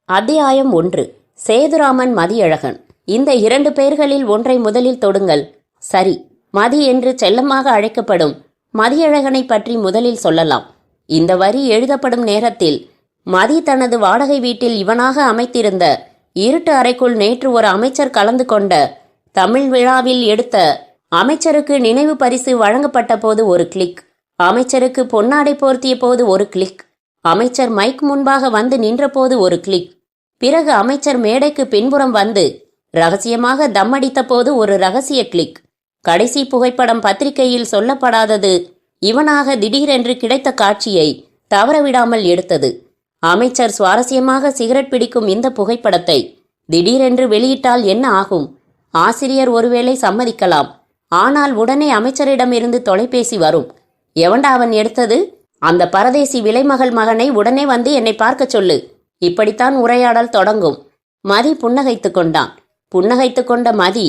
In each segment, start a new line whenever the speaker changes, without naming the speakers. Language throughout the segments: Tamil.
அத்தியாயம் 1. சேதுராமன் மதியழகன். இந்த 2 பெயர்களில் ஒன்றை முதலில் தொடுங்கள். சரி, மதி என்று செல்லமாக அழைக்கப்படும் மதியழகனை பற்றி முதலில் சொல்லலாம். இந்த வரி எழுதப்படும் நேரத்தில் மதி தனது வாடகை வீட்டில் இவனாக அமைத்திருந்த இருட்டு அறைக்குள் நேற்று ஒரு அமைச்சர் கலந்து கொண்ட தமிழ் விழாவில் எடுத்த அமைச்சருக்கு நினைவு பரிசு வழங்கப்பட்ட போது ஒரு கிளிக், அமைச்சருக்கு பொன்னாடை போர்த்திய போது ஒரு கிளிக், அமைச்சர் மைக் முன்பாக வந்து நின்றபோது ஒரு கிளிக், பிறகு அமைச்சர் மேடைக்கு பின்புறம் வந்து ரகசியமாக தம்மடித்த போது ஒரு ரகசிய கிளிக். கடைசி புகைப்படம் பத்திரிகையில் சொல்லப்படாதது இவனாக திடீரென்று கிடைத்த காட்சியை தவறவிடாமல் எடுத்தது. அமைச்சர் சுவாரஸ்யமாக சிகரெட் பிடிக்கும் இந்த புகைப்படத்தை திடீரென்று வெளியிட்டால் என்ன ஆகும்? ஆசிரியர் ஒருவேளை சம்மதிக்கலாம். ஆனால் உடனே அமைச்சரிடமிருந்து தொலைபேசி வரும். எவன்டா அவன் எடுத்தது? அந்த பரதேசி விலைமகள் மகனை உடனே வந்து என்னை பார்க்க சொல்லு. இப்படித்தான் உரையாடல் தொடங்கும். மதி புன்னகைத்து கொண்டான். புன்னகைத்து கொண்ட மதி,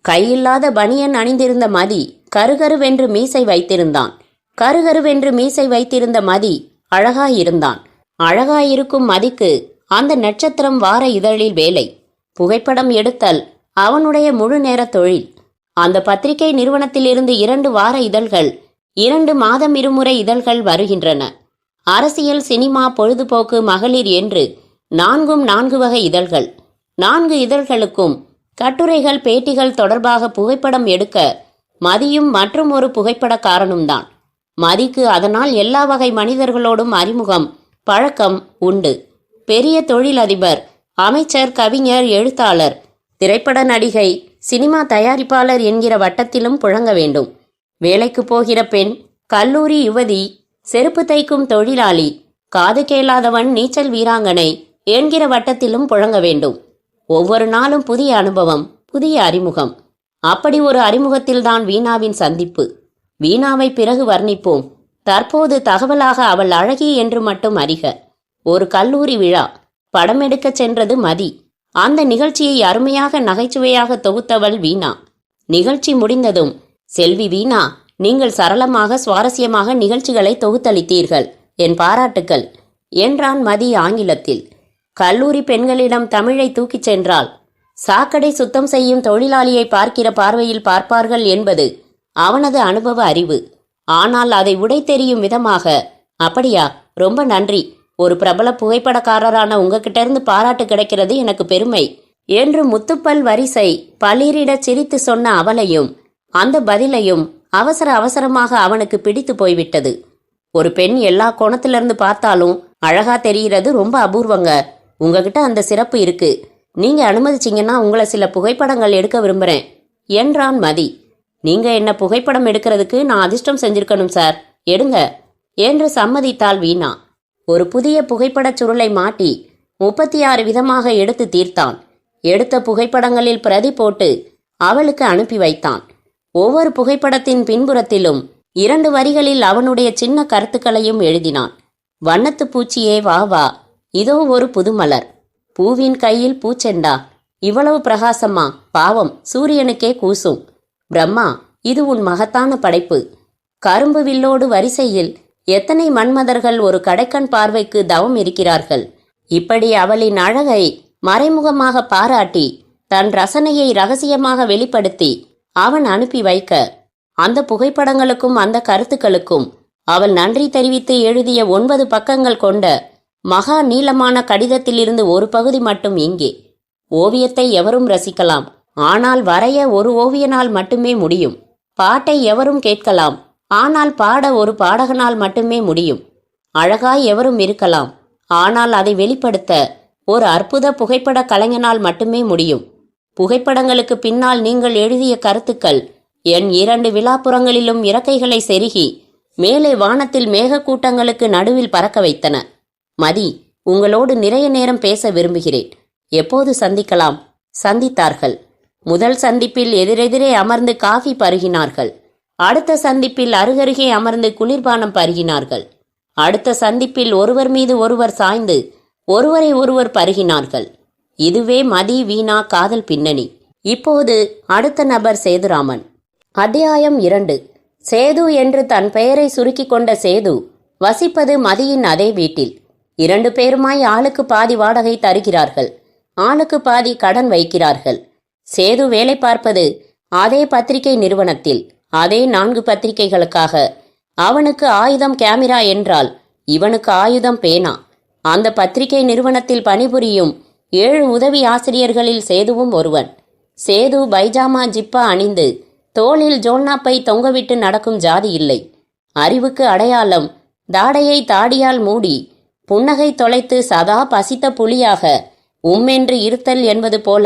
கையில்லாத பனியன் அணிந்திருந்த மதி கருகருவென்று மீசை வைத்திருந்தான். கருகருவென்று மீசை வைத்திருந்த மதி அழகாயிருந்தான். அழகாயிருக்கும் மதிக்கு அந்த நட்சத்திரம் வார இதழில் வேலை. புகைப்படம் எடுத்தல் அவனுடைய முழு நேர தொழில். அந்த பத்திரிகை நிறுவனத்திலிருந்து 2 வார இதழ்கள், 2 மாதம் இருமுறை இதழ்கள் வருகின்றன. அரசியல், சினிமா, பொழுதுபோக்கு, மகளிர் என்று 4 வகை இதழ்கள். 4 இதழ்களுக்கும் கட்டுரைகள், பேட்டிகள் தொடர்பாக புகைப்படம் எடுக்க மதியும் மற்றும் ஒரு புகைப்படக்காரனும்தான். மதிக்கு அதனால் எல்லா வகை மனிதர்களோடும் அறிமுகம், பழக்கம் உண்டு. பெரிய தொழிலதிபர், அமைச்சர், கவிஞர், எழுத்தாளர், திரைப்பட நடிகை, சினிமா தயாரிப்பாளர் என்கிற வட்டத்திலும் புழங்க வேண்டும். வேலைக்கு போகிற பெண், கல்லூரி யுவதி, செருப்பு தைக்கும் தொழிலாளி, காது கேளாதவன், நீச்சல் வீராங்கனை என்கிற வட்டத்திலும் புழங்க வேண்டும். ஒவ்வொரு நாளும் புதிய அனுபவம், புதிய அறிமுகம். அப்படி ஒரு அறிமுகத்தில்தான் வீணாவின் சந்திப்பு. வீணாவை பிறகு வர்ணிப்போம். தற்போது தகவலாக அவள் அழகி என்று மட்டும் அறிக. ஒரு கல்லூரி விழா, படம் எடுக்கச் சென்றது மதி. அந்த நிகழ்ச்சியை அருமையாக நகைச்சுவையாக தொகுத்தவள் வீணா. நிகழ்ச்சி முடிந்ததும், செல்வி வீணா, நீங்கள் சரளமாக சுவாரஸ்யமாக நிகழ்ச்சிகளை தொகுத்தளித்தீர்கள், என் பாராட்டுக்கள் என்றான் மதி ஆங்கிலத்தில். கல்லூரி பெண்களிடம் தமிழை தூக்கிச் சென்றால் சாக்கடை சுத்தம் செய்யும் தொழிலாளியை பார்க்கிற பார்வையில் பார்ப்பார்கள் என்பது அவனது அனுபவ அறிவு. ஆனால் அதை உடை தெரியும் விதமாக, அப்படியா, ரொம்ப நன்றி, ஒரு பிரபல புகைப்படக்காரரான உங்ககிட்ட இருந்து பாராட்டு கிடைக்கிறது எனக்கு பெருமை என்று முத்துப்பல் வரிசை பளிரிட சிரித்து சொன்ன அவளையும் அந்த பதிலையும் அவசர அவசரமாக அவனுக்கு பிடித்து போய்விட்டது. ஒரு பெண் எல்லா கோணத்திலிருந்து பார்த்தாலும் அழகா தெரிகிறது ரொம்ப அபூர்வங்க. உங்ககிட்ட அந்த சிறப்பு இருக்கு. நீங்க அனுமதிச்சிங்கன்னா உங்களை சில புகைப்படங்கள் எடுக்க விரும்புறேன் என்றான் மதி. நீங்க என்ன புகைப்படம் எடுக்கிறதுக்கு நான் அதிர்ஷ்டம் செஞ்சிருக்கணும் சார், எடுங்க என்று சம்மதித்தாள் வீணா. ஒரு புதிய புகைப்படச் சுருளை மாட்டி 36 விதமாக எடுத்து தீர்த்தான். எடுத்த புகைப்படங்களில் பிரதி போட்டு அவளுக்கு அனுப்பி வைத்தான். ஒவ்வொரு புகைப்படத்தின் பின்புறத்திலும் 2 வரிகளில் அவனுடைய சின்ன கருத்துக்களையும் எழுதினான். வண்ணத்து பூச்சியே வா வா, இதோ ஒரு புதுமலர், பூவின் கையில் பூச்செண்டா, இவ்வளவு பிரகாசமா, பாவம் சூரியனுக்கே கூசும், பிரம்மா இது உன் மகத்தான படைப்பு, கரும்பு வில்லோடு வரிசையில் எத்தனை மன்மதர்கள் ஒரு கடைக்கண் பார்வைக்கு தவம் இருக்கிறார்கள். இப்படி அவளின் அழகை மறைமுகமாக பாராட்டி தன் ரசனையை ரகசியமாக வெளிப்படுத்தி அவன் அனுப்பி வைக்க, அந்த புகைப்படங்களுக்கும் அந்த கருத்துக்களுக்கும் அவள் நன்றி தெரிவித்து எழுதிய 9 பக்கங்கள் கொண்ட மகா நீளமான கடிதத்திலிருந்து ஒரு பகுதி மட்டும் இங்கே. ஓவியத்தை எவரும் ரசிக்கலாம், ஆனால் வரைய ஒரு ஓவியனால் மட்டுமே முடியும். பாட்டை எவரும் கேட்கலாம், ஆனால் பாட ஒரு பாடகனால் மட்டுமே முடியும். அழகாய் எவரும் இருக்கலாம், ஆனால் அதை வெளிப்படுத்த ஒரு அற்புத புகைப்பட கலைஞனால் மட்டுமே முடியும். புகைப்படங்களுக்கு பின்னால் நீங்கள் எழுதிய கருத்துக்கள் என் 2 விழாப்புறங்களிலும் இறக்கைகளை செருகி மேலே வானத்தில் மேகக்கூட்டங்களுக்கு நடுவில் பறக்க வைத்தன. மதி, உங்களோடு நிறைய நேரம் பேச விரும்புகிறேன். எப்போது சந்திக்கலாம்? சந்தித்தார்கள். முதல் சந்திப்பில் எதிரெதிரே அமர்ந்து காஃபி பருகினார்கள். அடுத்த சந்திப்பில் அருகருகே அமர்ந்து குளிர்பானம் பருகினார்கள். அடுத்த சந்திப்பில் ஒருவர் மீது ஒருவர் சாய்ந்து ஒருவரை ஒருவர் பருகினார்கள். இதுவே மதி வீணா காதல் பின்னணி. இப்போது அடுத்த நபர் சேதுராமன். அத்தியாயம் 2. சேது என்று தன் பெயரை சுருக்கி கொண்ட சேது வசிப்பது மதியின் அதே வீட்டில். 2 பேருமாய் ஆளுக்கு பாதி வாடகை தருகிறார்கள். ஆளுக்கு பாதி கடன் வைக்கிறார்கள். சேது வேலை பார்ப்பது அதே பத்திரிகை நிறுவனத்தில், அதே 4 பத்திரிகைகளுக்காக. அவனுக்கு ஆயுதம் கேமரா என்றால் இவனுக்கு ஆயுதம் பேனா. அந்த பத்திரிகை நிறுவனத்தில் பணிபுரியும் 7 உதவி ஆசிரியர்களில் சேதுவும் ஒருவன். சேது பைஜாமா ஜிப்பா அணிந்து தோளில் ஜோல்னாப்பை தொங்கவிட்டு நடக்கும் ஜாதி இல்லை. அறிவுக்கு அடையாளம் தாடையை தாடியால் மூடி புன்னகை தொலைத்து சதா பசித்த புலியாக உம்மென்று இருத்தல் என்பது போல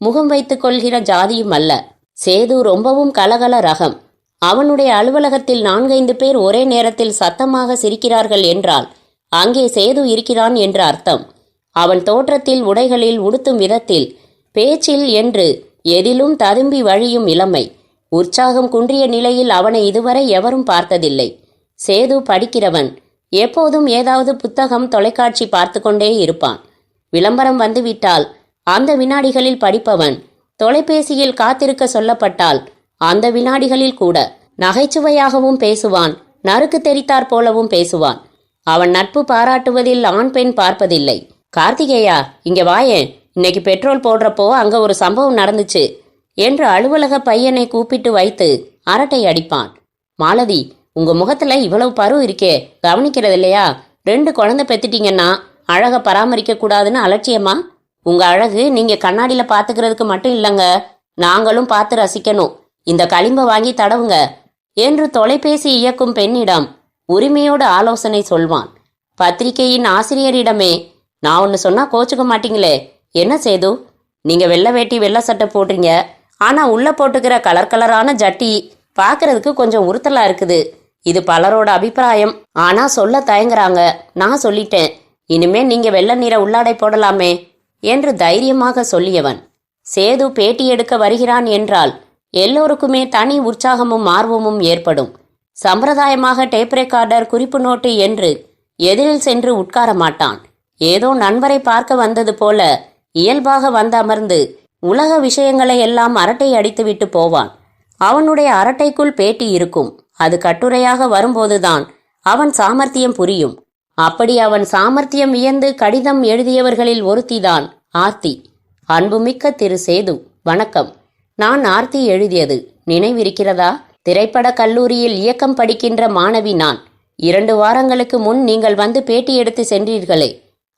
முகம் வைத்துக் கொள்கிற ஜாதியும் அல்ல. சேது ரொம்பவும் கலகல ரகம். அவனுடைய அலுவலகத்தில் 4-5 பேர் ஒரே நேரத்தில் சத்தமாக சிரிக்கிறார்கள் என்றால் அங்கே சேது இருக்கிறான் என்று அர்த்தம். அவன் தோற்றத்தில், உடைகளில், உடுத்தும் விதத்தில், பேச்சில் என்று எதிலும் ததும்பி வழியும் இளமை. உற்சாகம் குன்றிய நிலையில் அவனை இதுவரை எவரும் பார்த்ததில்லை. சேது படிக்கிறவன். எப்போதும் ஏதாவது புத்தகம், தொலைக்காட்சி பார்த்து கொண்டே இருப்பான். விளம்பரம் வந்துவிட்டால் அந்த வினாடிகளில் படிப்பவன். தொலைபேசியில் காத்திருக்க சொல்லப்பட்டால் அந்த வினாடிகளில் கூட நகைச்சுவையாகவும் பேசுவான், நறுக்கு தெரித்தாற் போலவும் பேசுவான். அவன் நட்பு பாராட்டுவதில் ஆண் பெண் பார்ப்பதில்லை. கார்த்திகேயா, இங்க வாயேன், இன்னைக்கு பெட்ரோல் போடுறப்போ அங்க ஒரு சம்பவம் நடந்துச்சு என்று அலுவலக பையனை கூப்பிட்டு வைத்து அரட்டை அடிப்பான். மாலதி, உங்க முகத்துல இவ்வளவு பரு இருக்கே, கவனிக்கிறது இல்லையா? 2 குழந்தை பெத்துட்டீங்கன்னா அழக பராமரிக்க கூடாதுன்னு அலட்சியமா? உங்க அழகு நீங்க கண்ணாடியில பாத்துக்கிறதுக்கு மட்டும் இல்லைங்க, நாங்களும் பார்த்து ரசிக்கணும். இந்த களிம்ப வாங்கி தடவுங்க என்று தொலைபேசி இயக்கும் பெண்ணிடம் உரிமையோடு ஆலோசனை சொல்வான். பத்திரிகையின் ஆசிரியரிடமே, நான் ஒன்று சொன்னா கோச்சுக்க மாட்டீங்களே, என்ன சேது, நீங்க வெள்ளை வேட்டி வெள்ளை சட்டை போடுறீங்க, ஆனா உள்ள போட்டுக்கிற கலர் கலரான ஜட்டி பார்க்கறதுக்கு கொஞ்சம் உறுத்தலா இருக்குது. இது பலரோட அபிப்பிராயம், ஆனா சொல்ல தயங்குறாங்க. நான் சொல்லிட்டேன், இனிமே நீங்க வெள்ளை நிற உள்ளாடை போடலாமே என்று தைரியமாக சொல்லியவன். சேது பேட்டி எடுக்க வருகிறான் என்றால் எல்லோருக்குமே தனி உற்சாகமும் ஆர்வமும் ஏற்படும். சம்பிரதாயமாக டேப் ரெக்கார்டர், குறிப்பு நோட்டு என்று எதிரில் சென்று உட்கார மாட்டான். ஏதோ நண்பரை பார்க்க வந்தது போல இயல்பாக வந்து அமர்ந்து உலக விஷயங்களை எல்லாம் அரட்டை அடித்துவிட்டு போவான். அவனுடைய அரட்டைக்குள் பேட்டி இருக்கும். அது கட்டுரையாக வரும்போதுதான் அவன் சாமர்த்தியம் புரியும். அப்படி அவன் சாமர்த்தியம் வியந்து கடிதம் எழுதியவர்களில் ஒருத்திதான் ஆர்த்தி. அன்புமிக்க திரு சேது, வணக்கம். நான் ஆர்த்தி எழுதியது நினைவிருக்கிறதா? திரைப்பட கல்லூரியில் இயக்கம் படிக்கின்ற மாணவி நான். 2 வாரங்களுக்கு முன் நீங்கள் வந்து பேட்டி எடுத்து சென்றீர்களே,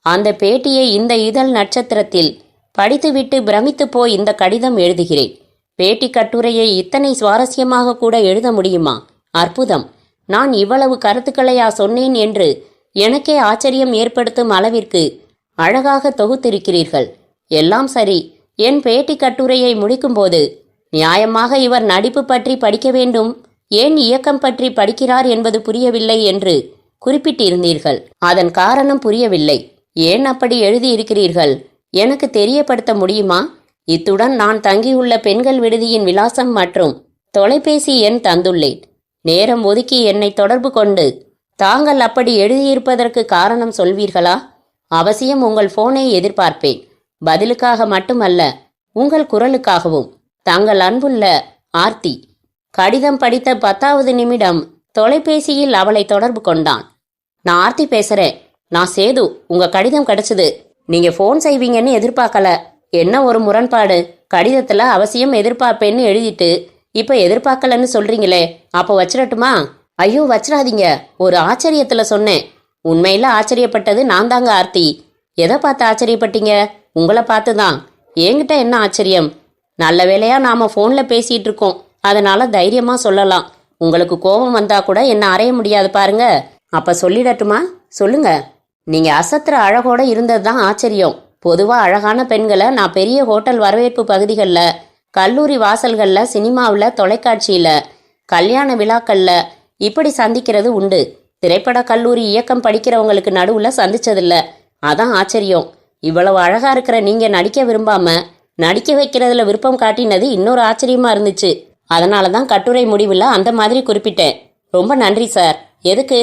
அந்த பேட்டியை இந்த இதழ் நட்சத்திரத்தில் படித்துவிட்டு பிரமித்து போய் இந்த கடிதம் எழுதுகிறேன். பேட்டி கட்டுரையை இத்தனை சுவாரஸ்யமாக கூட எழுத முடியுமா? அற்புதம். நான் இவ்வளவு கருத்துக்களையா சொன்னேன் என்று எனக்கே ஆச்சரியம் ஏற்படுத்தும் அளவிற்கு அழகாக தொகுத்திருக்கிறீர்கள். எல்லாம் சரி. என் பேட்டி கட்டுரையை முடிக்கும்போது நியாயமாக இவர் நடிப்பு பற்றி படிக்க வேண்டும், ஏன் இயக்கம் பற்றி படிக்கிறார் என்பது புரியவில்லை என்று குறிப்பிட்டிருந்தீர்கள். அதன் காரணம் புரியவில்லை. ஏன் அப்படி எழுதியிருக்கிறீர்கள் எனக்கு தெரியப்படுத்த முடியுமா? இத்துடன் நான் தங்கியுள்ள பெண்கள் விடுதியின் விலாசம் மற்றும் தொலைபேசி எண் தந்துள்ளேன். நேரம் ஒதுக்கி என்னை தொடர்பு கொண்டு தாங்கள் அப்படி எழுதியிருப்பதற்கு காரணம் சொல்வீர்களா? அவசியம் உங்கள் போனை எதிர்பார்ப்பேன். பதிலுக்காக மட்டுமல்ல, உங்கள் குரலுக்காகவும். தங்கள் அன்புள்ள ஆர்த்தி. கடிதம் படித்த 10வது நிமிடம் தொலைபேசியில் அவளை தொடர்பு கொண்டான். நான் ஆர்த்தி பேசுறேன். நான் சேது. உங்க கடிதம் கிடைச்சது. நீங்க போன் செய்வீங்கன்னு எதிர்பார்க்கல. என்ன ஒரு முரண்பாடு. கடிதத்துல அவசியம் எதிர்பார்ப்பேன்னு எழுதிட்டு இப்ப எதிர்பார்க்கலன்னு சொல்றீங்களே, அப்போ வச்சிடட்டுமா? ஐயோ, வச்சிடாதீங்க. ஒரு ஆச்சரியத்துல சொன்னேன். உண்மையில ஆச்சரியப்பட்டது நான் தாங்க ஆர்த்தி. எதை பார்த்து ஆச்சரியப்பட்டீங்க? உங்களை பார்த்துதான். என்கிட்ட என்ன ஆச்சரியம்? நல்ல வேளையா நாம போன்ல பேசிட்டு இருக்கோம், அதனால தைரியமா சொல்லலாம். உங்களுக்கு கோபம் வந்தா கூட என்ன அறைய முடியாது பாருங்க. அப்ப சொல்லிடட்டுமா? சொல்லுங்க. நீங்க அசத்திர அழகோட இருந்ததுதான் ஆச்சரியம். பொதுவா அழகான பெண்களை நான் பெரிய ஹோட்டல் வரவேற்பு பகுதிகளில், கல்லூரி வாசல்களில், சினிமாவில், தொலைக்காட்சியில, கல்யாண விழாக்கள்ல இப்படி சந்திக்கிறது உண்டு. திரைப்பட கல்லூரி இயக்கம் படிக்கிறவங்களுக்கு நடுவுல சந்திச்சதில்ல. அதான் ஆச்சரியம். இவ்வளவு அழகா இருக்கிற நீங்க நடிக்க விரும்பாம நடிக்க வைக்கிறதுல விருப்பம் காட்டினது இன்னொரு ஆச்சரியமா இருந்துச்சு. அதனாலதான் கட்டுரை முடிவுல அந்த மாதிரி குறிப்பிட்டேன். ரொம்ப நன்றி சார். எதுக்கு?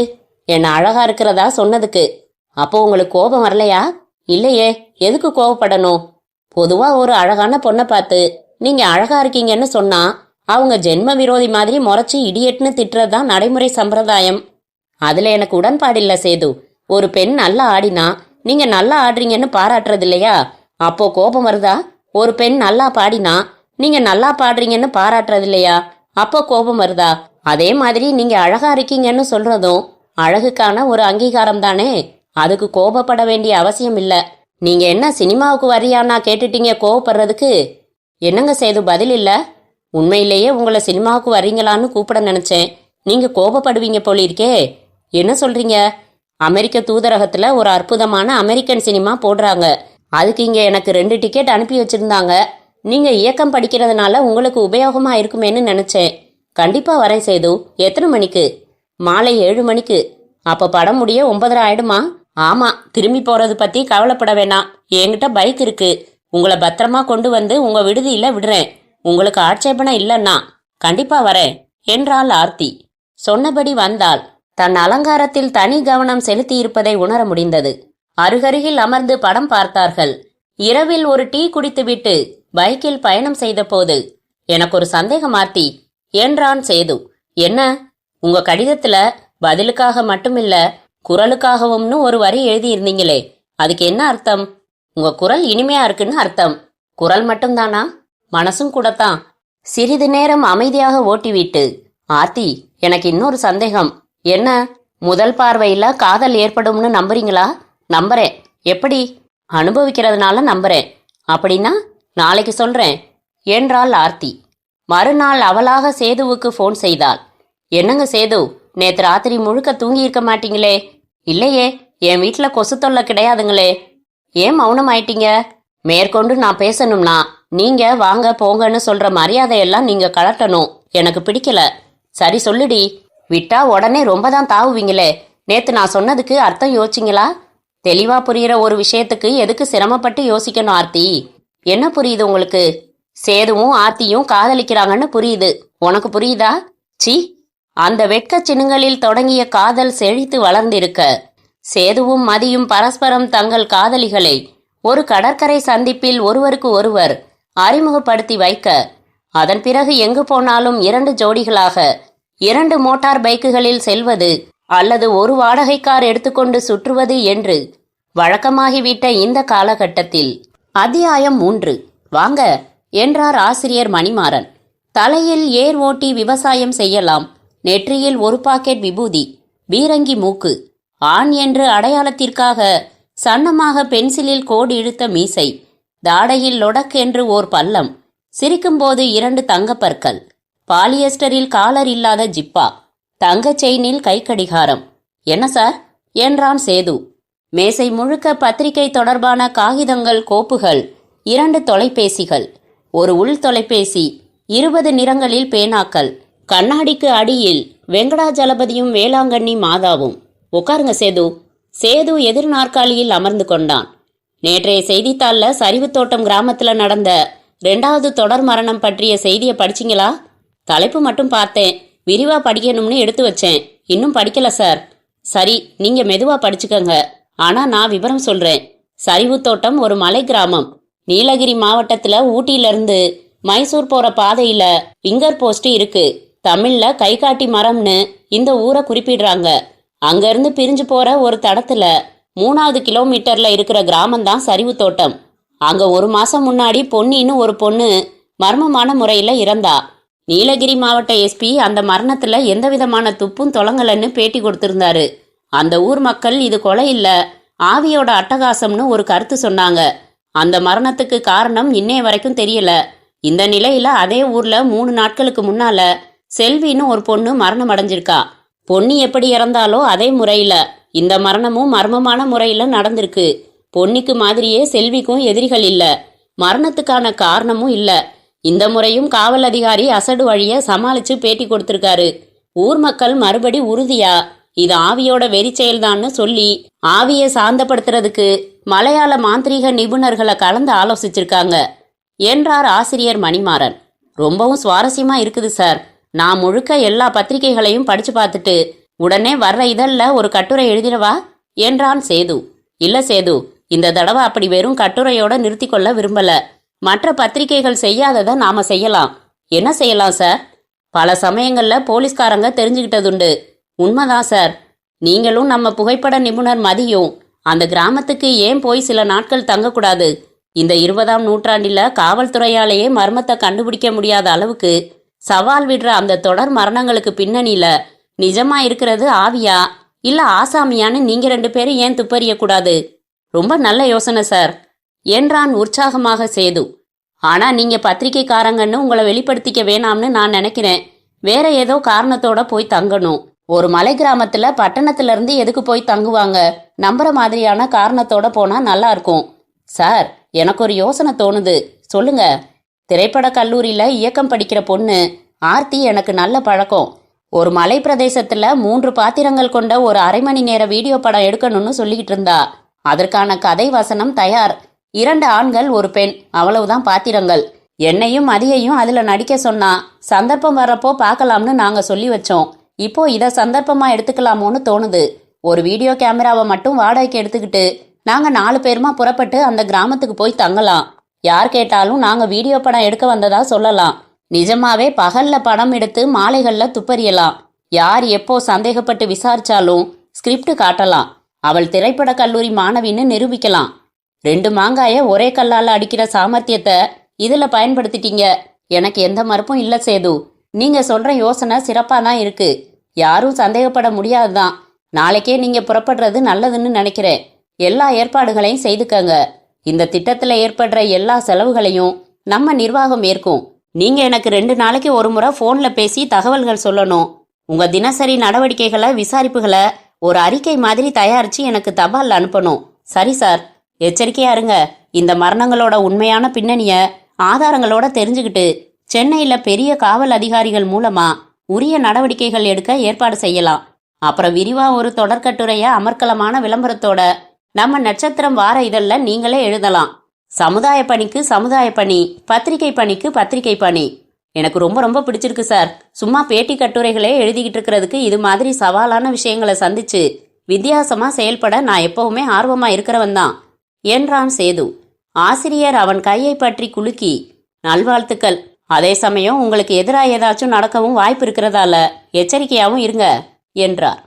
என்ன அழகா இருக்கிறதா சொன்னதுக்கு. அப்போ உங்களுக்கு கோபம் வரலையா? இல்லையே. எதுக்கு கோபப்படணும்? பொதுவா ஒரு அழகான பொண்ணை பார்த்து நீங்க அழகா இருக்கீங்கன்னு சொன்னா அவங்க ஜென்ம விரோதி மாதிரி முறைச்சு இடியட்னு திட்டுறதுதான் நடைமுறை சம்பிரதாயம். அதுல எனக்கு உடன்பாடில்ல சேது. ஒரு பெண் நல்லா ஆடினா நீங்க நல்லா ஆடுறீங்கன்னு பாராட்டுறது இல்லையா? அப்போ கோபம் வருதா? ஒரு பெண் நல்லா பாடினா நீங்க நல்லா பாடுறீங்கன்னு பாராட்டுறது இல்லையா? அப்போ கோபம் வருதா? அதே மாதிரி நீங்க அழகா இருக்கீங்கன்னு சொல்றதும் அழகுக்கான ஒரு அங்கீகாரம் தானே. அதுக்கு கோபப்பட வேண்டிய அவசியம் இல்ல. நீங்க என்ன சினிமாவுக்கு வரியானா கேட்டுட்டீங்க கோவப்படுறதுக்கு? என்னங்க சேது பதில் இல்ல? உண்மையிலேயே உங்களை சினிமாவுக்கு வர்றீங்களான்னு கூப்பிட நினைச்சேன். நீங்க கோபப்படுவீங்க போலிருக்கே. என்ன சொல்றீங்க? அமெரிக்க தூதரகத்துல ஒரு அற்புதமான அமெரிக்கன் சினிமா போடுறாங்க. அதுக்கு இங்க எனக்கு 2 டிக்கெட் அனுப்பி வச்சிருந்தாங்க. நீங்க இயக்கம் படிக்கிறதுனால உங்களுக்கு உபயோகமா இருக்குமேன்னு நினைச்சேன். கண்டிப்பா வரேன் சேது. எத்தனை மணிக்கு? மாலை 7 மணிக்கு. அப்ப படம் முடிய 9:30 ஆயிடுமா? ஆமா, திரும்பி போறது பத்தி கவலைப்பட வேணாம். என்கிட்ட பைக் இருக்கு. உங்களை பத்திரமா கொண்டு வந்து உங்க விடுதியில விடுறேன். உங்களுக்கு ஆட்சேபனை இல்லைன்னா கண்டிப்பா வரேன் என்றாள் ஆர்த்தி. சொன்னபடி வந்தாள். தன் அலங்காரத்தில் தனி கவனம் செலுத்தி இருப்பதை உணர முடிந்தது. அருகருகில் அமர்ந்து படம் பார்த்தார்கள். இரவில் ஒரு டீ குடித்துவிட்டு பைக்கில் பயணம் செய்த போது, எனக்கு ஒரு சந்தேகம் ஆர்த்தி என்றான் சேது. என்ன? உங்க கடிதத்துல பதிலுக்காக மட்டுமில்ல குரலுக்காகவும்னு ஒரு வரி எழுதியிருந்தீங்களே, அதுக்கு என்ன அர்த்தம்? உங்க குரல் இனிமையா இருக்குன்னு அர்த்தம். குரல் மட்டும்தானா? மனசும் கூடத்தான். சிறிது நேரம் அமைதியாக ஓட்டிவிட்டு, ஆர்த்தி, எனக்கு இன்னொரு சந்தேகம். என்ன? முதல் பார்வையில காதல் ஏற்படும்னு நம்புறீங்களா? நம்புறேன். எப்படி? அனுபவிக்கிறதுனால நம்புறேன். அப்படின்னா நாளைக்கு சொல்றேன் என்றாள் ஆர்த்தி. மறுநாள் அவளாக சேதுவுக்கு போன் செய்தாள். என்னங்க சேது, நேத்து ராத்திரி முழுக்க தூங்கி இருக்க மாட்டீங்களே? இல்லையே, என் வீட்டுல கொசு தொல்லை கிடையாதுங்களே. ஏன் மௌனம் ஆயிட்டீங்க? மேற்கொண்டு நான் பேசணும்னா நீங்க வாங்க போங்கன்னு சொல்ற மரியாதையெல்லாம் நீங்க கலட்டணும். எனக்கு பிடிக்கல. சரி சொல்லுடி. விட்டா உடனே ரொம்ப தான் தாவுவீங்களே. நேத்து நான் சொன்னதுக்கு அர்த்தம் யோசிச்சிங்களா? தெளிவா புரியுற ஒரு விஷயத்துக்கு எதுக்கு சிரமப்பட்டு யோசிக்கணும் ஆர்த்தி? என்ன புரியுது உங்களுக்கு? சேதுவும் ஆர்த்தியும் காதலிக்கிறாங்கன்னு புரியுது. உனக்கு புரியுதா? சி. அந்த வெட்க சின்னங்களில் தொடங்கிய காதல் செழித்து வளர்ந்திருக்க, சேதுவும் மதியும் பரஸ்பரம் தங்கள் காதலிகளை ஒரு கடற்கரை சந்திப்பில் ஒருவருக்கு ஒருவர் அறிமுகப்படுத்தி வைக்க, அதன் பிறகு எங்கு போனாலும் 2 ஜோடிகளாக 2 மோட்டார் பைக்குகளில் செல்வது அல்லது ஒரு வாடகை கார் எடுத்துக்கொண்டு சுற்றுவது என்று வழக்கமாகிவிட்ட இந்த காலகட்டத்தில் அத்தியாயம் 3 வாங்க என்றார் ஆசிரியர் மணிமாறன். தலையில் ஏர் ஓட்டி விவசாயம் செய்யலாம். நெற்றியில் ஒரு பாக்கெட் விபூதி, பீரங்கி மூக்கு, ஆண் என்று அடையாளத்திற்காக சன்னமாக பென்சிலில் கோடு இழுத்த மீசை, தாடையில் லொடக் என்று ஓர் பள்ளம், சிரிக்கும்போது 2 தங்கப்பற்கள், பாலியஸ்டரில் காலர் இல்லாத ஜிப்பா, தங்க செயினில் கை கடிகாரம். என்ன சார் என்றான் சேது. மேசை முழுக்க பத்திரிகை தொடர்பான காகிதங்கள், கோப்புகள், 2 தொலைபேசிகள், ஒரு உள் தொலைபேசி, 20 நிறங்களில் பேனாக்கள், கண்ணாடிக்கு அடியில் வெங்கடாஜலபதியும் வேளாங்கண்ணி மாதாவும். உட்காருங்க சேது. சேது எதிர் நாற்காலியில் அமர்ந்து கொண்டான். நேற்றைய செய்தித்தாள்ல சரிவுத்தோட்டம் கிராமத்துல நடந்த 2வது தொடர் மரணம் பற்றிய செய்தியை படிச்சிங்களா? தலைப்பு மட்டும் பார்த்தேன். விரிவா படிக்கணும்னு எடுத்து வச்சேன். இன்னும் படிக்கல சார். சரி, நீங்க மெதுவா படிச்சுக்கங்க. ஆனா நான் விவரம் சொல்றேன். சரிவுத்தோட்டம் ஒரு மலை கிராமம். நீலகிரி மாவட்டத்துல ஊட்டியிலிருந்து மைசூர் போற பாதையில ஃபிங்கர் போஸ்ட் இருக்கு. தமிழ்ல கைகாட்டி மரம்னு இந்த ஊரை குறிப்பிடுறாங்க. அங்கிருந்து பிரிஞ்சு போற ஒரு தடத்துல 3வது கிலோமீட்டர்ல இருக்கிற கிராமம்தான் சரிவுத்தோட்டம். அங்க 1 மாசம் முன்னாடி பொன்னின்னு ஒரு பொண்ணு மர்மமான முறையில இறந்தா. நீலகிரி மாவட்ட எஸ்பி அந்த மரணத்துல எந்த விதமான துப்பும் தொலங்கலன்னு பேட்டி கொடுத்திருந்தாரு. அந்த ஊர் மக்கள் இது கொலை இல்ல, ஆவியோட அட்டகாசம்னு ஒரு கருத்து சொன்னாங்க. அந்த மரணத்துக்கு காரணம் இன்னைய வரைக்கும் தெரியல. இந்த நிலையில அதே ஊர்ல 3 நாட்களுக்கு முன்னால செல்வின்னு ஒரு பொண்ணு மரணம் அடைஞ்சிருக்கா. பொன்னி எப்படி இறந்தாலோ அதே முறையில இந்த மரணமும் மர்மமான முறையில நடந்திருக்கு. பொன்னிக்கு மாதிரியே செல்விக்கும் எதிரிகள் இல்ல, மரணத்துக்கான காரணமும் இல்ல. இந்த முறையும் காவல் அதிகாரி அசடு வழிய சமாளிச்சு பேட்டி கொடுத்திருக்காரு. ஊர் மக்கள் மறுபடி உறுதியா இது ஆவியோட வெறி செயல்தான்னு சொல்லி ஆவியை சாந்தப்படுத்துறதுக்கு மலையாள மாந்திரீக நிபுணர்களை கலந்து ஆலோசிச்சிருக்காங்க என்றார் ஆசிரியர் மணிமாறன். ரொம்பவும் சுவாரஸ்யமா இருக்குது சார். நான் முழுக்க எல்லா பத்திரிகைகளையும் படிச்சு பார்த்துட்டு உடனே வர்ற இதழ்ல ஒரு கட்டுரை எழுதிடவா என்றான் சேது. இல்ல சேது, இந்த தடவை அப்படி வெறும் கட்டுரையோட நிறுத்தி கொள்ள விரும்பல. மற்ற பத்திரிகைகள் செய்யாததை நாம செய்யலாம். என்ன செய்யலாம் சார்? பல சமயங்கள்ல போலீஸ்காரங்க தெரிஞ்சுக்கிட்டதுண்டு. உண்மைதான் சார். நீங்களும் நம்ம புகைப்பட நிபுணர் மதியும் அந்த கிராமத்துக்கு ஏன் போய் சில நாட்கள் தங்கக்கூடாது? இந்த 20ஆம் நூற்றாண்டில காவல்துறையாலேயே மர்மத்தை கண்டுபிடிக்க முடியாத அளவுக்கு சவால் விடுற அந்த தொடர் மரணங்களுக்கு பின்னணியில நிஜமா இருக்கிறது ஆவியா இல்ல ஆசாமியான்னு நீங்க 2 பேரும் ஏன் துப்பறியக்கூடாது? ரொம்ப நல்ல யோசனை சார் என்றான் உற்சாகமாக சேது. ஆனா நீங்க பத்திரிக்கைக்காரங்கன்னு உங்களை வெளிப்படுத்திக்க வேணாம்னு நான் நினைக்கிறேன். வேற ஏதோ காரணத்தோட போய் தங்கணும். ஒரு மலை கிராமத்துல பட்டணத்துல இருந்து எதுக்கு போய் தங்குவாங்க? நம்புற மாதிரியான காரணத்தோட போனா நல்லா இருக்கும். சார், எனக்கு ஒரு யோசனை தோணுது, சொல்லுங்க. திரைப்பட கல்லூரியில இயக்கம் படிக்கிற பொண்ணு ஆர்த்தி எனக்கு நல்ல பழக்கம். ஒரு மலை பிரதேசத்துல 3 பாத்திரங்கள் கொண்ட ஒரு அரை மணி நேர வீடியோ படம் எடுக்கணும்னு சொல்லிக்கிட்டு இருந்தா. அதற்கான கதை வசனம் தயார். 2 ஆண்கள் ஒரு பெண், அவ்வளவுதான் பாத்திரங்கள். என்னையும் மதியையும் அதுல நடிக்க சொன்னா. சந்தர்ப்பம் வர்றப்போ பார்க்கலாம்னு நாங்க சொல்லி வச்சோம். இப்போ இதை சந்தர்ப்பமா எடுத்துக்கலாமோன்னு தோணுது. ஒரு வீடியோ கேமராவை மட்டும் வாடகைக்கு எடுத்துக்கிட்டு நாங்க 4 பேருமா புறப்பட்டு அந்த கிராமத்துக்கு போய் தங்கலாம். யார் கேட்டாலும் நாங்க வீடியோ படம் எடுக்க வந்ததா சொல்லலாம். நிஜமாவே பகல்ல படம் எடுத்து மாலைகள்ல துப்பறியலாம். யார் எப்போ சந்தேகப்பட்டு விசாரிச்சாலும் ஸ்கிரிப்ட் காட்டலாம். அவள் திரைப்பட கல்லூரி மாணவின்னு நிரூபிக்கலாம். 2 மாங்காய ஒரே கல்லால அடிக்கிற சாமர்த்தியத்தை இதுல பயன்படுத்திட்டீங்க. எனக்கு எந்த மறுப்பும் இல்ல சேது. நீங்க சொல்ற யோசனை சிறப்பா தான் இருக்கு. யாரும் சந்தேகப்பட முடியாதுதான். நாளைக்கே நீங்க புறப்படுறது நல்லதுன்னு நினைக்கிறேன். எல்லா ஏற்பாடுகளையும் செய்துக்கங்க. இந்த திட்டத்துல ஏற்படுற எல்லா செலவுகளையும் நம்ம நிர்வாகம் ஏற்கும். நீங்க எனக்கு 2 நாளைக்கு ஒரு முறை போன்ல பேசி தகவல்கள் சொல்லணும். உங்க தினசரி நடவடிக்கைகளை விசாரிப்புகளை ஒரு அறிக்கை மாதிரி தயாரிச்சு எனக்கு தபால் அனுப்பணும். சரி சார், எச்சரிக்கையா இருங்க. இந்த மரணங்களோட உண்மையான பின்னணிய ஆதாரங்களோட தெரிஞ்சுக்கிட்டு சென்னையில பெரிய காவல் அதிகாரிகள் மூலமா உரிய நடவடிக்கைகள் எடுக்க ஏற்பாடு செய்யலாம். அப்புறம் விரிவா ஒரு தொடர்கட்டுரைய அமர்க்கலமான விளம்பரத்தோட நம்ம நட்சத்திரம் வார இதழ்ல நீங்களே எழுதலாம். சமுதாய பணிக்கு சமுதாய பணி, பத்திரிகை பணிக்கு பத்திரிகை பணி. எனக்கு ரொம்ப ரொம்ப பிடிச்சிருக்கு சார். சும்மா பேட்டி கட்டுரைகளே எழுதிக்கிட்டு இருக்கிறதுக்கு இது மாதிரி சவாலான விஷயங்களை சந்திச்சு வித்தியாசமா செயல்பட நான் எப்பவுமே ஆர்வமா இருக்கிறவன் தான் என்றான் சேது. ஆசிரியர் அவன் கையை பற்றி குலுக்கி, நல்வாழ்த்துக்கள். அதே சமயம் உங்களுக்கு எதிராக ஏதாச்சும் நடக்கவும் வாய்ப்பு இருக்கிறதால எச்சரிக்கையாகவும் இருங்க என்றார்.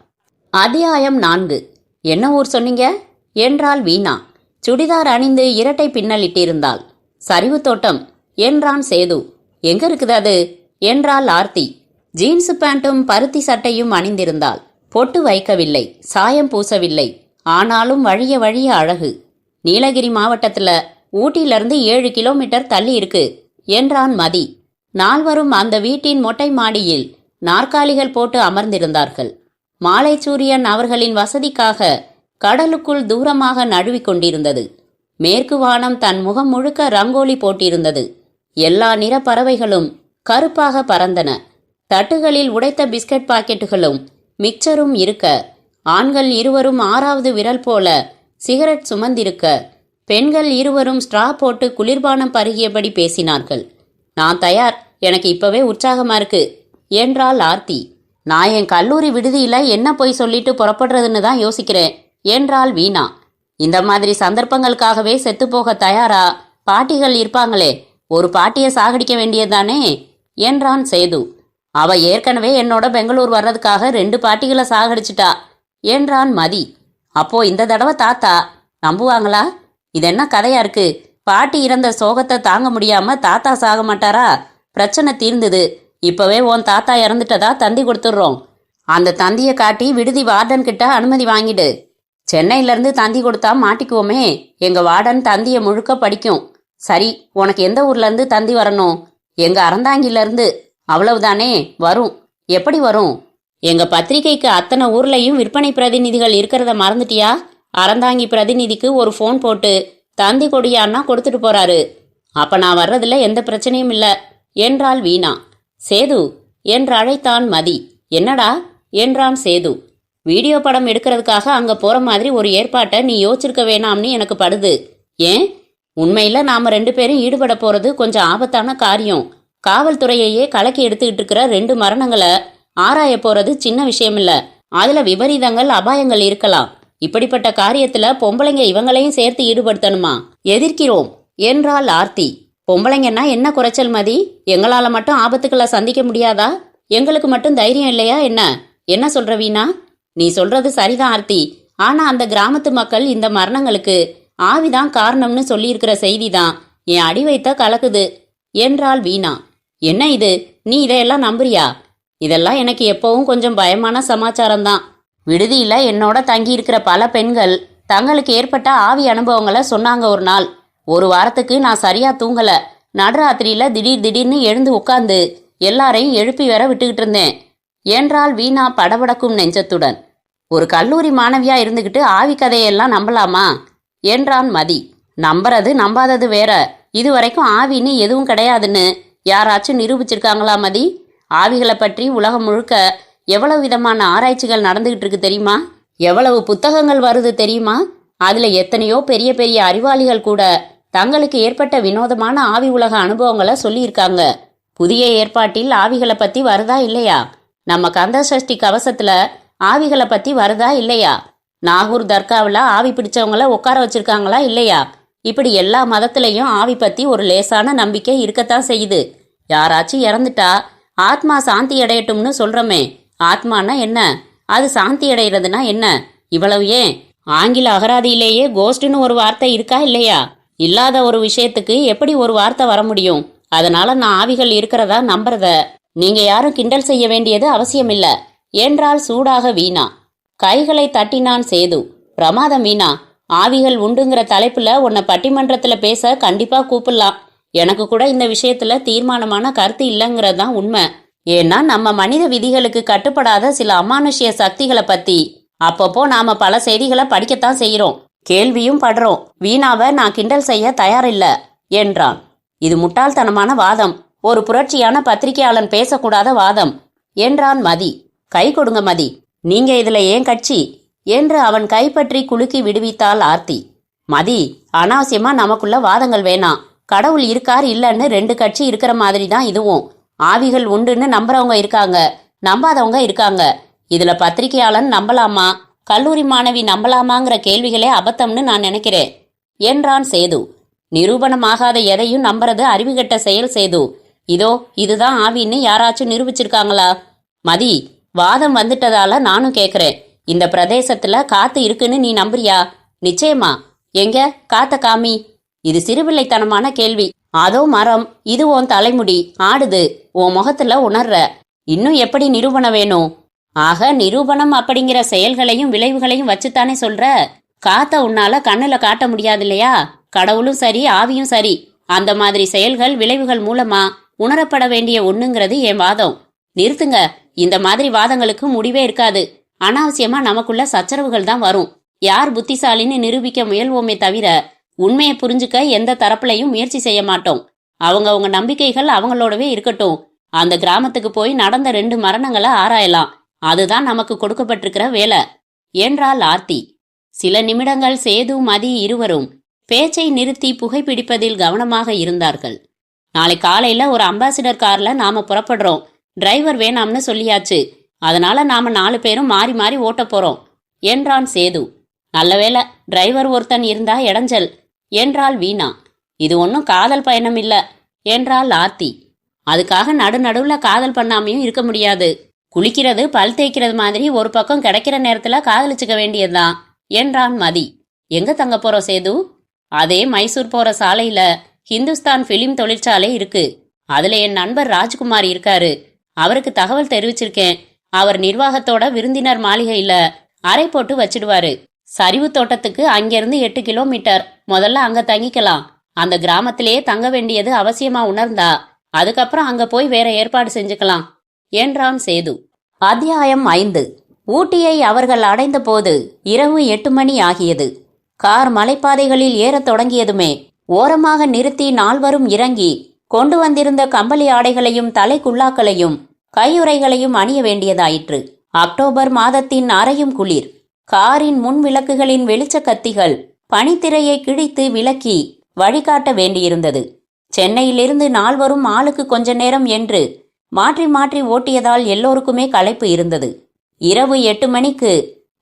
அத்தியாயம் 4. என்ன ஊர் சொன்னீங்க என்றாள் வீணா. சுடிதார் அணிந்து இரட்டை பின்னலிட்டிருந்தாள். சரிவு தோட்டம் என்றான் சேது. எங்க இருக்குது அது என்றாள் ஆர்த்தி. ஜீன்ஸ் பேண்ட்டும் பருத்தி சட்டையும் அணிந்திருந்தாள். பொட்டு வைக்கவில்லை, சாயம் பூசவில்லை. ஆனாலும் வழிய வழிய அழகு. நீலகிரி மாவட்டத்துல ஊட்டியிலிருந்து 7 கிலோமீட்டர் தள்ளி இருக்கு என்றான் மதி. நால்வரும் அந்த வீட்டின் மொட்டை மாடியில் நாற்காலிகள் போட்டு அமர்ந்திருந்தார்கள். மாலை சூரியன் அவர்களின் வசதிக்காக கடலுக்குள் தூரமாக நழுவிக் கொண்டிருந்தது. மேற்கு வானம் தன் முகம் முழுக்க ரங்கோலி போட்டிருந்தது. எல்லா நிற பறவைகளும் கருப்பாக பறந்தன. தட்டுகளில் உடைத்த பிஸ்கட் பாக்கெட்டுகளும் மிக்சரும் இருக்க, ஆண்கள் இருவரும் 6வது விரல் போல சிகரெட் சுமந்திருக்க, பெண்கள் இருவரும் ஸ்ட்ரா போட்டு குளிர்பானம் பருகியபடி பேசினார்கள். நான் தயார், எனக்கு இப்பவே உற்சாகமா இருக்கு என்றாள் ஆர்த்தி. நான் என் கல்லூரி விடுதியில என்ன போய் சொல்லிட்டு புறப்படுறதுன்னு தான் யோசிக்கிறேன் என்றாள் வீணா. இந்த மாதிரி சந்தர்ப்பங்களுக்காகவே செத்துப்போக தயாரா பாட்டிகள் இருப்பாங்களே, ஒரு பாட்டியை சாகடிக்க வேண்டியதுதானே என்றான் சேது. அவ ஏற்கனவே என்னோட பெங்களூர் வர்றதுக்காக 2 பாட்டிகளை சாகடிச்சிட்டா என்றான் மதி. அப்போ இந்த தடவை தாத்தா நம்புவாங்களா? இதென்ன கதையா இருக்கு? பாட்டி இறந்த சோகத்தை தாங்க முடியாம தாத்தா சாக மாட்டாரா? பிரச்சனை தீர்ந்தது. இப்பவே உன் தாத்தா இறந்துட்டதா தந்தி கொடுத்துடுறோம். அந்த தந்தியை காட்டி விடுதி வார்டன் கிட்ட அனுமதி வாங்கிடு. சென்னையிலேருந்து தந்தி கொடுத்தா மாட்டிக்குவோமே. எங்க வார்டன் தந்தியை முழுக்க படிக்கும். சரி, உனக்கு எந்த ஊர்லேருந்து தந்தி வரணும்? எங்க அறந்தாங்கிலேருந்து. அவ்வளவுதானே வரும்? எப்படி வரும்? எங்க பத்திரிகைக்கு அத்தனை ஊர்லையும் விற்பனை பிரதிநிதிகள் இருக்கிறத மறந்துட்டியா? அறந்தாங்கி பிரதிநிதிக்கு ஒரு ஃபோன் போட்டு தந்தி கொடியான்னா கொடுத்துட்டு போறாரு. அப்ப நான் வர்றதுல எந்த பிரச்சனையும் இல்லை என்றாள் வீணா. சேது என்று அழைத்தான் மதி. என்னடா என்றான் சேது. வீடியோ படம் எடுக்கிறதுக்காக அங்க போற மாதிரி ஒரு ஏற்பாட்டை நீ யோசிச்சிருக்க வேணாம்னு எனக்கு படுது. ஏன்? உண்மையில நாம 2 பேரும் ஈடுபட போறது கொஞ்சம் ஆபத்தான காரியம். காவல்துறையையே கலக்கி எடுத்துக்கிட்டு இருக்கிற 2 மரணங்களை ஆராய போறது சின்ன விஷயம் இல்ல. அதுல விபரீதங்கள் அபாயங்கள் இருக்கலாம். இப்படிப்பட்ட காரியத்துல பொம்பளைங்க இவங்களையும் சேர்த்து ஈடுபடுத்தணுமா? எதிர்க்கிறோம் என்றாள் ஆர்த்தி. பொம்பளைங்கன்னா என்ன குறைச்சல் மதி? எங்களால மட்டும் ஆபத்துக்களை சந்திக்க முடியாதா? எங்களுக்கு மட்டும் தைரியம் இல்லையா என்ன? என்ன சொல்ற வீணா? நீ சொல்றது சரிதான் ஆர்த்தி. ஆனா அந்த கிராமத்து மக்கள் இந்த மரணங்களுக்கு ஆவிதான் காரணம்னு சொல்லியிருக்கிற செய்திதான் என் அடி வைத்த கலக்குது என்றாள் வீணா. என்ன இது, நீ இதையெல்லாம் நம்புறியா? இதெல்லாம் எனக்கு எப்பவும் கொஞ்சம் பயமான சமாச்சாரம்தான். விடுதியில என்னோட தங்கி இருக்கிற பல பெண்கள் தங்களுக்கு ஏற்பட்ட ஆவி அனுபவங்களை சொன்னாங்க. ஒரு நாள், ஒரு வாரத்துக்கு நான் சரியா தூங்கல. நடுராத்திரியில திடீர்னு எழுந்து உட்கார்ந்து எல்லாரையும் எழுப்பி வர விட்டுக்கிட்டு இருந்தேன் என்றாள் வீணா படபடக்கும் நெஞ்சத்துடன். ஒரு கல்லூரி மாணவியா இருந்துகிட்டு ஆவி கதையெல்லாம் நம்பலாமா என்றான் மதி. நம்புறது நம்பாதது வேற. இதுவரைக்கும் ஆவின்னு எதுவும் கிடையாதுன்னு யாராச்சும் நிரூபிச்சிருக்காங்களா மதி? ஆவிகளை பற்றி உலகம் முழுக்க எவ்வளவு விதமான ஆராய்ச்சிகள் நடந்துகிட்டு இருக்கு தெரியுமா? எவ்வளவு புத்தகங்கள் வருது தெரியுமா? அதுல எத்தனையோ பெரிய பெரிய அறிவாளிகள் கூட தங்களுக்கு ஏற்பட்ட வினோதமான ஆவி உலக அனுபவங்களை சொல்லியிருக்காங்க. புதிய ஏற்பாட்டில் ஆவிகளை பத்தி வருதா இல்லையா? நம்ம கந்த சஷ்டி கவசத்துல ஆவிகளை பத்தி வருதா இல்லையா? நாகூர் தர்காவில் ஆவி பிடிச்சவங்கள உட்கார வச்சிருக்காங்களா இல்லையா? இப்படி எல்லா மதத்திலையும் ஆவி பத்தி ஒரு லேசான நம்பிக்கை இருக்கத்தான் செய்யுது. யாராச்சும் இறந்துட்டா ஆத்மா சாந்தி அடையட்டும்னு சொல்றோமே, ஆத்மானா என்ன, அது சாந்தி அடைகிறதுனா என்ன? இவ்வளவு ஏன் ஆங்கில அகராதியிலேயே கோஸ்ட்னு ஒரு வார்த்தை இருக்கா இல்லையா? இல்லாத ஒரு விஷயத்துக்கு எப்படி ஒரு வார்த்தை வர முடியும்? அதனால நான் ஆவிகள் இருக்கிறதா நம்புறத நீங்க யாரும் கிண்டல் செய்ய வேண்டியது அவசியமில்ல என்றால் சூடாக வீணா. கைகளை தட்டினான் சேது. பிரமாதம் வீணா, ஆவிகள் உண்டுங்கிற தலைப்புல உன்னை பட்டிமன்றத்துல பேச கண்டிப்பா கூப்பிடலாம். எனக்கு கூட இந்த விஷயத்துல தீர்மானமான கருத்து இல்லைங்கிறது தான் உண்மை. ஏன்னா நம்ம மனித விதிகளுக்கு கட்டுப்படாத சில அமானுஷ்ய சக்திகளை பத்தி அப்பப்போ நாம பல செய்திகளை படிக்கத்தான் செய்யறோம், கேள்வியும் படுறோம். வீணாவை நான் கிண்டல் செய்ய தயாரில்ல என்றான். இது முட்டாள்தனமான வாதம், ஒரு புரட்சியான பத்திரிகையாளன் பேசக்கூடாத வாதம் என்றான் மதி. கை கொடுங்க மதி, நீங்க இதுல ஏன் கட்சி என்று அவன் கைப்பற்றி குலுக்கி விடுவித்தாள் ஆர்த்தி. மதி, அனாவசியமா நமக்குள்ள வாதங்கள் வேணாம். கடவுள் இருக்கார் இல்லைன்னு ரெண்டு கட்சி இருக்கிற மாதிரி தான் இதுவும். ஆவிகள் உண்டுன்னு நம்புறவங்க இருக்காங்க, நம்பாதவங்க இருக்காங்க. இதுல பத்திரிகையாளன் நம்பலாமா, கல்லூரி மாணவி நம்பலாமாங்கிற கேள்விகளே அபத்தம்னு நான் நினைக்கிறேன் என்றான் சேது. நிரூபணமாகாத எதையும் நம்புறது அறிவுகெட்ட செயல் சேது. இதோ இதுதான் ஆவின்னு யாராச்சும் நிரூபிச்சிருக்காங்களா? மதி, வாதம் வந்துட்டதால நானும் கேக்குறேன். இந்த பிரதேசத்துல காத்து இருக்குன்னு நீ நம்புறியா? நிச்சயமா. எங்க காத்த காமி. இது சிறுபிள்ளைத்தனமான கேள்வி. அதோ மரம், இது உன் தலைமுடி ஆடுது, உன் முகத்துல உணர்ற. இன்னும் எப்படி நிரூபணம் வேணும்? ஆக நிரூபணம் அப்படிங்கிற செயல்களையும் விளைவுகளையும் வச்சுத்தானே சொல்ற. காத்த உன்னால கண்ணுல காட்ட முடியாது இல்லையா? கடவுளும் சரி ஆவியும் சரி அந்த மாதிரி செயல்கள் விளைவுகள் மூலமா உணரப்பட வேண்டிய ஒண்ணுங்கிறது என் வாதம். நிறுத்துங்க, இந்த மாதிரி வாதங்களுக்கு முடிவே இருக்காது. அனாவசியமா நமக்குள்ள சச்சரவுகள் தான் வரும். யார் புத்திசாலின்னு நிரூபிக்க முயல்வோமே தவிர உண்மையை புரிஞ்சுக்க எந்த தரப்புலையும் முயற்சி செய்ய மாட்டோம். அவங்க நம்பிக்கைகள் அவங்களோடவே இருக்கட்டும். அந்த கிராமத்துக்கு போய் நடந்த 2 மரணங்களை ஆராயலாம். அதுதான் நமக்கு கொடுக்கப்பட்டிருக்கிற வேலை என்றாள் ஆர்த்தி. சில நிமிடங்கள் சேது மதி இருவரும் பேச்சை நிறுத்தி புகைப்பிடிப்பதில் கவனமாக இருந்தார்கள். நாளை காலையில ஒரு அம்பாசிடர் கார்ல நாம புறப்படுறோம். டிரைவர் வேணாம்னு சொல்லியாச்சு. அதனால நாம 4 பேரும் மாறி மாறி ஓட்ட போறோம் என்றான் சேது. நல்ல வேளை டிரைவர் ஒருத்தன் இருந்தா இடைஞ்சல் என்றாள் வீணா. இது ஒன்னும் காதல் பயணம் இல்ல என்றாள் ஆர்த்தி. அதுக்காக நடுநடுவுல காதல் பண்ணாமையும் இருக்க முடியாது. குளிக்கிறது பல் தேய்க்கிறது மாதிரி ஒரு பக்கம் கிடைக்கிற நேரத்துல காதலிச்சுக்க வேண்டியதுதான் என்றான் மதி. எங்க தங்க போறோம் சேது? அதே மைசூர் போற சாலையில ஹிந்துஸ்தான் பிலிம் தொழிற்சாலை இருக்கு. அதுல என் நண்பர் ராஜ்குமார் இருக்காரு. அவருக்கு தகவல் தெரிவிச்சிருக்கேன். அவர் நிர்வாகத்தோட விருந்தினர் மாளிகையில அறை போட்டு வச்சிடுவாரு. சரிவு தோட்டத்துக்கு அங்கிருந்து 8 கிலோமீட்டர். முதல்ல அங்க தங்கிக்கலாம். அந்த கிராமத்திலேயே தங்க வேண்டியது அவசியமா உணர்ந்தா அதுக்கப்புறம் அங்க போய் வேற ஏற்பாடு செஞ்சுக்கலாம் என்றான் சேது. அத்தியாயம் 5. ஊட்டியை அவர்கள் அடைந்த போது இரவு 8 மணி ஆகியது. கார் மலைப்பாதைகளில் ஏறத் தொடங்கியதுமே ஓரமாக நிறுத்தி 4வரும் இறங்கி கொண்டு வந்திருந்த கம்பளி ஆடைகளையும் தலைக்குள்ளாக்களையும் கையுறைகளையும் அணிய வேண்டியதாயிற்று. அக்டோபர் மாதத்தின் அறையும் குளிர். காரின் முன் விளக்குகளின் வெளிச்ச கத்திகள் பனித்திரையை கிழித்து விலக்கி வழிகாட்ட வேண்டியிருந்தது. சென்னையிலிருந்து 4வரும் ஆளுக்கு கொஞ்ச நேரம் என்று மாற்றி மாற்றி ஓட்டியதால் எல்லோருக்குமே களைப்பு இருந்தது. இரவு 8 மணிக்கு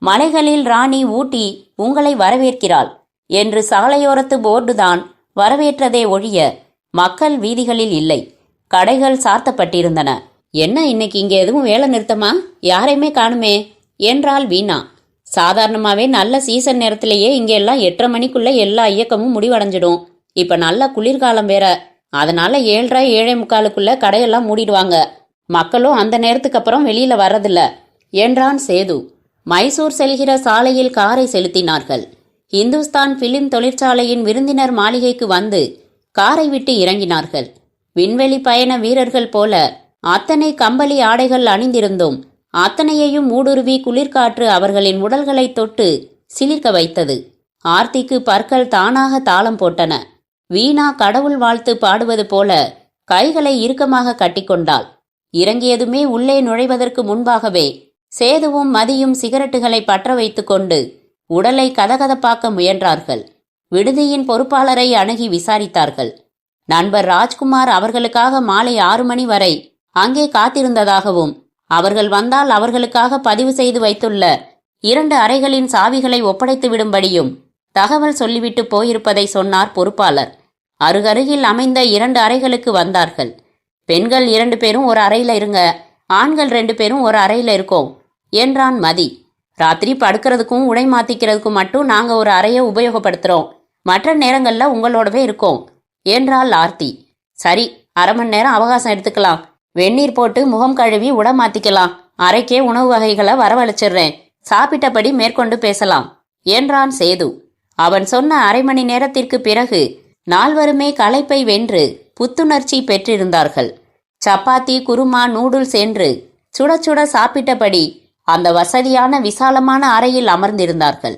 மலைகளில் ராணி ஊட்டி உங்களை வரவேற்கிறாள் என்று சாலையோரத்து போர்டுதான் வரவேற்றதே ஒழிய மக்கள் வீதிகளில் இல்லை. கடைகள் சார்த்தப்பட்டிருந்தன. என்ன இன்னைக்கு இங்கே எதுவும் வேலை நிறுத்தமா? யாரையுமே காணுமே என்றாள் வீணா. சாதாரணமாவே நல்ல சீசன் நேரத்திலேயே இங்க எல்லாம் 8:30 மணிக்குள்ள எல்லா இயக்கமும் முடிவடைஞ்சிடும். இப்ப நல்ல குளிர்காலம் வேற, அதனால 7:30 7:45 கடையெல்லாம் மூடிடுவாங்க. மக்களும் அந்த நேரத்துக்கு அப்புறம் வெளியில வர்றதில்ல என்றான் சேது. மைசூர் செல்கிற சாலையில் காரை செலுத்தினார்கள். இந்துஸ்தான் பிலிம் தொழிற்சாலையின் விருந்தினர் மாளிகைக்கு வந்து காரை விட்டு இறங்கினார்கள். விண்வெளி பயண வீரர்கள் போல அத்தனை கம்பளி ஆடைகள் அணிந்திருந்தோம். அத்தனையையும் ஊடுருவி குளிர்காற்று அவர்களின் உடல்களை தொட்டு சிலிர்க்க வைத்தது. ஆர்த்திக்கு பற்கள் தானாக தாளம் போட்டன. வீணா கடவுள் வாழ்த்து பாடுவது போல கைகளை இறுக்கமாக கட்டிக்கொண்டாள். இறங்கியதுமே உள்ளே நுழைவதற்கு முன்பாகவே சேதுவும் மதியும் சிகரெட்டுகளை பற்ற வைத்து கொண்டு உடலை கதகதப்பாக்க முயன்றார்கள். விடுதியின் பொறுப்பாளரை அணுகி விசாரித்தார்கள். நண்பர் ராஜ்குமார் அவர்களுக்காக மாலை 6 மணி வரை அங்கே காத்திருந்ததாகவும், அவர்கள் வந்தால் அவர்களுக்காக பதிவு செய்து வைத்துள்ள 2 அறைகளின் சாவிகளை ஒப்படைத்து விடும்படியும் தகவல் சொல்லிவிட்டு போயிருப்பதை சொன்னார் பொறுப்பாளர். அருகருகில் அமைந்த 2 அறைகளுக்கு வந்தார்கள். பெண்கள் 2 பேரும் ஒரு அறையில இருங்க, ஆண்கள் 2 பேரும் ஒரு அறையில இருக்கோம் என்றான் மதி. ராத்திரி படுக்கிறதுக்கும் உடை மாத்திக்கிறதுக்கும் மட்டும் நாங்க ஒரு அறையை உபயோகப்படுத்துறோம். மற்ற நேரங்கள்ல உங்களோடவே இருக்கோம் என்றாள் ஆர்த்தி. சரி, அரை மணி நேரம் அவகாசம் எடுத்துக்கலாம். வெந்நீர் போட்டு முகம் கழுவி உட மாத்திக்கலாம். அறைக்கே உணவு வகைகளை வரவழைச்சிடுறேன். சாப்பிட்டபடி மேற்கொண்டு பேசலாம் என்றான் சேது. அவன் சொன்ன அரை மணி நேரத்திற்கு பிறகு நால்வருமே களைப்பை வென்று புத்துணர்ச்சி பெற்றிருந்தார்கள். சப்பாத்தி, குருமா, நூடுல்ஸ் என்று சுட சுட சாப்பிட்டபடி அந்த வசதியான விசாலமான அறையில் அமர்ந்திருந்தார்கள்.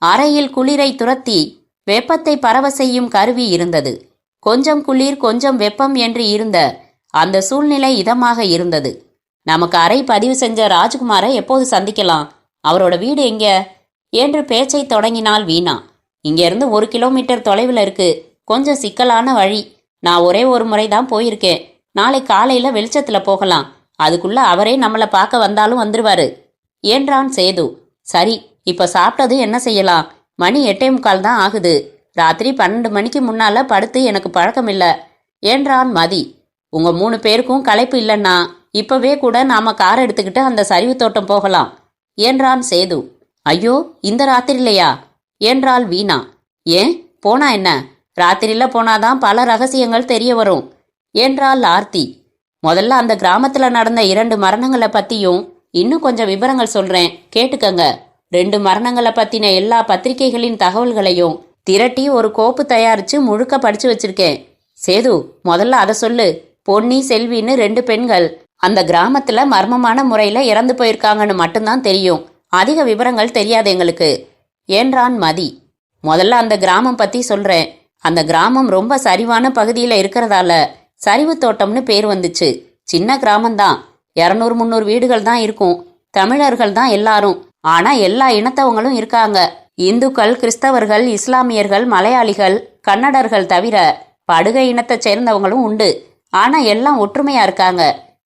அறையில் குளிரை துரத்தி வெப்பத்தை பரவ செய்யும் கருவி இருந்தது. கொஞ்சம் குளிர் கொஞ்சம் வெப்பம் என்று இருந்த அந்த சூழ்நிலை இதமாக இருந்தது. நமக்கு அறை பதிவு செஞ்ச ராஜ்குமாரை எப்போது சந்திக்கலாம்? அவரோட வீடு எங்க என்று பேச்சை தொடங்கினாள் வீணா. இங்கிருந்து 1 கிலோமீட்டர் தொலைவில் இருக்கு. கொஞ்சம் சிக்கலான வழி. நான் ஒரே ஒரு முறை தான் போயிருக்கேன். நாளை காலையில வெளிச்சத்துல போகலாம். அதுக்குள்ள அவரே நம்மளை பார்க்க வந்தாலும் வந்துருவாரு என்றான் சேது. சரி, இப்ப சாப்பிட்டது என்ன செய்யலாம்? மணி 8:45 தான் ஆகுது. ராத்திரி 12 மணிக்கு முன்னால படுத்து எனக்கு பழக்கம் இல்ல என்றான் மதி. உங்க 3 பேருக்கும் களைப்பு இல்லைன்னா இப்பவே கூட நாம கார் எடுத்துக்கிட்டு அந்த சரிவு தோட்டம் போகலாம் என்றான் சேது. ஐயோ, இந்த ராத்திரிலையா என்றாள் வீணா. ஏன், போனா என்ன? ராத்திரில போனாதான் பல ரகசியங்கள் தெரிய வரும் என்றாள் ஆர்த்தி. முதல்ல அந்த கிராமத்துல நடந்த 2 மரணங்களை பத்தியும் இன்னும் கொஞ்சம் விவரங்கள் சொல்றேன், கேட்டுக்கங்க. 2 மரணங்களை பத்தின எல்லா பத்திரிகைகளின் தகவல்களையும் திரட்டி ஒரு கோப்பு தயாரிச்சு முழுக்க படிச்சு வச்சிருக்கேன். சேது, முதல்ல அதை சொல்லு. பொன்னி, செல்வின்னு 2 பெண்கள் அந்த கிராமத்துல மர்மமான முறையில இறந்து போயிருக்காங்கன்னு மட்டும்தான் தெரியும். அதிக விவரங்கள் தெரியாது எங்களுக்கு என்றான் மதி. முதல்ல அந்த கிராமம் பத்தி சொல்றேன். அந்த கிராமம் ரொம்ப சரிவான பகுதியில இருக்கிறதால சரிவு தோட்டம்னு பேர் வந்துச்சு. சின்ன கிராமம்தான். 200-300 வீடுகள் தான் இருக்கும். தமிழர்கள் தான் எல்லாரும். ஆனா எல்லா இனத்தவங்களும் இருக்காங்க. இந்துக்கள், கிறிஸ்தவர்கள், இஸ்லாமியர்கள், மலையாளிகள், கன்னடர்கள் தவிர படுகை இனத்தை சேர்ந்தவங்களும் உண்டு. ஆனா எல்லாம் ஒற்றுமையா இருக்காங்க.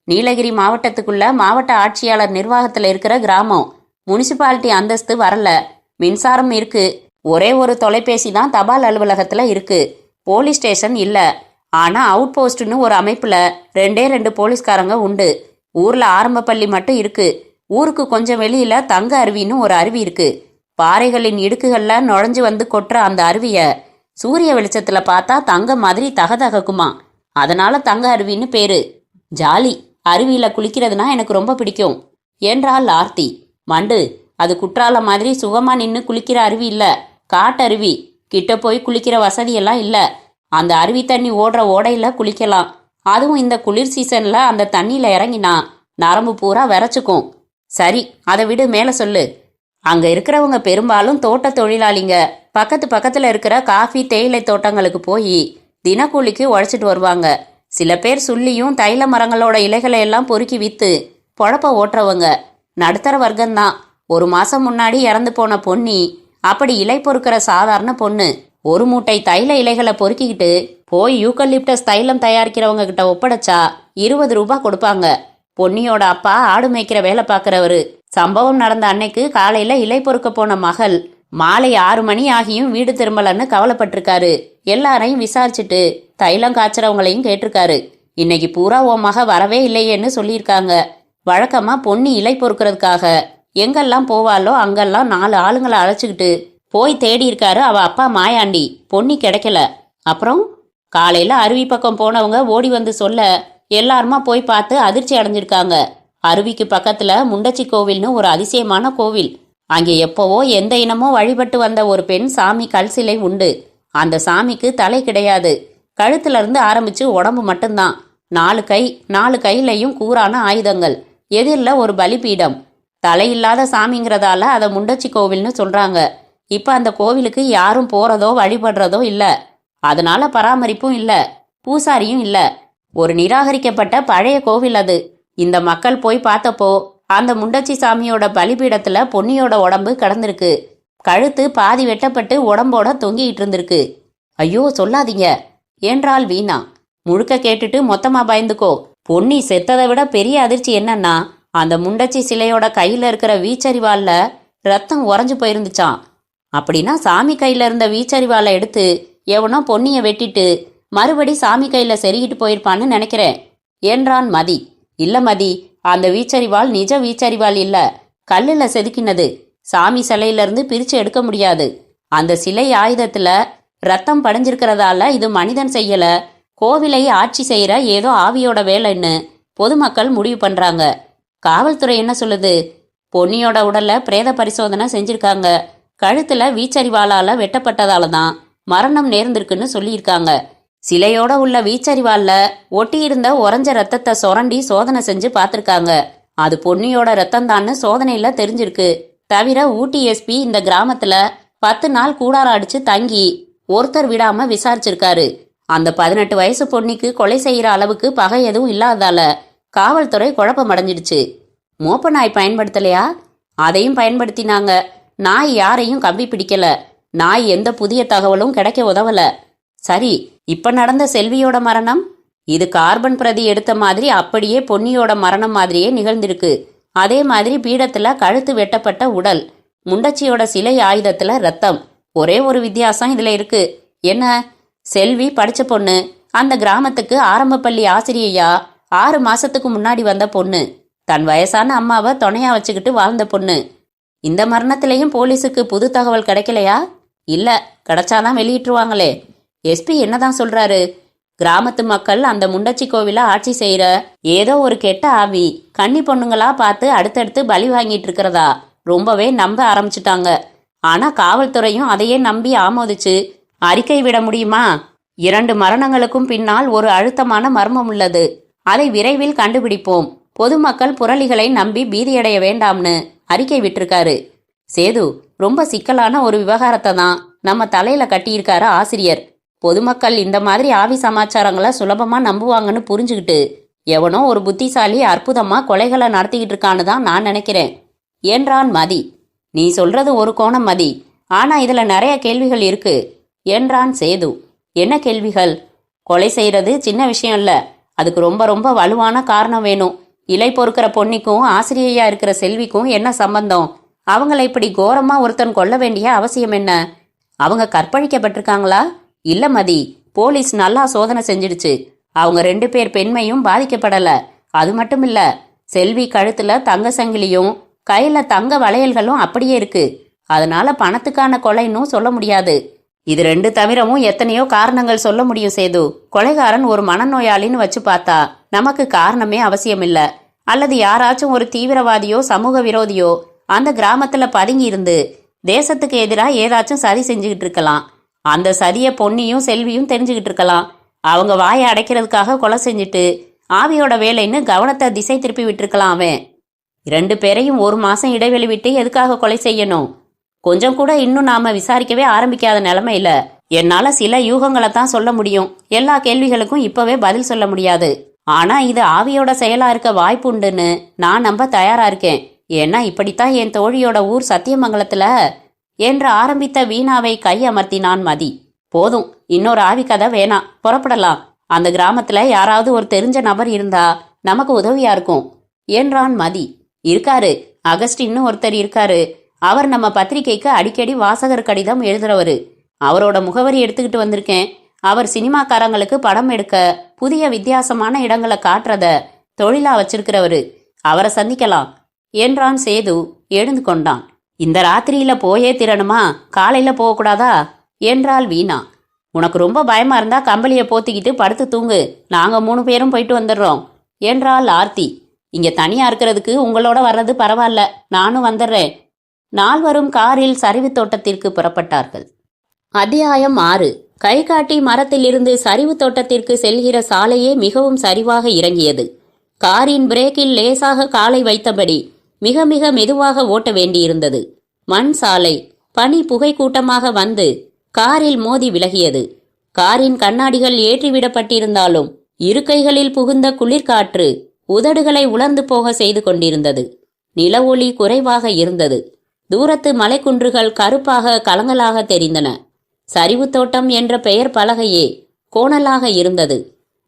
நீலகிரி மாவட்டத்துக்குள்ள மாவட்ட ஆட்சியாளர் நிர்வாகத்துல இருக்கிற கிராமம். முனிசிபாலிட்டி அந்தஸ்து வரல. மின்சாரம் இருக்கு. ஒரே ஒரு தொலைபேசி தான் தபால் அலுவலகத்துல இருக்கு. போலீஸ் ஸ்டேஷன் இல்ல. ஆனா அவுட் போஸ்ட்னு ஒரு அமைப்புல 2 போலீஸ்காரங்க உண்டு. ஊர்ல ஆரம்ப பள்ளி மட்டும் இருக்கு. ஊருக்கு கொஞ்சம் வெளியில தங்க அருவின்னு ஒரு அருவி இருக்கு. பாறைகளின் இடுக்குகள்ல நுழைஞ்சு வந்து கொட்டுற அந்த அருவிய சூரிய வெளிச்சத்துல பார்த்தா தங்க மாதிரி தகதகுமா. அதனால தங்க அருவின்னு பேரு. ஜாலி. அருவியில குளிக்கிறதுனா எனக்கு ரொம்ப பிடிக்கும் என்றாள் ஆர்த்தி. மண்டு, அது குற்றால மாதிரி சுகமா நின்னு குளிக்கிற அருவி இல்ல, காட்டருவி. கிட்ட போய் குளிக்கிற வசதியெல்லாம் இல்ல. அந்த அருவி தண்ணி ஓடுற ஓடையில குளிக்கலாம். அதுவும் இந்த குளிர் சீசன்ல அந்த தண்ணியில இறங்கினா நரம்பு பூரா விரைச்சுக்கும். சரி, அதை விடு, மேல சொல்லு. அங்க இருக்கிறவங்க பெரும்பாலும் தோட்ட தொழிலாளிங்க. பக்கத்துல இருக்கிற காஃபி, தேயிலை தோட்டங்களுக்கு போய் தினக்கூலிக்கு உழைச்சிட்டு வருவாங்க. சில பேர் சுள்ளியும் தைல மரங்களோட இலைகளை எல்லாம் பொறுக்கி வித்து பொழப்ப ஓட்டுறவங்க. நடுத்தர வர்க்கம்தான். 1 மாசம் முன்னாடி இறந்து போன பொன்னி அப்படி இலை பொறுக்கிற சாதாரண பொண்ணு. 1 மூட்டை தைல இலைகளை பொறுக்கிக்கிட்டு போய் யூக்கலிப்டஸ் தைலம் தயாரிக்கிறவங்க கிட்ட ஒப்படைச்சா 20 ரூபாய் கொடுப்பாங்க. பொன்னியோட அப்பா ஆடு மேய்க்கிற வேலை பார்க்கறவரு. சம்பவம் நடந்த அன்னைக்கு காலையில இலை பொறுக்க போன மகள் மாலை 6 மணி ஆகியும் வீடு திரும்பலன்னு கவலைப்பட்டிருக்காரு. எல்லாரையும் விசாரிச்சுட்டு தைலம் காய்ச்சறவங்களையும் கேட்டிருக்காரு. இன்னைக்கு பூரா உன் மக வரவே இல்லையேன்னு சொல்லியிருக்காங்க. வழக்கமா பொன்னி இலை பொறுக்கிறதுக்காக எங்கெல்லாம் போவாளோ அங்கெல்லாம் 4 ஆளுங்களை அழைச்சிக்கிட்டு போய் தேடி இருக்காரு அவ அப்பா மாயாண்டி. பொன்னி கிடைக்கல. அப்புறம் காலையில அருவி பக்கம் போனவங்க ஓடி வந்து சொல்ல எல்லாருமா போய் பார்த்து அதிர்ச்சி அடைஞ்சிருக்காங்க. அருவிக்கு பக்கத்துல முண்டச்சி கோவில்னு ஒரு அதிசயமான கோவில். அங்கே எப்பவோ எந்த இனமோ வழிபட்டு வந்த ஒரு பெண் சாமி கல் சிலை உண்டு. அந்த சாமிக்கு தலை கிடையாது. கழுத்துல இருந்து ஆரம்பிச்சு உடம்பு மட்டும்தான். 4 கை, 4 கையிலையும் கூரான ஆயுதங்கள். எதிரில் ஒரு பலிபீடம். தலையில்லாத சாமிங்கிறதால அதை முண்டச்சி கோவில்னு சொல்றாங்க. இப்ப அந்த கோவிலுக்கு யாரும் போறதோ வழிபடுறதோ இல்ல. அதனால பராமரிப்பும் இல்ல, பூசாரியும் இல்ல. ஒரு நிராகரிக்கப்பட்ட பழைய கோவில் அது. இந்த மக்கள் போய் பார்த்தப்போ அந்த முண்டச்சி சாமியோட பலிபீடத்துல பொன்னியோட உடம்பு கிடந்திருக்கு. கழுத்து பாதி வெட்டப்பட்டு உடம்போட தொங்கிட்டு இருந்திருக்கு. ஐயோ சொல்லாதீங்க என்றாள் வீணா. முழுக்க கேட்டுட்டு மொத்தமா பயந்துக்கோ. பொன்னி செத்ததை விட பெரிய அதிர்ச்சி என்னன்னா, அந்த முண்டச்சி சிலையோட கையில இருக்கிற வீச்சரிவால்ல ரத்தம் உறைஞ்சு போயிருந்துச்சான். அப்படின்னா சாமி கையில இருந்த வீச்சரிவாலை எடுத்து எவனோ பொன்னிய வெட்டிட்டு மறுபடி சாமி கையில செருகிட்டு போயிருப்பான்னு நினைக்கிறேன் என்றான் மதி. இல்ல மதி, அந்த வீச்சரிவால் நிஜ வீச்சரிவால் இல்ல, கல்லுல செதுக்கினது. சாமி சிலையில இருந்து பிரிச்சு எடுக்க முடியாது. அந்த சிலை ஆயுதத்துல ரத்தம் படிஞ்சிருக்கிறதால இது மனிதன் செய்யல, கோவிலை ஆட்சி செய்யற ஏதோ ஆவியோட வேலைன்னு பொதுமக்கள் முடிவு பண்றாங்க. காவல்துறை என்ன சொல்லுது? பொன்னியோட உடல்ல பிரேத பரிசோதனை செஞ்சிருக்காங்க. கழுத்துல வீச்சரிவாலால வெட்டப்பட்டதால தான் மரணம் நேர்ந்திருக்குன்னு சொல்லியிருக்காங்க. சிலையோட உள்ள வீச்சரிவால்ல ஒட்டியிருந்த உறைஞ்ச ரத்தத்தை சுரண்டி சோதனை செஞ்சு பார்த்திருக்காங்க. அது பொன்னியோட ரத்தம் தான்னு சோதனையில தெரிஞ்சிருக்கு. தவிர ஊட்டி எஸ்பி இந்த கிராமத்துல 10 நாள் கூடாரம் அடிச்சு தங்கி ஒருத்தர் விடாம விசாரிச்சிருக்காரு. அந்த 18 வயசு பொன்னிக்கு கொலை செய்யற அளவுக்கு பகை எதுவும் இல்லாதால காவல்துறை குழப்பம் அடைஞ்சிடுச்சு. மோப்ப நாய் பயன்படுத்தலையா? அதையும் பயன்படுத்தினாங்க. நாய் யாரையும் கம்பி பிடிக்கல. நாய் எந்த புதிய தகவலும் கிடைக்க உதவல. சரி, இப்ப நடந்த செல்வியோட மரணம்? இது கார்பன் பிரதி எடுத்த மாதிரி அப்படியே பொன்னியோட மரணம் மாதிரியே நிகழ்ந்திருக்கு. அதே மாதிரி பீடத்துல கழுத்து வெட்டப்பட்ட உடல், முண்டச்சியோட சிலை ஆயுதத்துல ரத்தம். ஒரே ஒரு வித்தியாசம் இதுல இருக்கு. என்ன? செல்வி படிச்ச பொண்ணு. அந்த கிராமத்துக்கு ஆரம்ப பள்ளி ஆசிரியையா 6 மாசத்துக்கு முன்னாடி வந்த பொண்ணு. தன் வயசான அம்மாவை துணையா வச்சுக்கிட்டு வாழ்ந்த பொண்ணு. இந்த மரணத்திலையும் போலீஸுக்கு புது தகவல் கிடைக்கலையா? இல்ல, கிடைச்சாதான் வெளியிட்டுருவாங்களே. எஸ்பி என்னதான் சொல்றாரு? கிராமத்து மக்கள் அந்த முண்டச்சி கோவில ஆட்சி செய்யற ஏதோ ஒரு கெட்ட ஆவி கன்னி பொண்ணுங்களா பார்த்து அடுத்தடுத்து பலி வாங்கிட்டு இருக்கிறதா ரொம்பவே நம்ப ஆரம்பிச்சுட்டாங்க. ஆனா காவல்துறையும் அதையே நம்பி ஆமோதிச்சு அறிக்கை விட முடியுமா? 2 மரணங்களுக்கும் பின்னால் ஒரு அழுத்தமான மர்மம் உள்ளது. அதை விரைவில் கண்டுபிடிப்போம். பொதுமக்கள் புரளிகளை நம்பி பீதியடைய வேண்டாம்னு அறிக்கை விட்டிருக்காரு. சேது, ரொம்ப சிக்கலான ஒரு விவகாரத்தை தான் நம்ம தலையில கட்டியிருக்காரு ஆசிரியர். பொதுமக்கள் இந்த மாதிரி ஆவி சமாச்சாரங்களை சுலபமா நம்புவாங்கன்னு புரிஞ்சுக்கிட்டு எவனோ ஒரு புத்திசாலி அற்புதமா கொலைகளை நடத்திக்கிட்டு இருக்கான்னு தான் நான் நினைக்கிறேன் என்றான் மதி. நீ சொல்றது ஒரு கோணம் மதி, ஆனா இதுல நிறைய கேள்விகள் இருக்கு என்றான் சேது. என்ன கேள்விகள்? கொலை செய்யறது சின்ன விஷயம் இல்ல, அதுக்கு ரொம்ப ரொம்ப வலுவான காரணம் வேணும். இலை பொறுக்கிற பொன்னிக்கும் ஆசிரியையா இருக்கிற செல்விக்கும் என்ன சம்பந்தம்? அவங்கள இப்படி கோரமா ஒருத்தன் கொல்ல வேண்டிய அவசியம் என்ன? அவங்க கற்பழிக்கப்பட்டிருக்காங்களா? இல்ல மதி, போலீஸ் நல்லா சோதனை செஞ்சிடுச்சு. அவங்க 2 பேர் பெண்மையும் பாதிக்கப்படல. அது மட்டும் இல்ல, செல்வி கழுத்துல தங்க சங்கிலியும் கையில தங்க வளையல்களும் அப்படியே இருக்கு. அதனால பணத்துக்கான கொலைன்னு சொல்ல முடியாது. இது 2 தவிரவும் எத்தனையோ காரணங்கள் சொல்ல முடியும் சேது. கொலைகாரன் ஒரு மனநோயாளின்னு வச்சு பார்த்தா நமக்கு காரணமே அவசியம் இல்ல. அல்லது யாராச்சும் ஒரு தீவிரவாதியோ சமூக விரோதியோ அந்த கிராமத்துல பதுங்கி இருந்து தேசத்துக்கு எதிராக ஏதாச்சும் சதி செஞ்சுக்கிட்டு இருக்கலாம். அந்த சதிய பொன்னியும் செல்வியும் தெரிஞ்சுக்கிட்டு இருக்கலாம். அவங்க வாயை அடைக்கிறதுக்காக கொலை செஞ்சுட்டு ஆவியோட வேலைன்னு கவனத்தை திசை திருப்பி விட்டுருக்கலாம். அவன் 2 பேரையும் 1 மாசம் இடைவெளி விட்டு எதுக்காக கொலை செய்யணும்? கொஞ்சம் கூட இன்னும் நாம விசாரிக்கவே ஆரம்பிக்காத நிலைமையில என்னால சில யூகங்களை தான் சொல்ல முடியும். எல்லா கேள்விகளுக்கும் இப்பவே பதில் சொல்ல முடியாது. ஆனா இது ஆவியோட செயலா இருக்க வாய்ப்பு உண்டுன்னு நான் நம்ப தயாரா இருக்கேன். ஏன்னா இப்படித்தான் என் தோழியோட ஊர் சத்தியமங்கலத்துல என்று ஆரம்பித்த வீணாவை கை அமர்த்தினான் மதி. போதும், இன்னொரு ஆவி கதை வேணாம், புறப்படலாம். அந்த கிராமத்துல யாராவது ஒரு தெரிஞ்ச நபர் இருந்தா நமக்கு உதவியா இருக்கும் என்றான் மதி. இருக்காரு, அகஸ்டின்னு ஒருத்தர் இருக்காரு. அவர் நம்ம பத்திரிகைக்கு அடிக்கடி வாசகர் கடிதம் எழுதுறவரு. அவரோட முகவரி எடுத்துக்கிட்டு வந்திருக்கேன். அவர் சினிமாக்காரங்களுக்கு படம் எடுக்க புதிய வித்தியாசமான இடங்களை காட்டுறத தொழிலா வச்சிருக்கிறவரு. அவரை சந்திக்கலாம் என்றான் சேது எழுந்து கொண்டான். இந்த ராத்திரியில போயே திரணுமா, காலையில போகக்கூடாதா என்றாள் வீணா. உனக்கு ரொம்ப பயமா இருந்தா கம்பளியை போத்திக்கிட்டு படுத்து தூங்கு, நாங்க 3 பேரும் போயிட்டு வந்துடுறோம் என்றாள் ஆர்த்தி. இங்க தனியா இருக்கிறதுக்கு உங்களோட வர்றது பரவாயில்ல, நானும் வந்துடுறேன். 4வரும் காரில் சரிவு தோட்டத்திற்கு புறப்பட்டார்கள். அத்தியாயம் 6. கை காட்டி மரத்திலிருந்து சரிவு தோட்டத்திற்கு செல்கிற சாலையே மிகவும் சரிவாக இறங்கியது. காரின் பிரேக்கில் லேசாக காலை வைத்தபடி மிக மிக மெதுவாக ஓட்ட வேண்டியிருந்தது. மண் சாலை, பனி புகை கூட்டமாக வந்து காரில் மோதி விலகியது. காரின் கண்ணாடிகள் ஏற்றிவிடப்பட்டிருந்தாலும் இருக்கைகளில் புகுந்த குளிர்காற்று உதடுகளை உலர்ந்து போக செய்து கொண்டிருந்தது. நில ஒளி குறைவாக இருந்தது. தூரத்து மலைக்குன்றுகள் கருப்பாக கலங்கலாக தெரிந்தன. சரிவு தோட்டம் என்ற பெயர் பலகையே கோணலாக இருந்தது.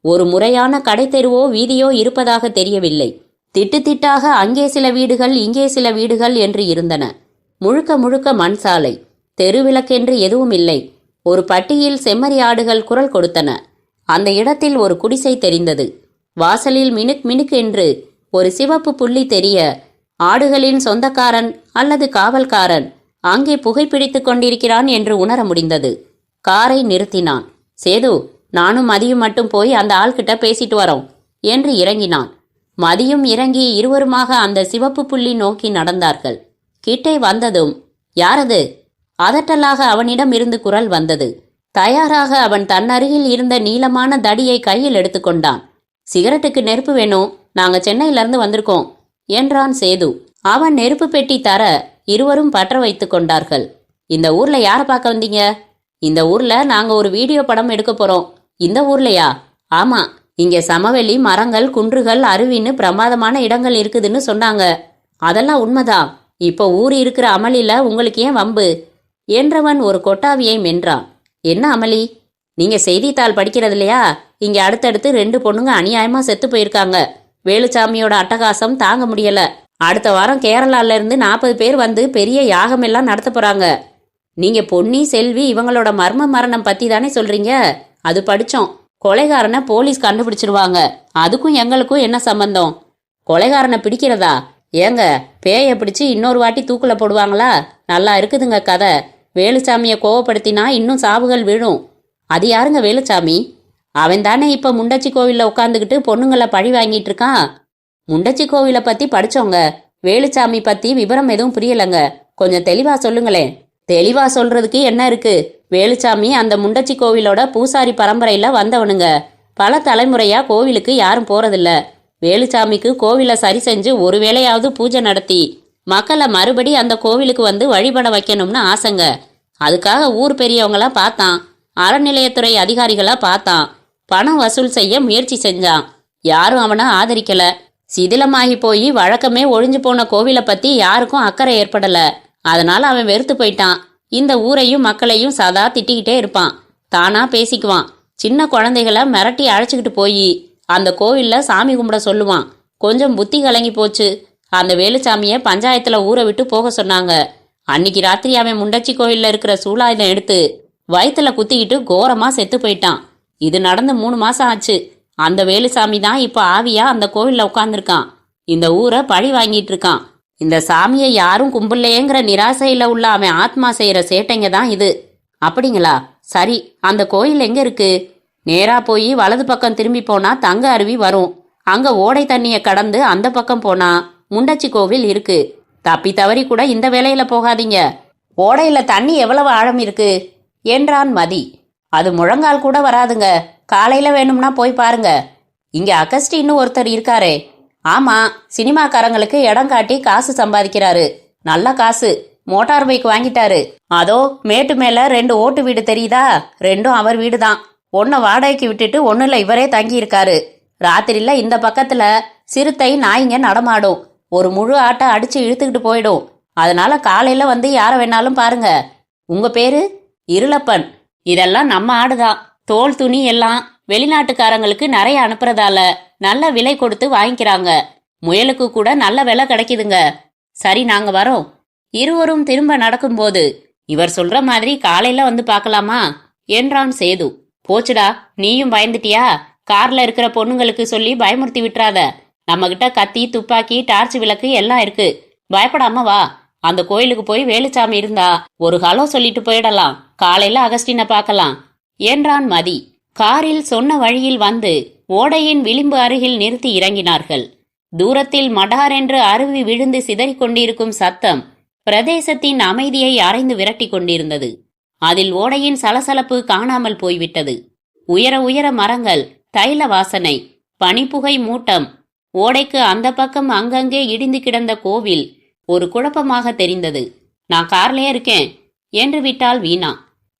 ஒரு முறையான கடைத்தெருவோ வீதியோ இருப்பதாக தெரியவில்லை. திட்டு திட்டாக அங்கே சில வீடுகள் இங்கே சில வீடுகள் என்று இருந்தன. முழுக்க முழுக்க மண் சாலை. தெருவிளக்கென்று எதுவும் இல்லை. ஒரு பட்டியில் செம்மறி ஆடுகள் குரல் கொடுத்தன. அந்த இடத்தில் ஒரு குடிசை தெரிந்தது. வாசலில் மினுக் மினுக் என்று ஒரு சிவப்பு புள்ளி தெரிய ஆடுகளின் சொந்தக்காரன் அல்லது காவல்காரன் அங்கே புகைப்பிடித்துக் கொண்டிருக்கிறான் என்று உணர முடிந்தது. காரை நிறுத்தினான். சேது, நானும் மதியும் மட்டும் போய் அந்த ஆள்கிட்ட பேசிட்டு வரோம் என்று இறங்கினான். மதியும் இறங்கி இருவருமாக அந்த சிவப்பு புள்ளி நோக்கி நடந்தார்கள். கிட்டே வந்ததும், யாரது? அதட்டலாக அவனிடம் இருந்து குரல் வந்தது. தயாராக அவன் தன்னருகில் இருந்த நீளமான தடியை கையில் எடுத்துக்கொண்டான். சிகரெட்டுக்கு நெருப்பு வேணும், நாங்க சென்னையிலிருந்து வந்திருக்கோம் என்றான் சேது. அவன் நெருப்பு பெட்டி தர இருவரும் பற்ற வைத்துக் கொண்டார்கள். இந்த ஊர்ல யாரை பார்க்க வந்தீங்க? இந்த ஊர்ல நாங்க ஒரு வீடியோ படம் எடுக்க போறோம். இந்த ஊர்லயா? ஆமா, இங்க சமவெளி, மரங்கள், குன்றுகள், அருவின்னு பிரமாதமான இடங்கள் இருக்குதுன்னு சொன்னாங்க. அதெல்லாம் உண்மைதான். இப்போ ஊர் இருக்கிற அமளியில உங்களுக்கு ஏன் வம்பு என்றவன் ஒரு கொட்டாவியை மென்றான். என்ன அமளி? நீங்க செய்தித்தாள் படிக்கிறது இல்லையா? இங்க அடுத்தடுத்து 2 பொண்ணுங்க அநியாயமா செத்து போயிருக்காங்க. வேலுச்சாமியோட அட்டகாசம் தாங்க முடியல. அடுத்த வாரம் கேரளால இருந்து 40 பேர் வந்து பெரிய யாகம் எல்லாம் நடத்த போறாங்க. நீங்க பொன்னி, செல்வி இவங்களோட மர்ம மரணம் பத்தி தானே சொல்றீங்க? அது படிச்சோம். கொலைகாரனை போலீஸ் கண்டுபிடிச்சிருவாங்க. அதுக்கும் எங்களுக்கும் என்ன சம்பந்தம்? கொலைகாரனை பிடிக்கிறதா? ஏங்க, பேயை பிடிச்சு இன்னொரு வாட்டி தூக்குல போடுவாங்களா? நல்லா இருக்குதுங்க கதை. வேலுச்சாமியை கோவப்படுத்தினா இன்னும் சாவுகள் விழும். அது யாருங்க வேலுச்சாமி? அவன் தானே இப்ப முண்டச்சி கோவில்ல உட்காந்துக்கிட்டு பொண்ணுங்களை பழி வாங்கிட்டு இருக்கான். முண்டச்சி கோவிலை பத்தி படிச்சோங்க. வேலுச்சாமி பத்தி விவரம் எதுவும் புரியலங்க. கொஞ்சம் தெளிவா சொல்லுங்களேன். தெளிவா சொல்றதுக்கு என்ன இருக்கு? வேலுச்சாமி அந்த முண்டச்சி கோவிலோட பூசாரி பரம்பரையில வந்தவனுங்க. பல தலைமுறையா கோவிலுக்கு யாரும் போறதில்ல. வேலுச்சாமிக்கு கோவிலை சரி செஞ்சு ஒரு வேளையாவது பூஜை நடத்தி மக்களை மறுபடி அந்த கோவிலுக்கு வந்து வழிபட வைக்கணும்னு ஆசைங்க. அதுக்காக ஊர் பெரியவங்களா பார்த்தான், அறநிலையத்துறை அதிகாரிகளா பார்த்தான், பணம் வசூல் செய்ய முயற்சி செஞ்சான். யாரும் அவனை ஆதரிக்கல. சிதிலமாகி போய் வழக்கமே ஒழிஞ்சு போன கோவிலை பத்தி யாருக்கும் அக்கறை ஏற்படல. அதனால அவன் வெறுத்து போயிட்டான். இந்த ஊரையும் மக்களையும் சதா திட்டிக்கிட்டே இருப்பான். தானா பேசிக்குவான். சின்ன குழந்தைகளை மிரட்டி அழைச்சிக்கிட்டு போய் அந்த கோவில்ல சாமி கும்பிட சொல்லுவான். கொஞ்சம் புத்தி கலங்கி போச்சு. அந்த வேலுச்சாமிய பஞ்சாயத்துல ஊரை விட்டு போக சொன்னாங்க. அன்னைக்கு ராத்திரி அவன் முண்டச்சி கோயில்ல இருக்கிற சூலாயுதம் எடுத்து வயிற்றுல குத்திக்கிட்டு கோரமா செத்து போயிட்டான். இது நடந்து 3 மாசம் ஆச்சு. அந்த வேலுசாமி தான் இப்ப ஆவியா அந்த கோவில்ல உட்கார்ந்துருக்கான். இந்த ஊரை பழி வாங்கிட்டு இருக்கான். இந்த சாமியை யாரும் கும்பிடலையேங்கிற நிராசையில உள்ள அவன் ஆத்மா செய்யற சேட்டைங்க தான் இது. அப்படிங்களா? சரி, அந்த கோயில் எங்க இருக்கு? நேரா போய் வலது பக்கம் திரும்பி போனா தங்க அருவி வரும். அங்க ஓடை தண்ணிய கடந்து அந்த பக்கம் போனா முண்டச்சி கோவில் இருக்கு. தப்பி தவறி கூட இந்த வேலையில போகாதீங்க. ஓடையில தண்ணி எவ்வளவு ஆழம் இருக்கு என்றான் மதி. அது முழங்கால் கூட வராதுங்க. காலையில வேணும்னா போய் பாருங்க. இங்க அகஸ்டின்னு ஒருத்தர் இருக்காரே. ஆமா, சினிமாக்காரங்களுக்கு இடம் காட்டி காசு சம்பாதிக்கிறாரு. நல்ல காசு. மோட்டார் பைக் வாங்கிட்டாரு. அதோ மேட்டு மேல 2 ஓட்டு வீடு தெரியுதா? 2ம் அவர் வீடுதான். 1 வாடகைக்கு விட்டுட்டு 1ல இவரே தங்கி இருக்காரு. ராத்திரில இந்த பக்கத்துல சிறுத்தை நாய்ங்க நடமாடும். ஒரு முழு ஆட்டை அடிச்சு இழுத்துக்கிட்டு போயிடும். அதனால காலையில வந்து யார வேணாலும் பாருங்க. உங்க பேரு? இருளப்பன். இதெல்லாம் நம்ம ஆடுதான். தோல் துணி எல்லாம் வெளிநாட்டுக்காரங்களுக்கு நிறைய அனுப்புறதால நல்ல விலை கொடுத்து வாங்கிக்கிறாங்க. முயலுக்கு கூட நல்ல விலை கிடைக்குதுங்க. சரி, நாங்க வரோம். இருவரும் திரும்ப நடக்கும்போது, இவர் சொல்ற மாதிரி காலையில வந்து பார்க்கலாமா என்றான் சேது. போச்சுடா, நீயும் பயந்துட்டியா? கார்ல இருக்கிற பொண்ணுங்களுக்கு சொல்லி பயமுறுத்தி விட்டுறாத. நம்ம கிட்ட கத்தி, துப்பாக்கி, டார்ச் விளக்கு எல்லாம் இருக்கு. பயப்படாம வா. அந்த கோயிலுக்கு போய் வேலுச்சாமி இருந்தா ஒரு ஹலோ சொல்லிட்டு போயிடலாம். காலையில அகஸ்டினை பார்க்கலாம் என்றான் மதி. காரில் சொன்ன வழியில் வந்து ஓடையின் விளிம்பு அருகில் நிறுத்தி இறங்கினார்கள். தூரத்தில் மடார் என்று அருவி விழுந்து சிதறிக் கொண்டிருக்கும் சத்தம் பிரதேசத்தின் அமைதியை அரைந்து விரட்டி கொண்டிருந்தது. அதில் ஓடையின் சலசலப்பு காணாமல் போய்விட்டது. உயர உயர மரங்கள், தைல வாசனை, பனிப்புகை மூட்டம், ஓடைக்கு அந்த பக்கம் அங்கங்கே இடிந்து கிடந்த கோவில் ஒரு குழப்பமாக தெரிந்தது. நான் கார்லயே இருக்கேன் என்று விட்டாள் வீணா.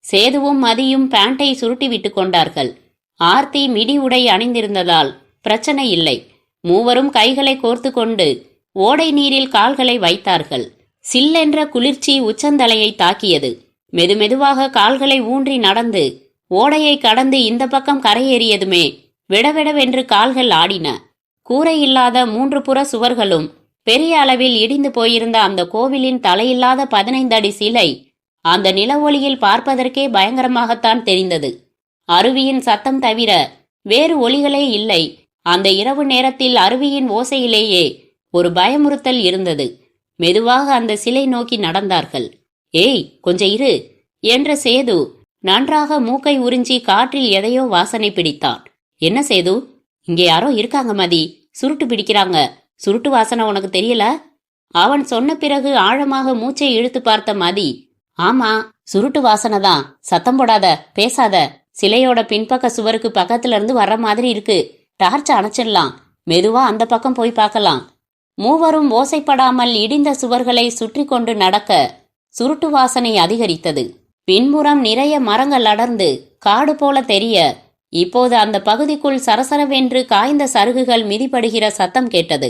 சேதுவும் மதியும் பேண்டை சுருட்டி விட்டு கொண்டார்கள். ஆர்த்தி மிடி உடை அணிந்திருந்ததால் பிரச்சனை இல்லை. மூவரும் கைகளை கோர்த்து கொண்டு ஓடை நீரில் கால்களை வைத்தார்கள். சில்லென்ற குளிர்ச்சி உச்சந்தலையை தாக்கியது. மெதுமெதுவாக கால்களை ஊன்றி நடந்து ஓடையை கடந்து இந்த பக்கம் கரையேறியதுமே விடவிடவென்று கால்கள் ஆடின. கூரை இல்லாத 3 புற சுவர்களும் பெரிய அளவில் இடிந்து போயிருந்த அந்த கோவிலின் தலையில்லாத 15 அடி சிலை அந்த நில ஒளியில் பார்ப்பதற்கே பயங்கரமாகத்தான் தெரிந்தது. அருவியின் சத்தம் தவிர வேறு ஒலிகளே இல்லை. அந்த இரவு நேரத்தில் அருவியின் ஓசையிலேயே ஒரு பயமுறுத்தல் இருந்தது. மெதுவாக அந்த சிலை நோக்கி நடந்தார்கள். ஏய், கொஞ்சம் இரு என்ற சேது நன்றாக மூக்கை உறிஞ்சி காற்றில் எதையோ வாசனை பிடித்தான். என்ன சேது, இங்கே யாரோ இருக்காங்க மதி, சுருட்டு பிடிக்கிறாங்க. சுருட்டு வாசனை உனக்கு தெரியல? அவன் சொன்ன பிறகு ஆழமாக மூச்சை இழுத்து பார்த்த மதி, ஆமா, சுருட்டு வாசனை தான். சத்தம் போடாத, பேசாத. சிலையோட பின்பக்க சுவருக்கு பக்கத்துல இருந்து வர்ற மாதிரி இருக்கு. டார்ச் அணைச்சிடலாம். மெதுவா அந்த பக்கம் போய் பார்க்கலாம். மூவரும் ஓசைப்படாமல் இடிந்த சுவர்களை சுற்றி கொண்டு நடக்க சுருட்டு வாசனை அதிகரித்தது. பின்புறம் நிறைய மரங்கள் அடர்ந்து காடு போல தெரிய இப்போது அந்த பகுதிக்குள் சரசரவென்று காய்ந்த சருகுகள் மிதிப்படுகிற சத்தம் கேட்டது.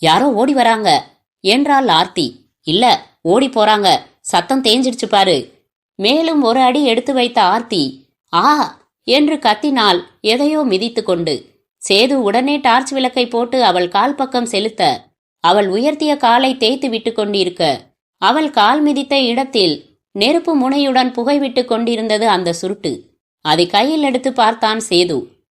யாரோ ஓடி வராங்க என்றாள் ஆர்த்தி. இல்ல, ஓடி போறாங்க. சத்தம் தேஞ்சிடுச்சு பாரு. மேலும் ஒரு அடி எடுத்து வைத்த ஆர்த்தி ஆ என்று கத்தினாள், எதையோ மிதித்து கொண்டு. சேது உடனே டார்ச் விளக்கை போட்டு அவள் கால் பக்கம் செலுத்த அவள் உயர்த்திய காலை தேய்த்து விட்டு கொண்டிருக்க அவள் கால் மிதித்த இடத்தில் நெருப்பு முனையுடன் புகைவிட்டு கொண்டிருந்தது அந்த சுருட்டு. அதை கையில் எடுத்து பார்த்தான் சேது.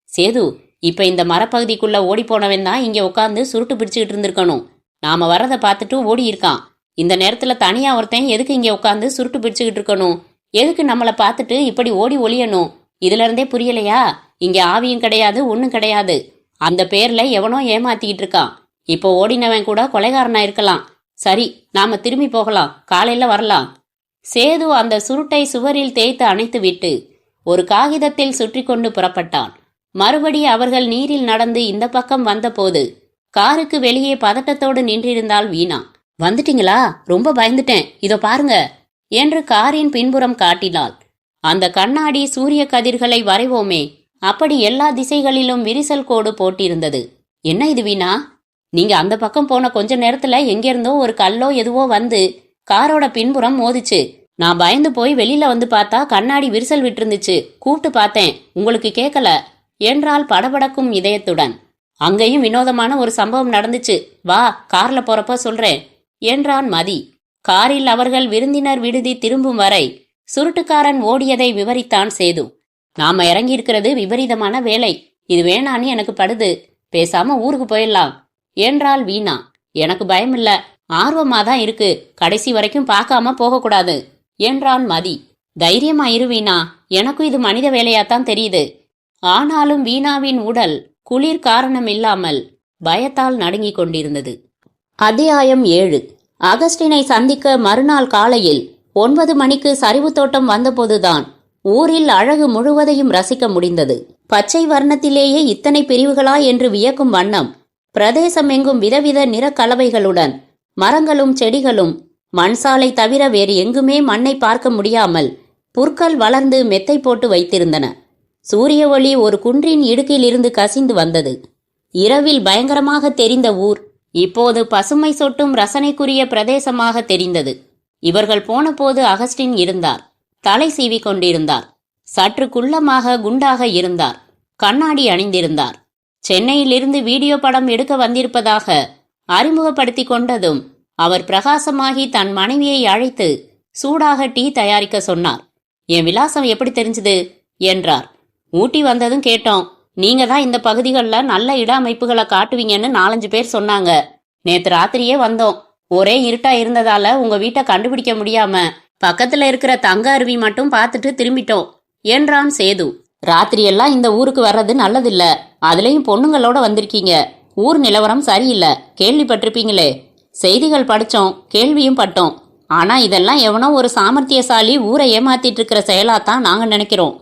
சேது, இப்ப இந்த மரப்பகுதிக்குள்ள ஓடி போனவன் தான் இங்க உட்காந்து சுருட்டு பிடிச்சுக்கிட்டு இருந்திருக்கணும். நாம வரதை பார்த்துட்டு ஓடி இருக்கான். இந்த நேரத்துல தனியா ஒருத்தன் எதுக்கு இங்க உட்காந்து சுருட்டு பிடிச்சுக்கிட்டு இருக்கணும்? எதுக்கு நம்மளை பார்த்துட்டு இப்படி ஓடி ஒளியணும்? இதுல இருந்தே புரியலையா? இங்க ஆவியும் கிடையாது, ஒண்ணும் கிடையாது. அந்த பேர்ல எவனோ ஏமாத்திக்கிட்டு இருக்கான். இப்போ ஓடினவன் கூட கொலைகாரனா இருக்கலாம். சரி, நாம திரும்பி போகலாம். காலையில வரலாம். சேது அந்த சுருட்டை சுவரில் தேய்த்து அணைத்து விட்டு ஒரு காகிதத்தில் சுற்றி கொண்டு புறப்பட்டான். மறுபடி அவர்கள் நீரில் நடந்து இந்த பக்கம் வந்தபோது காருக்கு வெளியே பதட்டத்தோடு நின்றிருந்தாள் வீணா. வந்துட்டீங்களா? ரொம்ப பயந்துட்டேன், இதோ பாருங்க என்று காரின் பின்புறம் காட்டினாள். அந்த கண்ணாடி சூரிய கதிர்களை வரைவோமே அப்படி எல்லா திசைகளிலும் விரிசல் கோடு போட்டிருந்தது. என்ன இது வீணா? நீங்க அந்த பக்கம் போன கொஞ்ச நேரத்துல எங்கிருந்தோ ஒரு கல்லோ எதுவோ வந்து காரோட பின்புறம் மோதிச்சு. நான் பயந்து போய் வெளியில வந்து பார்த்தா கண்ணாடி விரிசல் விட்டுருந்துச்சு. கூப்பிட்டு பார்த்தேன், உங்களுக்கு கேட்கல என்றால் படபடக்கும் இதயத்துடன். அங்கேயும் வினோதமான ஒரு சம்பவம் நடந்துச்சு. வா, கார்ல போறப்ப சொல்றேன் என்றான் மதி. காரில் அவர்கள் விருந்தினர் விடுதி திரும்பும் வரை சுருட்டுக்காரன் ஓடியதை விவரித்தான் சேது. நாம இறங்கி இருக்கிறது விபரீதமான வேலை. இது வேணான்னு எனக்கு படுது. பேசாம ஊருக்கு போயிடலாம் என்றாள் வீணா. எனக்கு பயமில்ல, ஆர்வமாதான் இருக்கு. கடைசி வரைக்கும் பார்க்காம போகக்கூடாது என்றான் மதி. தைரியமா இரு வீணா, எனக்கும் இது மனித வேலையாத்தான் தெரியுது. ஆனாலும் வீணாவின் உடல் குளிர் காரணம் இல்லாமல் பயத்தால் நடுங்கிக் கொண்டிருந்தது. அத்தியாயம் 7. அகஸ்டினை சந்திக்க மறுநாள் காலையில் 9 மணிக்கு சரிவு தோட்டம் வந்தபோதுதான் ஊரில் அழகு முழுவதையும் ரசிக்க முடிந்தது. பச்சை வர்ணத்திலேயே இத்தனை பிரிவுகளா என்று வியக்கும் வண்ணம் பிரதேசம் எங்கும் விதவித நிறக்கலவைகளுடன் மரங்களும் செடிகளும், மண் சாலை தவிர வேறு எங்குமே மண்ணை பார்க்க முடியாமல் புற்கள் வளர்ந்து மெத்தை போட்டு வைத்திருந்தன. சூரிய ஒளி ஒரு குன்றின் இடுக்கில் இருந்து கசிந்து வந்தது. இரவில் பயங்கரமாக தெரிந்த ஊர் இப்போது பசுமை சொட்டும் ரசனைக்குரிய பிரதேசமாக தெரிந்தது. இவர்கள் போன போது அகஸ்டின் இருந்தார். தலை சீவி கொண்டிருந்தார். சற்று குள்ளமாக குண்டாக இருந்தார். கண்ணாடி அணிந்திருந்தார். சென்னையிலிருந்து வீடியோ படம் எடுக்க வந்திருப்பதாக அறிமுகப்படுத்தி கொண்டதும் அவர் பிரகாசமாகி தன் மனைவியை அழைத்து சூடாக டீ தயாரிக்க சொன்னார். என் விலாசம் எப்படி தெரிஞ்சது என்றார். ஊட்டி வந்ததும் கேட்டோம். நீங்க தான் இந்த பகுதிகளில் நல்ல இட அமைப்புகளை காட்டுவீங்கன்னு 4-5 பேர் சொன்னாங்க. நேத்து ராத்திரியே வந்தோம். ஒரே இருட்டா இருந்ததால உங்க வீட்டை கண்டுபிடிக்க முடியாம பக்கத்துல இருக்கிற தங்க அருவி மட்டும் பார்த்துட்டு திரும்பிட்டோம் என்றான் சேது. ராத்திரியெல்லாம் இந்த ஊருக்கு வர்றது நல்லதில்ல. அதுலயும் பொண்ணுங்களோட வந்திருக்கீங்க. ஊர் நிலவரம் சரியில்லை, கேள்விப்பட்டிருப்பீங்களே. செய்திகள் படிச்சோம், கேள்வியும் பட்டோம். ஆனா இதெல்லாம் எவனோ ஒரு சாமர்த்தியசாலி ஊரை ஏமாத்திட்டு இருக்கிற செயலாத்தான் நாங்க நினைக்கிறோம்.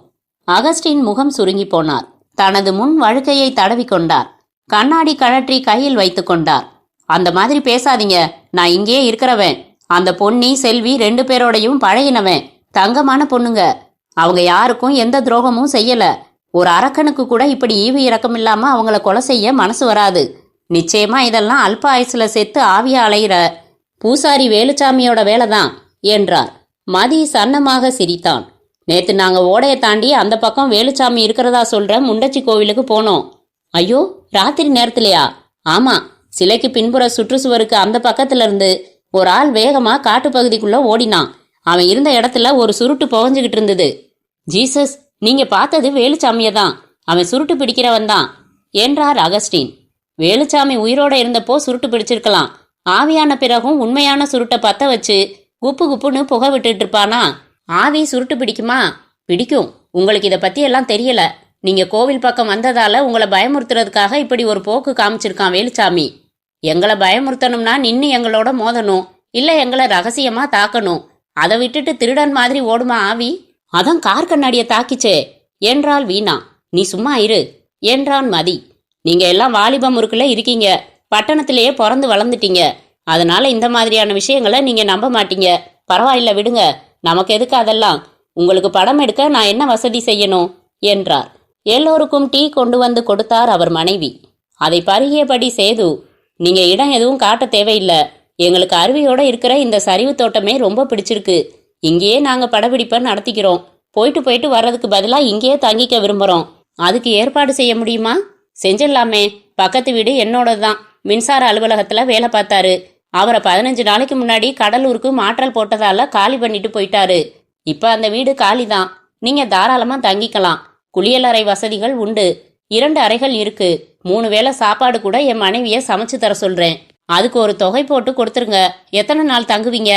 அகஸ்டின் முகம் சுருங்கி போனார். தனது முன் வழுக்கையை தடவி கொண்டார். கண்ணாடி கழற்றி கையில் வைத்து கொண்டார். அந்த மாதிரி பேசாதீங்க. நான் இங்கேயே இருக்கிறவன். அந்த பொன்னி செல்வி 2 பேரோடையும் பழகினவன். தங்கமான பொண்ணுங்க. அவங்க யாருக்கும் எந்த துரோகமும் செய்யல. ஒரு அரக்கனுக்கு கூட இப்படி ஈவு இரக்கம் இல்லாம அவங்கள கொலை செய்ய மனசு வராது. நிச்சயமா இதெல்லாம் அல்ப ஆயுசுல செத்து ஆவியா அலையிற பூசாரி வேலுச்சாமியோட வேலைதான் என்றார். மதி சன்னமாக சிரித்தான். நேத்து நாங்க ஓடைய தாண்டி அந்த பக்கம் வேலுச்சாமி இருக்கிறதா சொல்ற முண்டச்சி கோவிலுக்கு போனோம். ஐயோ, ராத்திரி நேரத்திலையா? ஆமா, சிலைக்கு பின்புற சுற்றுச்சுவருக்கு அந்த பக்கத்துல இருந்து ஒரு ஆள் வேகமா காட்டுப்பகுதிக்குள்ள ஓடினான். அவன் இருந்த இடத்துல ஒரு சுருட்டு புகஞ்சுகிட்டு இருந்தது. ஜீசஸ், நீங்க பார்த்தது வேலுச்சாமிய தான். அவன் சுருட்டு பிடிக்கிறவன் தான் என்றார் அகஸ்டின். வேலுச்சாமி உயிரோட இருந்தப்போ சுருட்டு பிடிச்சிருக்கலாம். ஆவியான பிறகும் உண்மையான சுருட்டை பத்த வச்சு குப்பு குப்புன்னு புகை விட்டுட்டு இருப்பானா? ஆவி சுருட்டு பிடிக்குமா? பிடிக்கும். உங்களுக்கு இதை பத்தி எல்லாம் தெரியல. நீங்க கோவில் பக்கம் வந்ததால உங்களை பயமுறுத்துறதுக்காக இப்படி ஒரு போக்கு காமிச்சிருக்கான் வேலுச்சாமி. எங்களை பயமுறுத்தணும்னா நின்னு எங்களோட மோதணும், இல்ல எங்களை ரகசியமா தாக்கணும். அதை விட்டுட்டு திருடன் மாதிரி ஓடுமா ஆவி? அதான் கார் கண்ணாடியை தாக்கிச்சே என்றாள் வீணா. நீ சும்மா இரு என்றான் மதி. நீங்க எல்லாம் வாலிபம் முறுக்குல இருக்கீங்க. பட்டணத்திலேயே பிறந்து வளர்ந்துட்டீங்க. அதனால இந்த மாதிரியான விஷயங்களை நீங்க நம்ப மாட்டீங்க. பரவாயில்ல, விடுங்க. நமக்கு எதுக்கு அதெல்லாம்? உங்களுக்கு படம் எடுக்க நான் என்ன வசதி செய்யணும் என்றார். எல்லோருக்கும் டீ கொண்டு வந்து கொடுத்தார் அவர் மனைவி. அதை பருகியபடி சேது, நீங்க இடம் எதுவும் காட்ட தேவையில்லை. எங்களுக்கு அருவியோட இருக்கிற இந்த சரிவு தோட்டமே ரொம்ப பிடிச்சிருக்கு. இங்கேயே நாங்க படப்பிடிப்பை நடத்திக்கிறோம். போயிட்டு போயிட்டு வர்றதுக்கு பதிலா இங்கேயே தங்கிக்க விரும்புறோம். அதுக்கு ஏற்பாடு செய்ய முடியுமா? செஞ்சிடலாமே. பக்கத்து வீடு என்னோடதுதான். மின்சார அலுவலகத்துல வேலை பார்த்தாரு. அவரை 15 நாளைக்கு முன்னாடி கடலூருக்கு மாற்றல் போட்டதால காலி பண்ணிட்டு போயிட்டாரு. இப்ப அந்த வீடு காலிதான். நீங்க தாராளமா தங்கிக்கலாம். குளியலறை வசதிகள் உண்டு. 2 அறைகள் இருக்கு. 3 வேளை சாப்பாடு கூட என் மனைவிய சமைச்சு தர சொல்றேன். அதுக்கு ஒரு தொகை போட்டு கொடுத்துருங்க. எத்தனை நாள் தங்குவீங்க?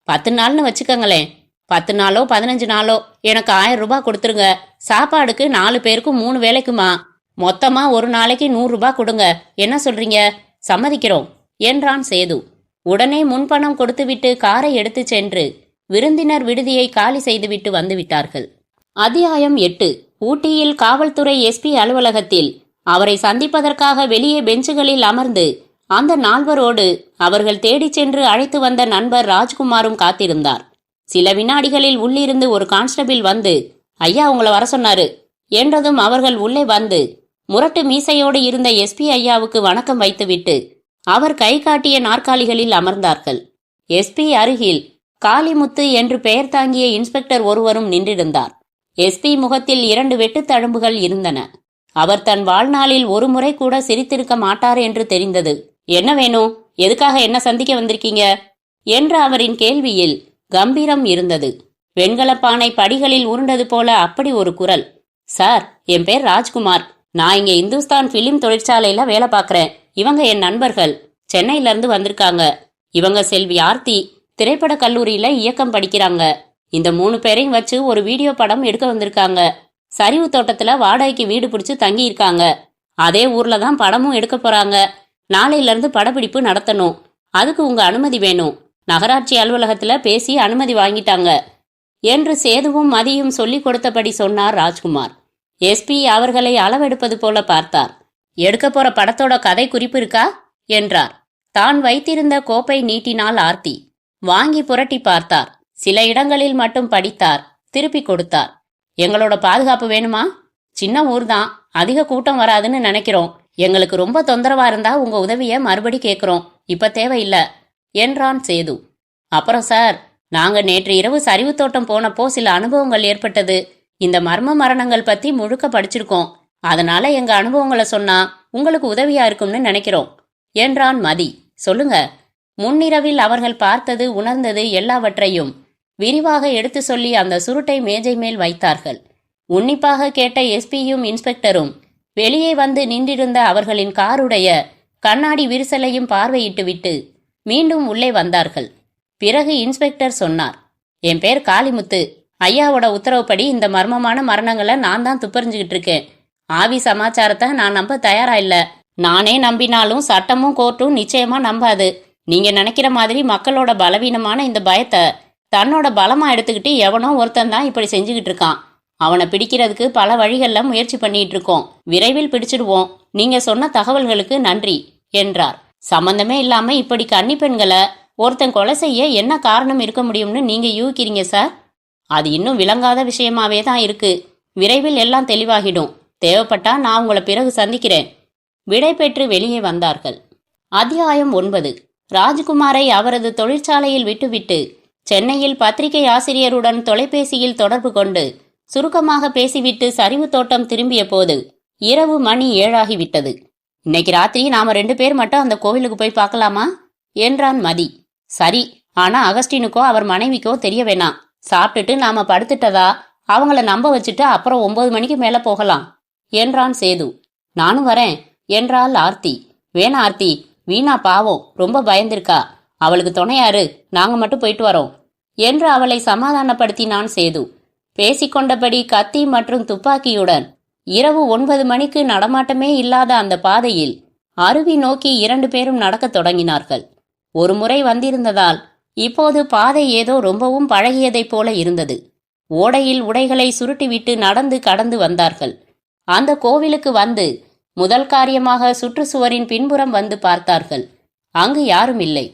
10 நாள்னு வச்சுக்கங்களேன். 10 நாளோ 15 நாளோ எனக்கு 1000 ரூபாய் கொடுத்துருங்க. சாப்பாடுக்கு 4 பேருக்கு 3 வேளைக்குமா. மொத்தமா ஒரு நாளைக்கு 100 ரூபாய் கொடுங்க. என்ன சொல்றீங்க? சம்மதிக்கிறோம் என்றான் சேது. உடனே முன்பணம் கொடுத்துவிட்டு காரை எடுத்து சென்று விருந்தினர் விடுதியை காலி செய்துவிட்டு வந்துவிட்டார்கள். அத்தியாயம் 8. ஊட்டியில் காவல்துறை எஸ்பி அலுவலகத்தில் அவரை சந்திப்பதற்காக வெளியே பெஞ்சுகளில் அமர்ந்து அந்த 4வரோடு அவர்கள் தேடிச் சென்று அழைத்து வந்த நண்பர் ராஜ்குமாரும் காத்திருந்தார். சில வினாடிகளில் உள்ளிருந்து ஒரு கான்ஸ்டபிள் வந்து, ஐயா உங்களை வர சொன்னாரு என்றதும் அவர்கள் உள்ளே வந்து முரட்டு மீசையோடு இருந்த எஸ்பி ஐயாவுக்கு வணக்கம் வைத்துவிட்டு அவர் கை காட்டிய நாற்காலிகளில் அமர்ந்தார்கள். எஸ்பி அருகில் காளிமுத்து என்று பெயர் தாங்கிய இன்ஸ்பெக்டர் ஒருவரும் நின்றிருந்தார். எஸ்பி முகத்தில் 2 வெட்டுத் தழும்புகள் இருந்தன. அவர் தன் வாழ்நாளில் ஒரு முறை கூட சிரித்திருக்க மாட்டார் என்று தெரிந்தது. என்ன வேணும்? எதுக்காக என்ன சந்திக்க வந்திருக்கீங்க என்ற அவரின் கேள்வியில் கம்பீரம் இருந்தது. வெண்கலப்பானை படிகளில் உருண்டது போல அப்படி ஒரு குரல். சார், என் பேர் ராஜ்குமார். நான் இங்க இந்துஸ்தான் பிலிம் தொழிற்சாலையில வேலை பார்க்கறேன். இவங்க என் நண்பர்கள். சென்னையில இருந்து வந்திருக்காங்க. இவங்க செல்வி ஆர்த்தி. திரைப்பட கல்லூரியில இயக்கம் படிக்கிறாங்க. இந்த 3 பேரையும் வச்சு ஒரு வீடியோ படம் எடுக்க வந்திருக்காங்க. சரிவு தோட்டத்துல வாடகைக்கு வீடு பிடிச்சு தங்கி இருக்காங்க. அதே ஊர்ல தான் படமும் எடுக்க போறாங்க. நாளையில இருந்து படப்பிடிப்பு நடத்தணும். அதுக்கு உங்க அனுமதி வேணும். நகராட்சி அலுவலகத்துல பேசி அனுமதி வாங்கிட்டாங்க என்று சேதுவும் மதியும் சொல்லிக் கொடுத்தபடி சொன்னார் ராஜ்குமார். எஸ்பி அவர்களை அளவெடுப்பது போல பார்த்தார். எடுக்க போற படத்தோட கதை குறிப்பு இருக்கா என்றார். தான் வைத்திருந்த கோப்பை நீட்டினாள் ஆர்த்தி. வாங்கி புரட்டி பார்த்தார். சில இடங்களில் மட்டும் படித்தார். திருப்பி கொடுத்தார். எங்களோட பாதுகாப்பு வேணுமா? சின்ன ஊர் தான், அதிக கூட்டம் வராதுன்னு நினைக்கிறோம். எங்களுக்கு ரொம்ப தொந்தரவா இருந்தா உங்க உதவிய மறுபடி கேட்கிறோம். இப்ப தேவையில்லை என்றான் சேது. அப்புறம் சார், நாங்க நேற்று இரவு சரிவு தோட்டம் போனப்போ சில அனுபவங்கள் ஏற்பட்டது. இந்த மர்ம மரணங்கள் பத்தி முழுக்க படிச்சிருக்கோம். அதனால எங்க அனுபவங்களை சொன்னா உங்களுக்கு உதவியா இருக்கும்னு நினைக்கிறோம் என்றான் மதி. சொல்லுங்க. முன்னிரவில் அவர்கள் பார்த்தது உணர்ந்தது எல்லாவற்றையும் விரிவாக எடுத்து சொல்லி அந்த சுருட்டை மேஜை மேல் வைத்தார்கள். உன்னிப்பாக கேட்ட எஸ்பியும் இன்ஸ்பெக்டரும் வெளியே வந்து நின்றிருந்த அவர்களின் காருடைய கண்ணாடி விரிசலையும் பார்வையிட்டு விட்டு மீண்டும் உள்ளே வந்தார்கள். பிறகு இன்ஸ்பெக்டர் சொன்னார், என் பேர் காளிமுத்து. ஐயாவோட உத்தரவுப்படி இந்த மர்மமான மரணங்களை நான் தான் துப்பறிஞ்சுக்கிட்டு இருக்கேன். ஆவி சமாச்சாரத்தை நான் நம்ப தயாரா இல்ல. நானே நம்பினாலும் சட்டமும் கோர்ட்டும் நிச்சயமா நம்பாது. நீங்க நினைக்கிற மாதிரி மக்களோட பலவீனமான இந்த பயத்தை தன்னோட பலமா எடுத்துக்கிட்டு எவனோ ஒருத்தன் தான் இப்படி செஞ்சுக்கிட்டு இருக்கான். அவனை பிடிக்கிறதுக்கு பல வழிகள்ல முயற்சி பண்ணிட்டு இருக்கோம். விரைவில் பிடிச்சிடுவோம். நீங்க சொன்ன தகவல்களுக்கு நன்றி என்றார். சம்பந்தமே இல்லாம இப்படி கன்னி பெண்களை ஒருத்தன் கொலை செய்ய என்ன காரணம் இருக்க முடியும்னு நீங்க யூகிக்கிறீங்க சார்? அது இன்னும் விளங்காத விஷயமாவே தான் இருக்கு. விரைவில் எல்லாம் தெளிவாகிடும். தேவைப்பட்டா நான் உங்களை பிறகு சந்திக்கிறேன். விடை பெற்று வெளியே வந்தார்கள். அத்தியாயம் 9. ராஜ்குமாரை அவரது தொழிற்சாலையில் விட்டுவிட்டு சென்னையில் பத்திரிகை ஆசிரியருடன் தொலைபேசியில் தொடர்பு கொண்டு சுருக்கமாக பேசிவிட்டு சரிவு தோட்டம் திரும்பிய போது இரவு மணி 7 ஆகிவிட்டது. இன்னைக்கு ராத்திரி நாம 2 பேர் மட்டும் அந்த கோவிலுக்கு போய் பார்க்கலாமா என்றான் மதி. சரி, ஆனா அகஸ்டினுக்கோ அவர் மனைவிக்கோ தெரிய வேணாம். சாப்பிட்டுட்டு நாம படுத்துட்டதா அவங்கள நம்ப வச்சுட்டு அப்புறம் 9 மணிக்கு மேல போகலாம் என்றான் சேது. நானும் வரேன் என்றாள் ஆர்த்தி. வேணா ஆர்த்தி, வீணா பாவம் ரொம்ப பயந்திருக்கா. அவளுக்கு துணையாரு, நாங்க மட்டும் போயிட்டு வரோம் என்று அவளை சமாதானப்படுத்தினான் சேது. பேசிக்கொண்டபடி கத்தி மற்றும் துப்பாக்கியுடன் இரவு 9 மணிக்கு நடமாட்டமே இல்லாத அந்த பாதையில் அருவி நோக்கி 2 பேரும் நடக்கத் தொடங்கினார்கள். ஒரு முறை வந்திருந்ததால் இப்போது பாதை ஏதோ ரொம்பவும் பழகியதைப் போல இருந்தது. ஓடையில் உடைகளை சுருட்டிவிட்டு நடந்து கடந்து வந்தார்கள். அந்த கோவிலுக்கு வந்து முதல் காரியமாக சுற்றுச்சுவரின் பின்புறம் வந்து பார்த்தார்கள். அங்கு யாரும் இல்லை.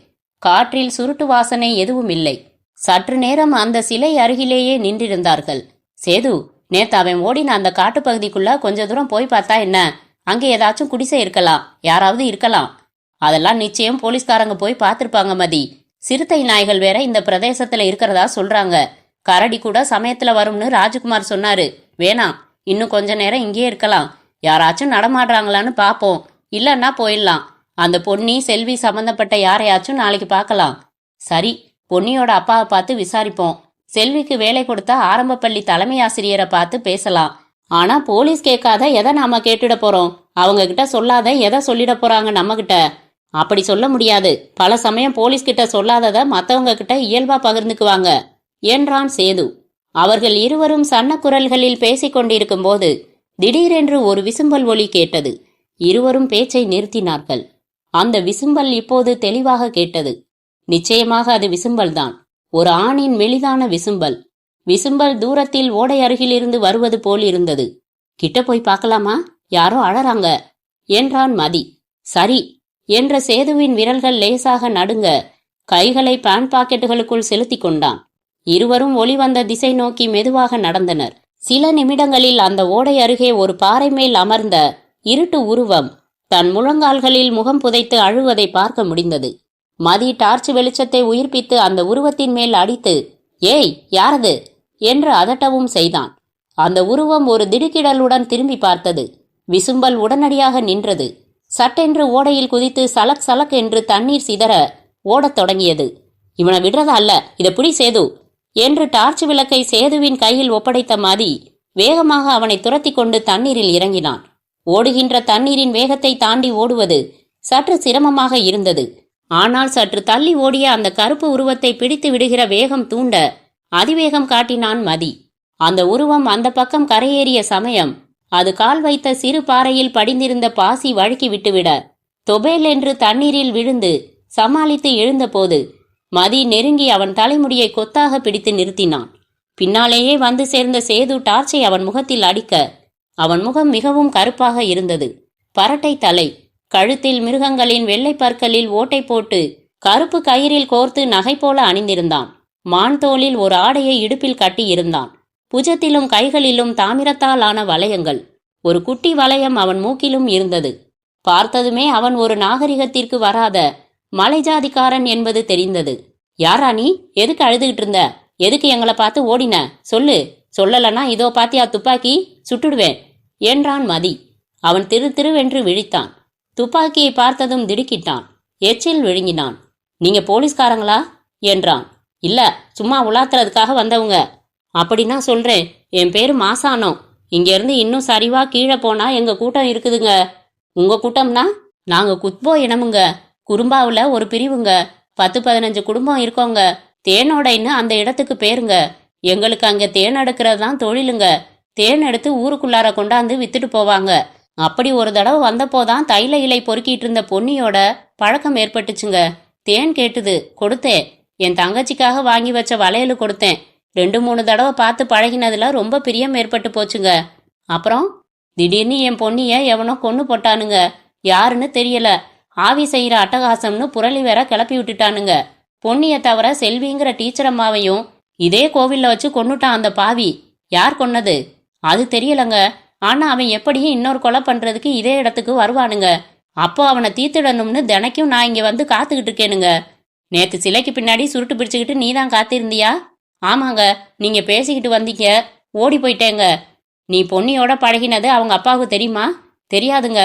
காற்றில் சுருட்டு வாசனை எதுவும் இல்லை. சற்று நேரம் அந்த சிலை அருகிலேயே நின்றிருந்தார்கள். சேது, நேத்து அவன் ஓடின அந்த காட்டுப்பகுதிக்குள்ள கொஞ்ச தூரம் போய் பார்த்தா என்ன? அங்கே ஏதாச்சும் குடிசை இருக்கலாம், யாராவது இருக்கலாம். அதெல்லாம் நிச்சயம் போலீஸ்காரங்க போய் பார்த்திருப்பாங்க மதி. சிறுத்தை நாய்கள் வேற இந்த பிரதேசத்துல இருக்கிறதா சொல்றாங்க. கரடி கூட சமயத்துல வரும்னு ராஜ்குமார் சொன்னாரு. வேணாம், இன்னும் கொஞ்ச நேரம் இங்கேயே இருக்கலாம். யாராச்சும் நடமாடுறாங்களான்னு பாப்போம். இல்லன்னா போயிடலாம். அந்த பொன்னி செல்வி சம்பந்தப்பட்ட யாரையாச்சும் நாளைக்கு பார்க்கலாம். சரி, பொன்னியோட அப்பாவை பார்த்து விசாரிப்போம். செல்விக்கு வேலை கொடுத்தா ஆரம்ப பள்ளி தலைமை ஆசிரியரை பார்த்து பேசலாம். ஆனா போலீஸ் கேட்காத எதை நாம கேட்டுட போறோம்? அவங்க கிட்ட சொல்லாத எதை சொல்லிட போறாங்க நம்ம கிட்ட? அப்படி சொல்ல முடியாது. பல சமயம் போலீஸ் கிட்ட சொல்லாதத மத்தவங்க கிட்ட இயல்பா பகிர்ந்துக்குவாங்க என்றான் சேது. அவர்கள் இருவரும் சன்ன குரல்களில் பேசிக் கொண்டிருக்கும் போது திடீரென்று ஒரு விசும்பல் ஒலி கேட்டது. இருவரும் பேச்சை நிறுத்தினார்கள். அந்த விசும்பல் இப்போது தெளிவாக கேட்டது. நிச்சயமாக அது விசும்பல்தான். ஒரு ஆணின் மெலிதான விசும்பல். விசும்பல் தூரத்தில் ஓடை அருகிலிருந்து வருவது போல் இருந்தது. கிட்ட போய் பார்க்கலாமா? யாரோ அழறாங்க என்றான் மதி. சரி என்ற சேதுவின் விரல்கள் லேசாக நடுங்க கைகளை பேண்ட் பாக்கெட்டுகளுக்குள் செலுத்தி கொண்டான். இருவரும் ஒளி வந்த திசை நோக்கி மெதுவாக நடந்தனர். சில நிமிடங்களில் அந்த ஓடை அருகே ஒரு பாறை மேல் அமர்ந்த இருட்டு உருவம் தன் முழங்கால்களில் முகம் புதைத்து அழுவதை பார்க்க முடிந்தது. மதி டார்ச் வெளிச்சத்தை உயிர்ப்பித்து அந்த உருவத்தின் மேல் அடித்து, ஏய் யாரது என்று அதட்டவும் செய்தான். அந்த உருவம் ஒரு திடுக்கிடலுடன் திரும்பி பார்த்தது. விசும்பல் உடனடியாக நின்றது. சட்டென்று ஓடையில் குதித்து சலக் சலக் என்று தண்ணீர் சிதற ஓடத் தொடங்கியது. இவனை விடுறதா அல்ல, இதை பிடி சேது என்று டார்ச் விளக்கை சேதுவின் கையில் ஒப்படைத்த மதி வேகமாக அவனை துரத்தி கொண்டு தண்ணீரில் இறங்கினான். ஓடுகின்ற தண்ணீரின் வேகத்தை தாண்டி ஓடுவது சற்று சிரமமாக இருந்தது. ஆனால் சற்று தள்ளி ஓடிய அந்த கருப்பு உருவத்தை பிடித்து விடுகிற வேகம் தூண்ட அதிவேகம் காட்டினான் மதி. அந்த உருவம் அந்த பக்கம் கரையேறிய சமயம் அது கால் வைத்த சிறு பாறையில் படிந்திருந்த பாசி வழுக்கி விட்டுவிட தொபேல் என்று தண்ணீரில் விழுந்து சமாளித்து எழுந்தபோது மதி நெருங்கி அவன் தலைமுடியை கொத்தாக பிடித்து நிறுத்தினான். பின்னாலேயே வந்து சேர்ந்த சேது டார்ச்சை அவன் முகத்தில் அடிக்க அவன் முகம் மிகவும் கருப்பாக இருந்தது. பரட்டை தலை, கழுத்தில் மிருகங்களின் வெள்ளை பற்களில் ஓட்டை போட்டு கருப்பு கயிறில் கோர்த்து நகை போல அணிந்திருந்தான். மான் தோலில் ஒரு ஆடையை இடுப்பில் கட்டியிருந்தான். புஜத்திலும் கைகளிலும் தாமிரத்தால் ஆன வளையங்கள். ஒரு குட்டி வளையம் அவன் மூக்கிலும் இருந்தது. பார்த்ததுமே அவன் ஒரு நாகரிகத்திற்கு வராத மலைஜாதிக்காரன் என்பது தெரிந்தது. யாரா நீ? எதுக்கு அழுதுகிட்டு இருந்த? எதுக்கு எங்களை பார்த்து ஓடின? சொல்லு. சொல்லலனா இதோ பாத்தியா துப்பாக்கி, சுட்டுடுவேன் என்றான் மதி. அவன் திரு திருவென்று விழித்தான். துப்பாக்கியை பார்த்ததும் திடுக்கிட்டான். எச்சில் விழுங்கினான். நீங்க போலீஸ்காரங்களா என்றான். இல்ல, சும்மா உலாத்துறதுக்காக வந்தவங்க. அப்படின்னா சொல்றேன், என் பேரு மாசானம். இங்கிருந்து இன்னும் சரிவா கீழே போனா எங்க கூட்டம் இருக்குதுங்க. உங்க கூட்டம்னா? நாங்க குத்போ இனமுங்க, குறும்பாவுல ஒரு பிரிவுங்க. 10-15 குடும்பம் இருக்கோங்க. தேனோடைன்னு அந்த இடத்துக்கு பேருங்க. எங்களுக்கு அங்க தேன் எடுக்கிறது தான் தொழிலுங்க. தேன் எடுத்து ஊருக்குள்ளார கொண்டாந்து வித்துட்டு போவாங்க. அப்படி ஒரு தடவை வந்தப்போதான் தைல இலை பொறுக்கிட்டு இருந்த பொன்னியோட பழக்கம் ஏற்பட்டுச்சுங்க. தேன் கேட்டுது, கொடுத்தேன். என் தங்கச்சிக்காக வாங்கி வச்ச வளையலு கொடுத்தேன். 2-3 தடவை பார்த்து பழகினதுல ரொம்ப பிரியம் ஏற்பட்டு போச்சுங்க. அப்புறம் திடீர்னு என் பொன்னிய எவனோ கொன்னு போட்டானுங்க. யாருன்னு தெரியல. ஆவி செய்யற அட்டகாசம்னு புரளி வேற கிளப்பி விட்டுட்டானுங்க. பொன்னிய தவிர செல்விங்கிற டீச்சர் அம்மாவையும் இதே கோவில்ல வச்சு கொன்னுட்டான் அந்த பாவி. யார் கொன்னது அது தெரியலங்க. ஆனா அவன் எப்படியும் இன்னொரு கொலை பண்றதுக்கு இதே இடத்துக்கு வருவானுங்க. அப்போ அவனை தீர்த்திடணும்னு தினைக்கும் நான் இங்க வந்து காத்துக்கிட்டு இருக்கேனுங்க. நேத்து சிலைக்கு பின்னாடி சுருட்டு பிடிச்சுக்கிட்டு நீ தான் காத்திருந்தியா? ஆமாங்க, நீங்க பேசிக்கிட்டு வந்தீங்க, ஓடி போயிட்டேங்க. நீ பொன்னியோட பழகினது அவங்க அப்பாவுக்கு தெரியுமா? தெரியாதுங்க.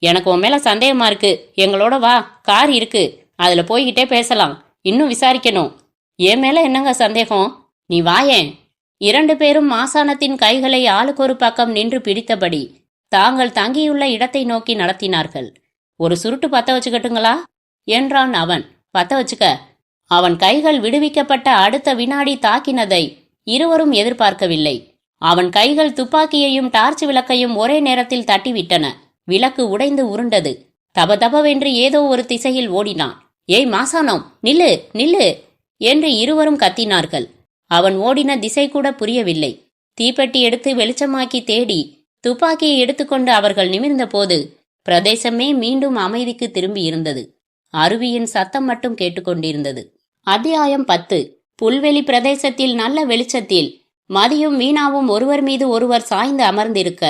எனக்கு உன் மேல சந்தேகமா இருக்கு. எங்களோட வா, கார் இருக்கு, அதுல போய்கிட்டே பேசலாம். இன்னும் விசாரிக்கணும். என் மேல என்னங்க சந்தேகம்? நீ வாயேன். 2 பேரும் மாசாணத்தின் கைகளை ஆளுக்கொரு பக்கம் நின்று பிடித்தபடி தாங்கள் தங்கியுள்ள இடத்தை நோக்கி நடத்தினார்கள். ஒரு சுருட்டு பத்த வச்சுக்கட்டுங்களா என்றான் அவன். பத்த வச்சுக்க. அவன் கைகள் விடுவிக்கப்பட்ட அடுத்த வினாடி தாக்கினதை இருவரும் எதிர்பார்க்கவில்லை. அவன் கைகள் துப்பாக்கியையும் டார்ச் விளக்கையும் ஒரே நேரத்தில் தட்டிவிட்டன. விளக்கு உடைந்து உருண்டது. தபதபவென்று ஏதோ ஒரு திசையில் ஓடினான். ஏய் மாசானம், நில்லு நில்லு என்று இருவரும் கத்தினார்கள். அவன் ஓடின திசை கூட புரியவில்லை. தீப்பெட்டி எடுத்து வெளிச்சமாக்கி தேடி துப்பாக்கியை எடுத்துக்கொண்டு அவர்கள் நிமிர்ந்த போது பிரதேசமே மீண்டும் அமைதிக்கு திரும்பி இருந்தது. அருவியின் சத்தம் மட்டும் கேட்டுக்கொண்டிருந்தது. அத்தியாயம் 10. புல்வெளி பிரதேசத்தில் நல்ல வெளிச்சத்தில் மதியும் வீணாவும் ஒருவர் மீது ஒருவர் சாய்ந்து அமர்ந்திருக்க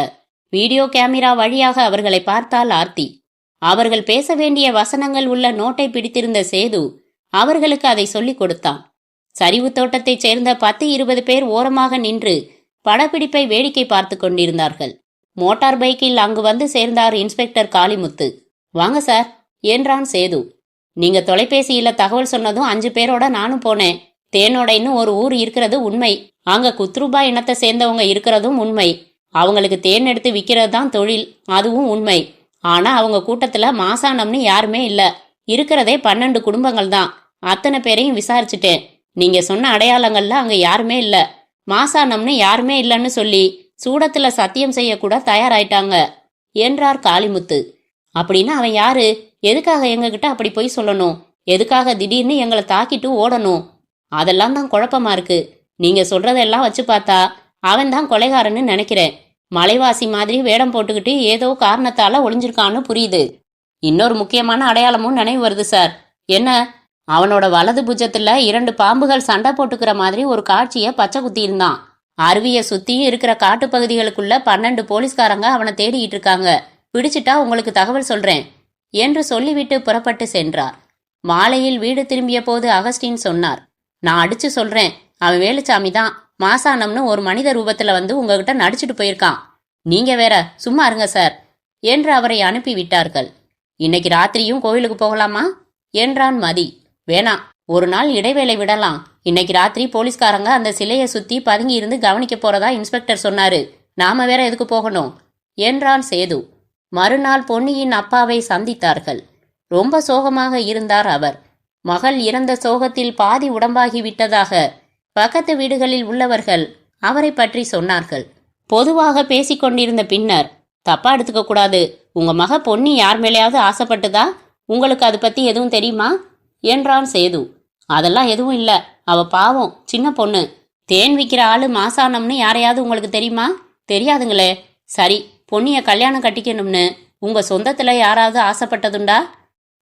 வீடியோ கேமரா வழியாக அவர்களை பார்த்தால் ஆர்த்தி. அவர்கள் பேச வேண்டிய வசனங்கள் உள்ள நோட்டை பிடித்திருந்த சேது அவர்களுக்கு அதை சொல்லிக் கொடுத்தான். சரிவு தோட்டத்தைச் சேர்ந்த 10-20 பேர் ஓரமாக நின்று படப்பிடிப்பை வேடிக்கை பார்த்து கொண்டிருந்தார்கள். மோட்டார் பைக்கில் அங்கு வந்து சேர்ந்தார் இன்ஸ்பெக்டர் காளிமுத்து. வாங்க சார் என்றான் சேது. நீங்க தொலைபேசியில தகவல் சொன்னதும் 5 பேரோட நானும் போனேன். தேனோடைன்னு ஒரு ஊர் இருக்கிறது உண்மை. அங்க குத்ரூபா இனத்தை சேர்ந்தவங்க இருக்கிறதும் உண்மை. அவங்களுக்கு தேன் எடுத்து விற்கிறது தான் தொழில், அதுவும் உண்மை. ஆனா அவங்க கூட்டத்துல மாசாணம்னு யாருமே இல்ல. இருக்கிறதே 12 குடும்பங்கள் தான். அத்தனை பேரையும் விசாரிச்சுட்டேன். நீங்க சொன்ன அடையாளங்கள்ல அங்க யாருமே இல்ல. மாசாணம்னு யாருமே இல்லன்னு சொல்லி சூடத்துல சத்தியம் செய்ய கூட தயாராயிட்டாங்க என்றார் காளிமுத்து. அப்படின்னா அவன் யாரு? எதுக்காக எங்ககிட்ட அப்படி போய் சொல்லணும்? எதுக்காக திடீர்னு எங்களை தாக்கிட்டு ஓடணும்? அதெல்லாம் தான் குழப்பமா இருக்கு. நீங்க சொல்றதெல்லாம் வச்சு பார்த்தா அவன் தான் கொலைகாரன்னு நினைக்கிறேன். மலைவாசி மாதிரி வேடம் போட்டுக்கிட்டு ஏதோ காரணத்தால ஒளிஞ்சிருக்கான்னு புரியுது. இன்னொரு முக்கியமான அடையாளமும் நினைவு வருது சார். என்ன? அவனோட வலது புஜத்துல 2 பாம்புகள் சண்டை போட்டுக்கிற மாதிரி ஒரு காட்சிய பச்சை குத்தி இருந்தான். அருவியை சுத்தி இருக்கிற காட்டுப்பகுதிகளுக்குள்ள 12 போலீஸ்காரங்க அவனை தேடிட்டு இருக்காங்க. பிடிச்சிட்டா உங்களுக்கு தகவல் சொல்றேன் என்று சொல்லிவிட்டு புறப்பட்டு சென்றார். மாலையில் வீடு திரும்பிய போது அகஸ்டின் சொன்னார், நான் அடிச்சு சொல்றேன், அவன் வேலுச்சாமி தான். மாசாணம்னு ஒரு மனித ரூபத்துல வந்து உங்ககிட்ட நடிச்சுட்டு போயிருக்கான். நீங்க வேற சும்மா இருங்க சார் என்று அவரை அனுப்பி விட்டார்கள். இன்னைக்கு ராத்திரியும் கோவிலுக்கு போகலாமா என்றான் மதி. வேணாம், ஒரு நாள் இடைவேளை விடலாம். இன்னைக்கு ராத்திரி போலீஸ்காரங்க அந்த சிலையை சுத்தி பதுங்கி இருந்து கவனிக்க போறதா இன்ஸ்பெக்டர் சொன்னாரு. நாம வேற எதுக்கு போகணும் என்றான் சேது. மறுநாள் பொன்னியின் அப்பாவை சந்தித்தார்கள். ரொம்ப சோகமாக இருந்தார் அவர். மகள் இறந்த சோகத்தில் பாதி உடம்பாகி விட்டதாக பக்கத்து வீடுகளில் உள்ளவர்கள் அவரை பற்றி சொன்னார்கள். பொதுவாக பேசிக்கொண்டிருந்த பின்னர், தப்பா எடுத்துக்க கூடாது, உங்க மக பொன்னி யார் மேலேயாவது ஆசைப்பட்டுதா? உங்களுக்கு அது பத்தி எதுவும் தெரியுமா என்றான் சேது. அதெல்லாம் எதுவும் இல்ல, அவ பாவம் சின்ன பொண்ணு. தேன் விற்கிற ஆளு மாசாணம்னு யாரையாவது உங்களுக்கு தெரியுமா? தெரியாதுங்களே. சரி, பொன்னிய கல்யாணம் கட்டிக்கணும்னு உங்க சொந்தத்துல யாராவது ஆசைப்பட்டதுண்டா?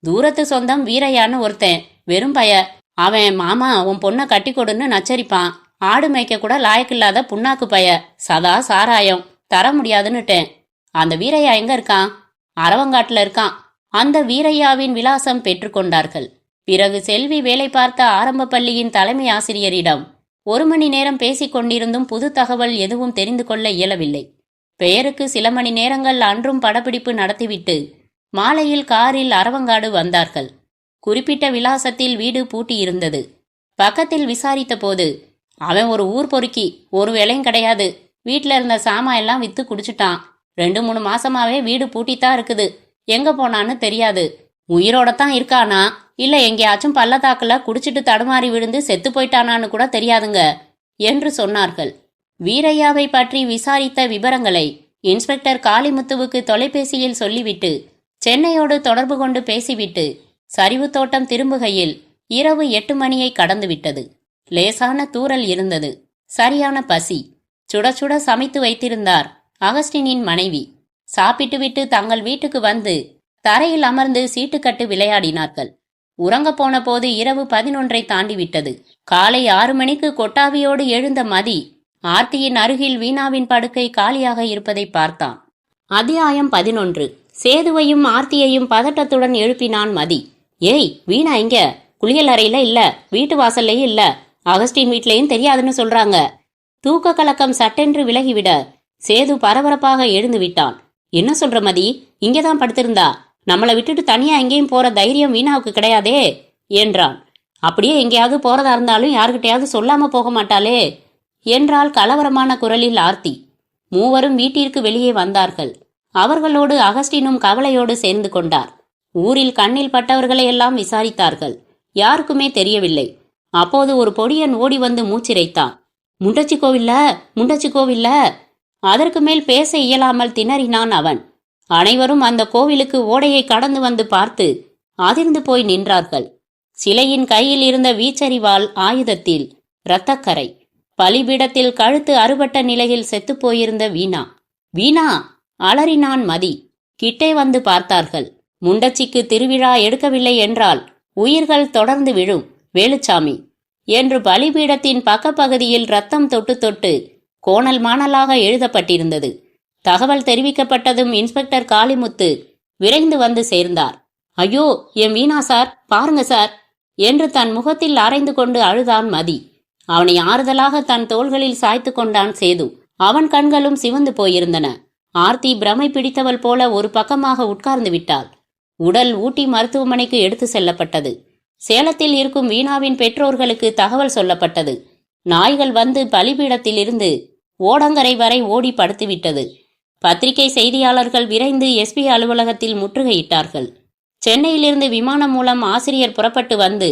தூரத்து சொந்தம் வீரையான்னு ஒருத்தன், வெறும் பய. அவன் மாமா உன் பொண்ணை கட்டி கொடுன்னு நச்சரிப்பான். ஆடு மேய்க்க கூட லாயக்கில்லாத புண்ணாக்கு பய. சதா சாராயம், தர முடியாதுன்னுட்டேன். அந்த வீரையா எங்க இருக்கான்? அரவங்காட்டுல இருக்கான். அந்த வீரையாவின் விலாசம் பெற்றுக்கொண்டார்கள். பிறகு செல்வி வேலை பார்த்த ஆரம்ப பள்ளியின் தலைமை ஆசிரியரிடம் 1 மணி நேரம் பேசிக் கொண்டிருந்தும் புது தகவல் எதுவும் தெரிந்து கொள்ள இயலவில்லை. பெயருக்கு சில மணி நேரங்கள் அன்றும் படப்பிடிப்பு நடத்திவிட்டு மாலையில் காரில் அரவங்காடு வந்தார்கள். குறிப்பிட்ட விலாசத்தில் வீடு பூட்டியிருந்தது. பக்கத்தில் விசாரித்த போது, அவன் ஒரு ஊர் பொறுக்கி, ஒரு வேலையும் கிடையாது. வீட்டில் இருந்த சாமா எல்லாம் வித்து குடிச்சிட்டான். 2-3 மாசமாவே வீடு பூட்டித்தான் இருக்குது. எங்க போனான்னு தெரியாது. உயிரோடத்தான் இருக்கானா இல்ல எங்கேயாச்சும் பள்ளத்தாக்குல குடிச்சிட்டு தடுமாறி விழுந்து செத்து போயிட்டானான்னு கூட தெரியாதுங்க என்று சொன்னார்கள். வீரையாவை பற்றி விசாரித்த விவரங்களை இன்ஸ்பெக்டர் காளிமுத்துவுக்கு தொலைபேசியில் சொல்லிவிட்டு சென்னையோடு தொடர்பு கொண்டு பேசிவிட்டு சரிவு தோட்டம் திரும்புகையில் இரவு 8 மணியை கடந்துவிட்டது. லேசான தூறல் இருந்தது. சரியான பசி. சுட சுட சமைத்து வைத்திருந்தார் அகஸ்டினின் மனைவி. சாப்பிட்டுவிட்டு தங்கள் வீட்டுக்கு வந்து தரையில் அமர்ந்து சீட்டுக்கட்டு விளையாடினார்கள். உறங்க போன போது இரவு 11ஐ தாண்டிவிட்டது. காலை 6 மணிக்கு கொட்டாவியோடு எழுந்த மதி ஆர்த்தியின் அருகில் வீணாவின் படுக்கை காலியாக இருப்பதை பார்த்தான். அத்தியாயம் 11. சேதுவையும் ஆர்த்தியையும் பதட்டத்துடன் எழுப்பினான் மதி. ஏய், வீணா இங்க? குளியல் அறையில இல்ல, வீட்டு வாசல்லையும் இல்ல, அகஸ்டின் வீட்லயும் தெரியாதுன்னு சொல்றாங்க. தூக்க கலக்கம் சட்டென்று விலகிவிட சேது பரபரப்பாக எழுந்து விட்டான். என்ன சொல்ற மதி? இங்கதான் படுத்திருந்தா? நம்மளை விட்டுட்டு தனியா எங்கேயும் போற தைரியம் வீணாவுக்கு கிடையாதே என்றான். அப்படியே எங்கேயாவது போறதா இருந்தாலும் யாருக்கிட்டையாவது சொல்லாம போக மாட்டாளே என்றால் கலவரமான குரலில் ஆர்த்தி. மூவரும் வீட்டிற்கு வெளியே வந்தார்கள். அவர்களோடு அகஸ்டினும் கவலையோடு சேர்ந்து கொண்டார். ஊரில் கண்ணில் பட்டவர்களை எல்லாம் விசாரித்தார்கள். யாருக்குமே தெரியவில்லை. அப்போது ஒரு பொடியன் ஓடி வந்து மூச்சிரைத்தான். முண்டச்சி கோவில்ல, முண்டச்சி கோவில்ல. அதற்கு மேல் பேச இயலாமல் திணறினான் அவன். அனைவரும் அந்த கோவிலுக்கு ஓடையை கடந்து வந்து பார்த்து அதிர்ந்து போய் நின்றார்கள். சிலையின் கையில் இருந்த வீச்சரிவாள் ஆயுதத்தில் இரத்தக்கரை. பலிபீடத்தில் கழுத்து அறுபட்ட நிலையில் செத்துப்போயிருந்த வீணா. வீணா அலறினான் மதி. கிட்டே வந்து பார்த்தார்கள். முண்டச்சிக்கு திருவிழா எடுக்கவில்லை என்றால் உயிர்கள் தொடர்ந்து விழும் வேலுச்சாமி என்று பலிபீடத்தின் பக்கப்பகுதியில் ரத்தம் தொட்டு தொட்டு கோணல் மாணலாக எழுதப்பட்டிருந்தது. தகவல் தெரிவிக்கப்பட்டதும் இன்ஸ்பெக்டர் காளிமுத்து விரைந்து வந்து சேர்ந்தார். ஐயோ, என் வீணா சார், பாருங்க சார் என்று தன் முகத்தில் அரைந்து கொண்டு அழுதான் மதி. அவனை ஆறுதலாக தன் தோள்களில் சாய்த்து கொண்டான் சேது. அவன் கண்களும் சிவந்து போயிருந்தன. ஆர்த்தி பிரமை பிடித்தவள் போல ஒரு பக்கமாக உட்கார்ந்து விட்டாள். உடல் ஊட்டி மருத்துவமனைக்கு எடுத்து செல்லப்பட்டது. சேலத்தில் இருக்கும் வீணாவின் பெற்றோர்களுக்கு தகவல் சொல்லப்பட்டது. நாய்கள் வந்து பலிபீடத்தில் இருந்து ஓடங்கரை வரை ஓடி படுத்துவிட்டது. பத்திரிகை செய்தியாளர்கள் விரைந்து எஸ்பி அலுவலகத்தில் முற்றுகையிட்டார்கள். சென்னையிலிருந்து விமானம் மூலம் ஆசிரியர் புறப்பட்டு வந்து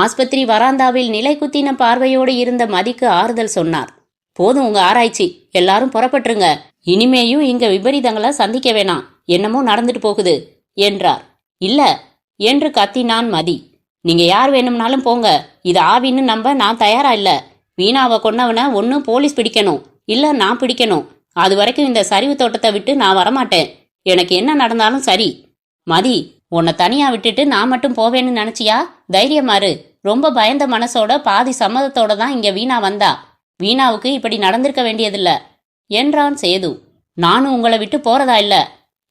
ஆஸ்பத்திரி வராந்தாவில் நிலை குத்தின பார்வையோடு இருந்த மதிக்கு ஆறுதல் சொன்னார். போதும் உங்க ஆராய்ச்சி, எல்லாரும் புறப்பட்டுருங்க. இனிமேயும் இங்க விபரீதங்களை சந்திக்க வேணாம், என்னமோ நடந்துட்டு போகுது என்றார். இல்ல என்று கத்தினான் மதி. நீங்க யார் வேணும்னாலும் போங்க, இது ஆவின்னு நம்ப நான் தயாரா இல்ல. வீணாவை கொன்னவனை ஒன்னு போலீஸ் பிடிக்கணும், இல்ல நான் பிடிக்கணும். அது வரைக்கும் இந்த சரிவு தோட்டத்தை விட்டு நான் வரமாட்டேன். எனக்கு என்ன நடந்தாலும் சரி. மதி, உன்னை தனியா விட்டுட்டு நான் மட்டும் போவேன்னு நினைச்சியா? தைரியமாறு. ரொம்ப பயந்த மனசோட பாதி சம்மதத்தோட தான் இங்க வீணா வந்தா. வீணாவுக்கு இப்படி நடந்திருக்க வேண்டியதில்ல என்றான் சேது. நானும் உங்களை விட்டு போறதா இல்ல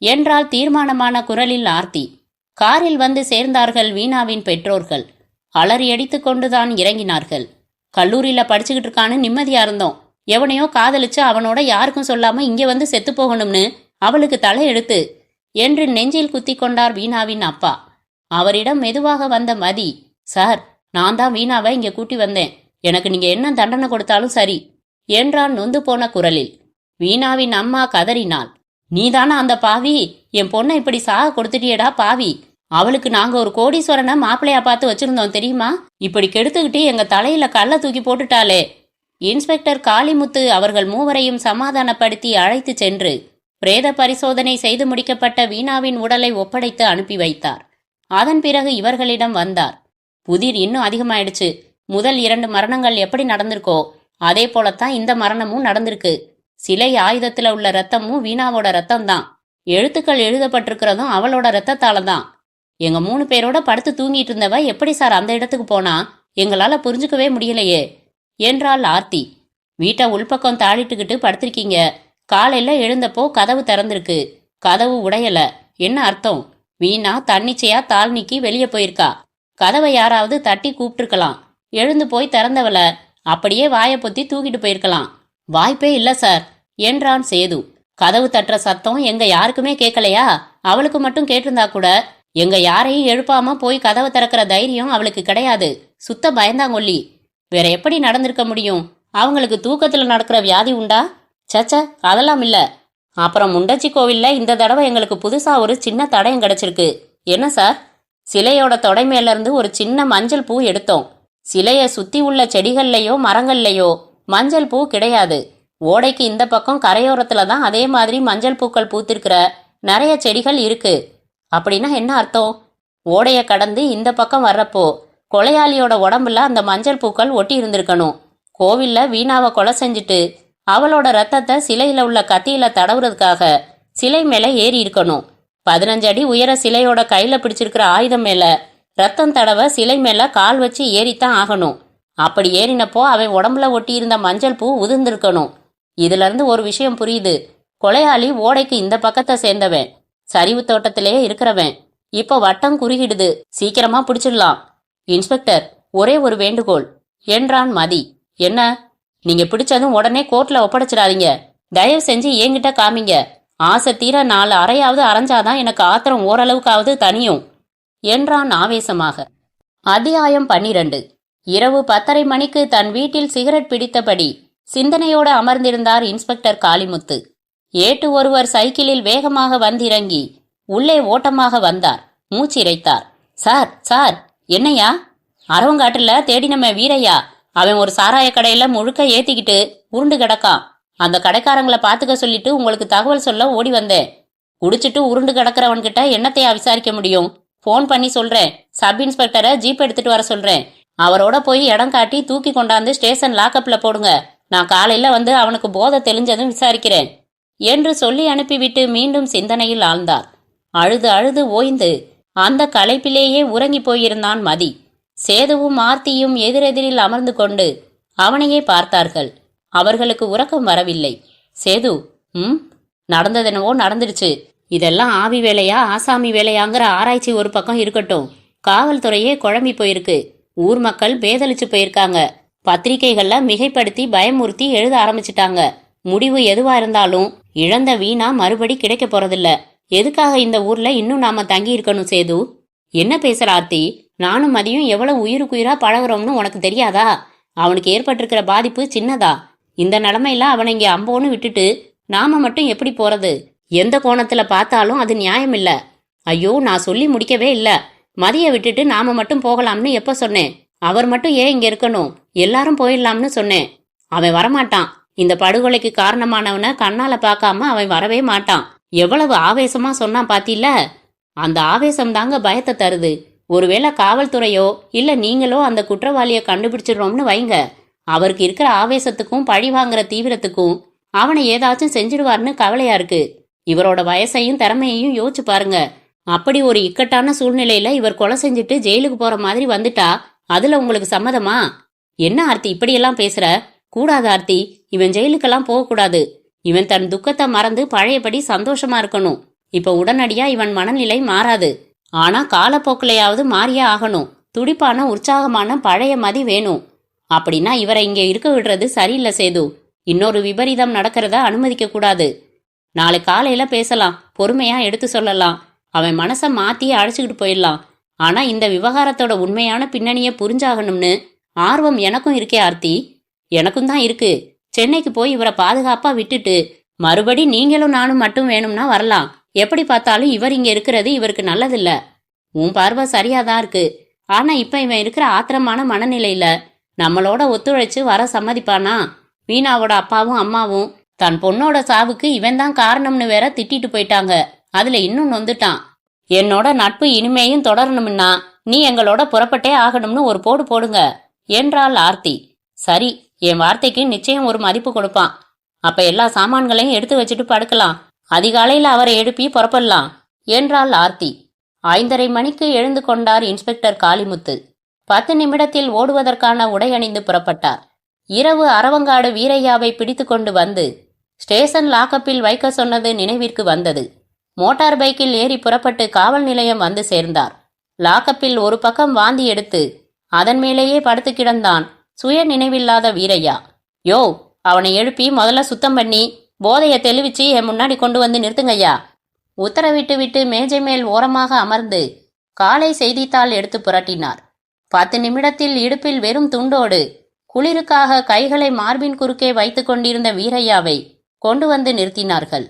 என்றால் தீர்மானமான குரலில் ஆர்த்தி. காரில் வந்து சேர்ந்தார்கள் வீணாவின் பெற்றோர்கள். அலறி அடித்து கொண்டுதான் இறங்கினார்கள். கல்லூரியில படிச்சுக்கிட்டு இருக்கான்னு நிம்மதியா இருந்தோம். எவனையோ காதலிச்சு அவனோட யாருக்கும் சொல்லாம இங்க வந்து செத்து போகணும்னு அவளுக்கு தலையெழுத்து என்று நெஞ்சில் குத்தி கொண்டார் வீணாவின் அப்பா. அவரிடம் மெதுவாக வந்த மதி, சார், நான் தான் வீணாவை இங்க கூட்டி வந்தேன். எனக்கு நீங்க என்ன தண்டனை கொடுத்தாலும் சரி என்றான் நொந்து போன குரலில். வீணாவின் அம்மா கதறினாள். நீதானா அந்த பாவி? என் பொண்ணை இப்படி சாக கொடுத்துட்டியடா பாவி. அவளுக்கு நாங்க ஒரு கோடீஸ்வரனை மாப்பிள்ளையா பார்த்து வச்சிருந்தோம் தெரியுமா? இப்படி கெடுத்துக்கிட்டு எங்க தலையில கல்ல தூக்கி போட்டுட்டாளே. இன்ஸ்பெக்டர் காளிமுத்து அவர்கள் மூவரையும் சமாதானப்படுத்தி அழைத்து சென்று பிரேத பரிசோதனை செய்து முடிக்கப்பட்ட வீணாவின் உடலை ஒப்படைத்து அனுப்பி வைத்தார். அதன் பிறகு இவர்களிடம் வந்தார். புதிர் இன்னும் அதிகமாயிடுச்சு. முதல் 2 மரணங்கள் எப்படி நடந்திருக்கோ அதே போலத்தான் இந்த மரணமும் நடந்திருக்கு. சிலை ஆயுதத்துல உள்ள ரத்தமும் வீணாவோட ரத்தம் தான். எழுத்துக்கள் எழுதப்பட்டிருக்கிறதும் அவளோட ரத்தத்தால தான். எங்க 3 பேரோட படுத்து தூங்கிட்டு இருந்தவ எப்படி சார் அந்த இடத்துக்கு போனா? எங்களால புரிஞ்சுக்கவே முடியலையே என்றாள் ஆர்த்தி. வீட்டை உள்பக்கம் தாளிட்டுக்கிட்டு படுத்திருக்கீங்க. காலையில எழுந்தப்போ கதவு திறந்திருக்கு. கதவு உடையல. என்ன அர்த்தம்? வீணா தன்னிச்சையா தாள் நீக்கி வெளியே போயிருக்கா. கதவை யாராவது தட்டி கூப்பிட்டுருக்கலாம். எழுந்து போய் திறந்தவள அப்படியே வாயை பொத்தி தூக்கிட்டு போயிருக்கலாம். வாய்ப்பே இல்ல சார் என்றான் சேது. கதவு தட்டுற சத்தம் எங்க யாருக்குமே கேட்கலையா? அவளுக்கு மட்டும் கேட்டிருந்தா கூட எங்க யாரையும் எழுப்பாம போய் கதவை திறக்கிற தைரியம் அவளுக்கு கிடையாது. சுத்த பயந்தாங்கொல்லி. வேற எப்படி நடந்திருக்க முடியும்? அவங்களுக்கு தூக்கத்துல நடக்கிற வியாதி உண்டா? சச்ச, அதெல்லாம் இல்ல. அப்புறம் முண்டச்சி கோவில்ல இந்த தடவை எங்களுக்கு புதுசா ஒரு சின்ன தடயம் கிடைச்சிருக்கு. என்ன சார்? சிலையோட தொடை மேல இருந்து ஒரு சின்ன மஞ்சள் பூ எடுத்தோம். சிலைய சுத்தி உள்ள செடிகள்லையோ மரங்கள்லையோ மஞ்சள் பூ கிடையாது. ஓடைக்கு இந்த பக்கம் கரையோரத்துல தான் அதே மாதிரி மஞ்சள் பூக்கள் பூத்திருக்கிற நிறைய செடிகள் இருக்கு. அப்படின்னா என்ன அர்த்தம்? ஓடைய கடந்து இந்த பக்கம் வர்றப்போ கொலையாளியோட உடம்புல அந்த மஞ்சள் பூக்கள் ஒட்டி இருந்திருக்கணும். கோவில்ல வீணாவை கொலை செஞ்சுட்டு அவளோட ரத்தத்தை சிலையில உள்ள கத்தியில தடவுறதுக்காக சிலை மேல ஏறி இருக்கணும். 15 அடி உயர சிலையோட கையில பிடிச்சிருக்கிற ஆயுதம் மேல ரத்தம் தடவை சிலை மேல கால் வச்சு ஏறித்தான் ஆகணும். அப்படி ஏறினப்போ அவன் உடம்புல ஒட்டி இருந்த மஞ்சள் பூ உதிர்ந்திருக்கணும். இதுல இருந்து ஒரு விஷயம் புரியுது. கொலையாளி ஓடைக்கு இந்த பக்கத்தை சேர்ந்தவன், சரிவு தோட்டத்திலேயே இருக்கிறவன். இப்போ வட்டம் குறுகிடுது, சீக்கிரமா பிடிச்சிடலாம். இன்ஸ்பெக்டர், ஒரே ஒரு வேண்டுகோள் என்றான் மதி. என்ன? நீங்க பிடிச்சதும் உடனே கோர்ட்ல ஒப்படைச்சிடாதீங்க. தயவு செஞ்சு என்கிட்ட காமிங்க. ஆசை தீர 4 அறையாவது அரைஞ்சாதான் எனக்கு ஆத்திரம் ஓரளவுக்காவது தனியும் என்றான் ஆவேசமாக. அத்தியாயம் 12. இரவு 10:30 மணிக்கு தன் வீட்டில் சிகரெட் பிடித்தபடி சிந்தனையோடு அமர்ந்திருந்தார் இன்ஸ்பெக்டர் காளிமுத்து. ஏட்டு ஒருவர் சைக்கிளில் வேகமாக வந்திறங்கி உள்ளே ஓட்டமாக வந்தார். மூச்சிரைத்தார். சார் சார், என்னையா? அரவங்காட்டுல தேடினமே வீரையா, அவன் ஒரு சாராய கடையில முழுக்க ஏத்திக்கிட்டு உருண்டு கிடக்கான். அந்த கடைக்காரங்களை பாத்துக்க சொல்லிட்டு உங்களுக்கு தகவல் சொல்ல ஓடி வந்தேன். குடிச்சிட்டு உருண்டு கிடக்கிறவன்கிட்ட என்னத்தையா விசாரிக்க முடியும்? போன் பண்ணி சொல்றேன். சப் இன்ஸ்பெக்டரை ஜீப் எடுத்துட்டு வர சொல்றேன். அவரோட போய் இடம் காட்டி தூக்கி கொண்டாந்து ஸ்டேஷன் லாக்கப்ல போடுங்க. நான் காலையில வந்து அவனுக்கு போதை தெளிஞ்சதும் விசாரிக்கிறேன் என்று சொல்லி அனுப்பிவிட்டு மீண்டும் சிந்தனையில் ஆழ்ந்தார். அழுது அழுது ஓய்ந்து அந்த களைப்பிலேயே உறங்கி போயிருந்தான் மதி. சேதுவும் ஆர்த்தியும் எதிரெதிரில் அமர்ந்து கொண்டு அவனையே பார்த்தார்கள். அவர்களுக்கு உறக்கம் வரவில்லை. சேது, நடந்ததெனவோ நடந்துடுச்சு. இதெல்லாம் ஆவி வேலையா ஆசாமி வேலையாங்கிற ஆராய்ச்சி ஒரு பக்கம் இருக்கட்டும். காவல்துறையே குழம்பி போயிருக்கு. ஊர் மக்கள் பேதலிச்சு போயிருக்காங்க. பத்திரிகைகள்ல மிகைப்படுத்தி பயமுறுத்தி எழுத ஆரம்பிச்சிட்டாங்க. முடிவு எதுவா இருந்தாலும் இழந்த வீணா மறுபடி கிடைக்க போறதில்ல. எதுக்காக இந்த ஊர்ல இன்னும் நாம தங்கி இருக்கணும்? சேது, என்ன பேசுற ஆர்த்தி? நானும் மதியும் எவ்வளவு உயிருக்குயிரா பழகுறோம்னு உனக்கு தெரியாதா? அவனுக்கு ஏற்பட்டிருக்கிற பாதிப்பு சின்னதா? இந்த நிலைமையில அவனை இங்க அம்போன்னு விட்டுட்டு நாம மட்டும் எப்படி போறது? எந்த கோணத்துல பார்த்தாலும் அது நியாயம் இல்ல. ஐயோ, நான் சொல்லி முடிக்கவே இல்ல. மதிய விட்டுட்டு நாம மட்டும் போகலாம்னு எப்ப சொன்னேன்? அவர் மட்டும் ஏன் இங்க இருக்கணும்? எல்லாரும் போயிடலாம்னு சொன்னேன். அவன் வரமாட்டான். இந்த படுகொலைக்கு காரணமானவனை கண்ணால பார்க்காம அவன் வரவே மாட்டான். எவ்வளவு ஆவேசமா சொன்னான் பாத்தீல்ல? அந்த ஆவேசம் தாங்க பயத்தை தருது. ஒருவேளை காவல்துறையோ இல்ல நீங்களோ அந்த குற்றவாளியை கண்டுபிடிச்சிடுறோம்னு வைங்க, அவருக்கு இருக்கிற ஆவேசத்துக்கும் பழி வாங்குற தீவிரத்துக்கும் அவனை ஏதாச்சும் செஞ்சிடுவார்னு கவலையா இருக்கு. இவரோட வயசையும் திறமையையும் யோசிச்சு பாருங்க. அப்படி ஒரு இக்கட்டான சூழ்நிலையில இவர் கொலை செஞ்சுட்டு ஜெயிலுக்கு போற மாதிரி வந்துட்டா அதுல உங்களுக்கு சம்மதமா? என்ன ஆர்த்தி இப்படியெல்லாம் பேசுற? கூடாது ஆர்த்தி, இவன் ஜெயிலுக்கெல்லாம் போகக்கூடாது. இவன் தன் துக்கத்தை மறந்து பழையபடி சந்தோஷமா இருக்கணும். இப்ப உடனடியா இவன் மனநிலை மாறாது. ஆனா காலப்போக்கிலையாவது மாறியே ஆகணும். துடிப்பான உற்சாகமான பழைய மதி வேணும். அப்படின்னா இவரை இங்க இருக்க விடுறது சரியில்லை சேது. இன்னொரு விபரீதம் நடக்கிறத அனுமதிக்க கூடாது. நாளை காலையில பேசலாம், பொறுமையா எடுத்து சொல்லலாம். அவன் மனசை மாத்தி அழைச்சிக்கிட்டு போயிடலாம். ஆனா இந்த விவகாரத்தோட உண்மையான பின்னணியை புரிஞ்சாகணும்னு ஆர்வம் எனக்கும் இருக்கே ஆர்த்தி. எனக்கும் தான் இருக்கு. சென்னைக்கு போய் இவரை பாதுகாப்பா விட்டுட்டு மறுபடி நீங்களும் நானும் மட்டும் வேணும்னா வரலாம். எப்படி பார்த்தாலும் இவர் இங்க இருக்கிறது இவருக்கு நல்லதில்ல. உன் பார்வை சரியாதான் இருக்கு. ஆனா இப்ப இவன் இருக்கிற ஆத்திரமான மனநிலையில நம்மளோட ஒத்துழைச்சு வர சம்மதிப்பானா? வீணாவோட அப்பாவும் அம்மாவும் தன் பொண்ணோட சாவுக்கு இவன் தான் காரணம்னு வேற திட்டிட்டு போயிட்டாங்க. அதுல இன்னும் நொந்துட்டான். என்னோட நட்பு இனிமேயும் தொடரணும்னா நீ எங்களோட புறப்பட்டே ஆகணும்னு ஒரு போடு போடுங்க என்றாள் ஆர்த்தி. சரி, என் வார்த்தைக்கு நிச்சயம் ஒரு மதிப்பு கொடுப்பான். அப்ப எல்லா சாமான்களையும் எடுத்து வச்சுட்டு படுக்கலாம். அதிகாலையில அவரை எழுப்பி புறப்படலாம் என்றாள் ஆர்த்தி. 5:30 மணிக்கு எழுந்து கொண்டார் இன்ஸ்பெக்டர் காளிமுத்து. 10 நிமிடத்தில் ஓடுவதற்கான உடை அணிந்து புறப்பட்டார். இரவு அரவங்காடு வீரையாவை பிடித்து கொண்டு வந்து ஸ்டேஷன் லாக்கப்பில் வைக்க சொன்னது நினைவிற்கு வந்தது. மோட்டார் பைக்கில் ஏறி புறப்பட்டு காவல் நிலையம் வந்து சேர்ந்தார். லாக்கப்பில் ஒரு பக்கம் வாந்தி எடுத்து அதன் மேலேயே படுத்து கிடந்தான் சுய நினைவில்லாத வீரையா. யோ, அவனை எழுப்பி முதல்ல சுத்தம் பண்ணி போதைய தெளிவிச்சு என் முன்னாடி கொண்டு வந்து நிறுத்துங்கய்யா. உத்தரவிட்டு விட்டு மேஜை மேல் ஓரமாக அமர்ந்து காலை செய்தித்தாள் எடுத்து புரட்டினார். 10 நிமிடத்தில் இடுப்பில் வெறும் துண்டோடு குளிருக்காக கைகளை மார்பின் குறுக்கே வைத்து கொண்டிருந்த வீரையாவை கொண்டு வந்து நிறுத்தினார்கள்.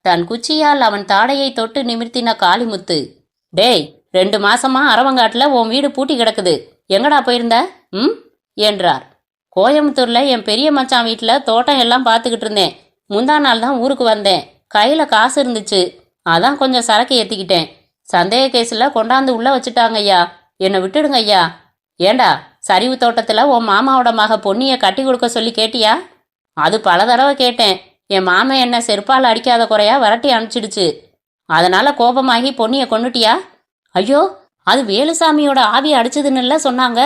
தன் குச்சியால் அவன் தாடையை தொட்டு நிமிர்த்தின காளிமுத்து, டேய், 2 மாசமா அரவங்காட்டுல உன் வீடு பூட்டி கிடக்குது. எங்கடா போயிருந்த? ம் என்றார். கோயம்புத்தூர்ல என் பெரிய மச்சான் வீட்டுல தோட்டம் எல்லாம் பார்த்துக்கிட்டு இருந்தேன். முந்தா நாள் தான் ஊருக்கு வந்தேன். கையில காசு இருந்துச்சு, அதான் கொஞ்சம் சரக்கு ஏத்திக்கிட்டேன். சந்தேக கேஸ்ல கொண்டாந்து உள்ள வச்சுட்டாங்க ஐயா, என்னை விட்டுடுங்க ஐயா. ஏண்டா, சரிவு தோட்டத்துல உன் மாமாவோட மக பொன்னிய கட்டி கொடுக்க சொல்லி கேட்டியா? அது பல தடவை கேட்டேன். என் மாமன் என்ன செருப்பால் அடிக்காத குறையா விரட்டி அனுப்பிச்சிடுச்சு. அதனால கோபமாகி பொன்னிய கொன்னுட்டியா? ஐயோ, அது வேலுசாமியோட ஆவி அடிச்சதுன்னுல சொன்னாங்க.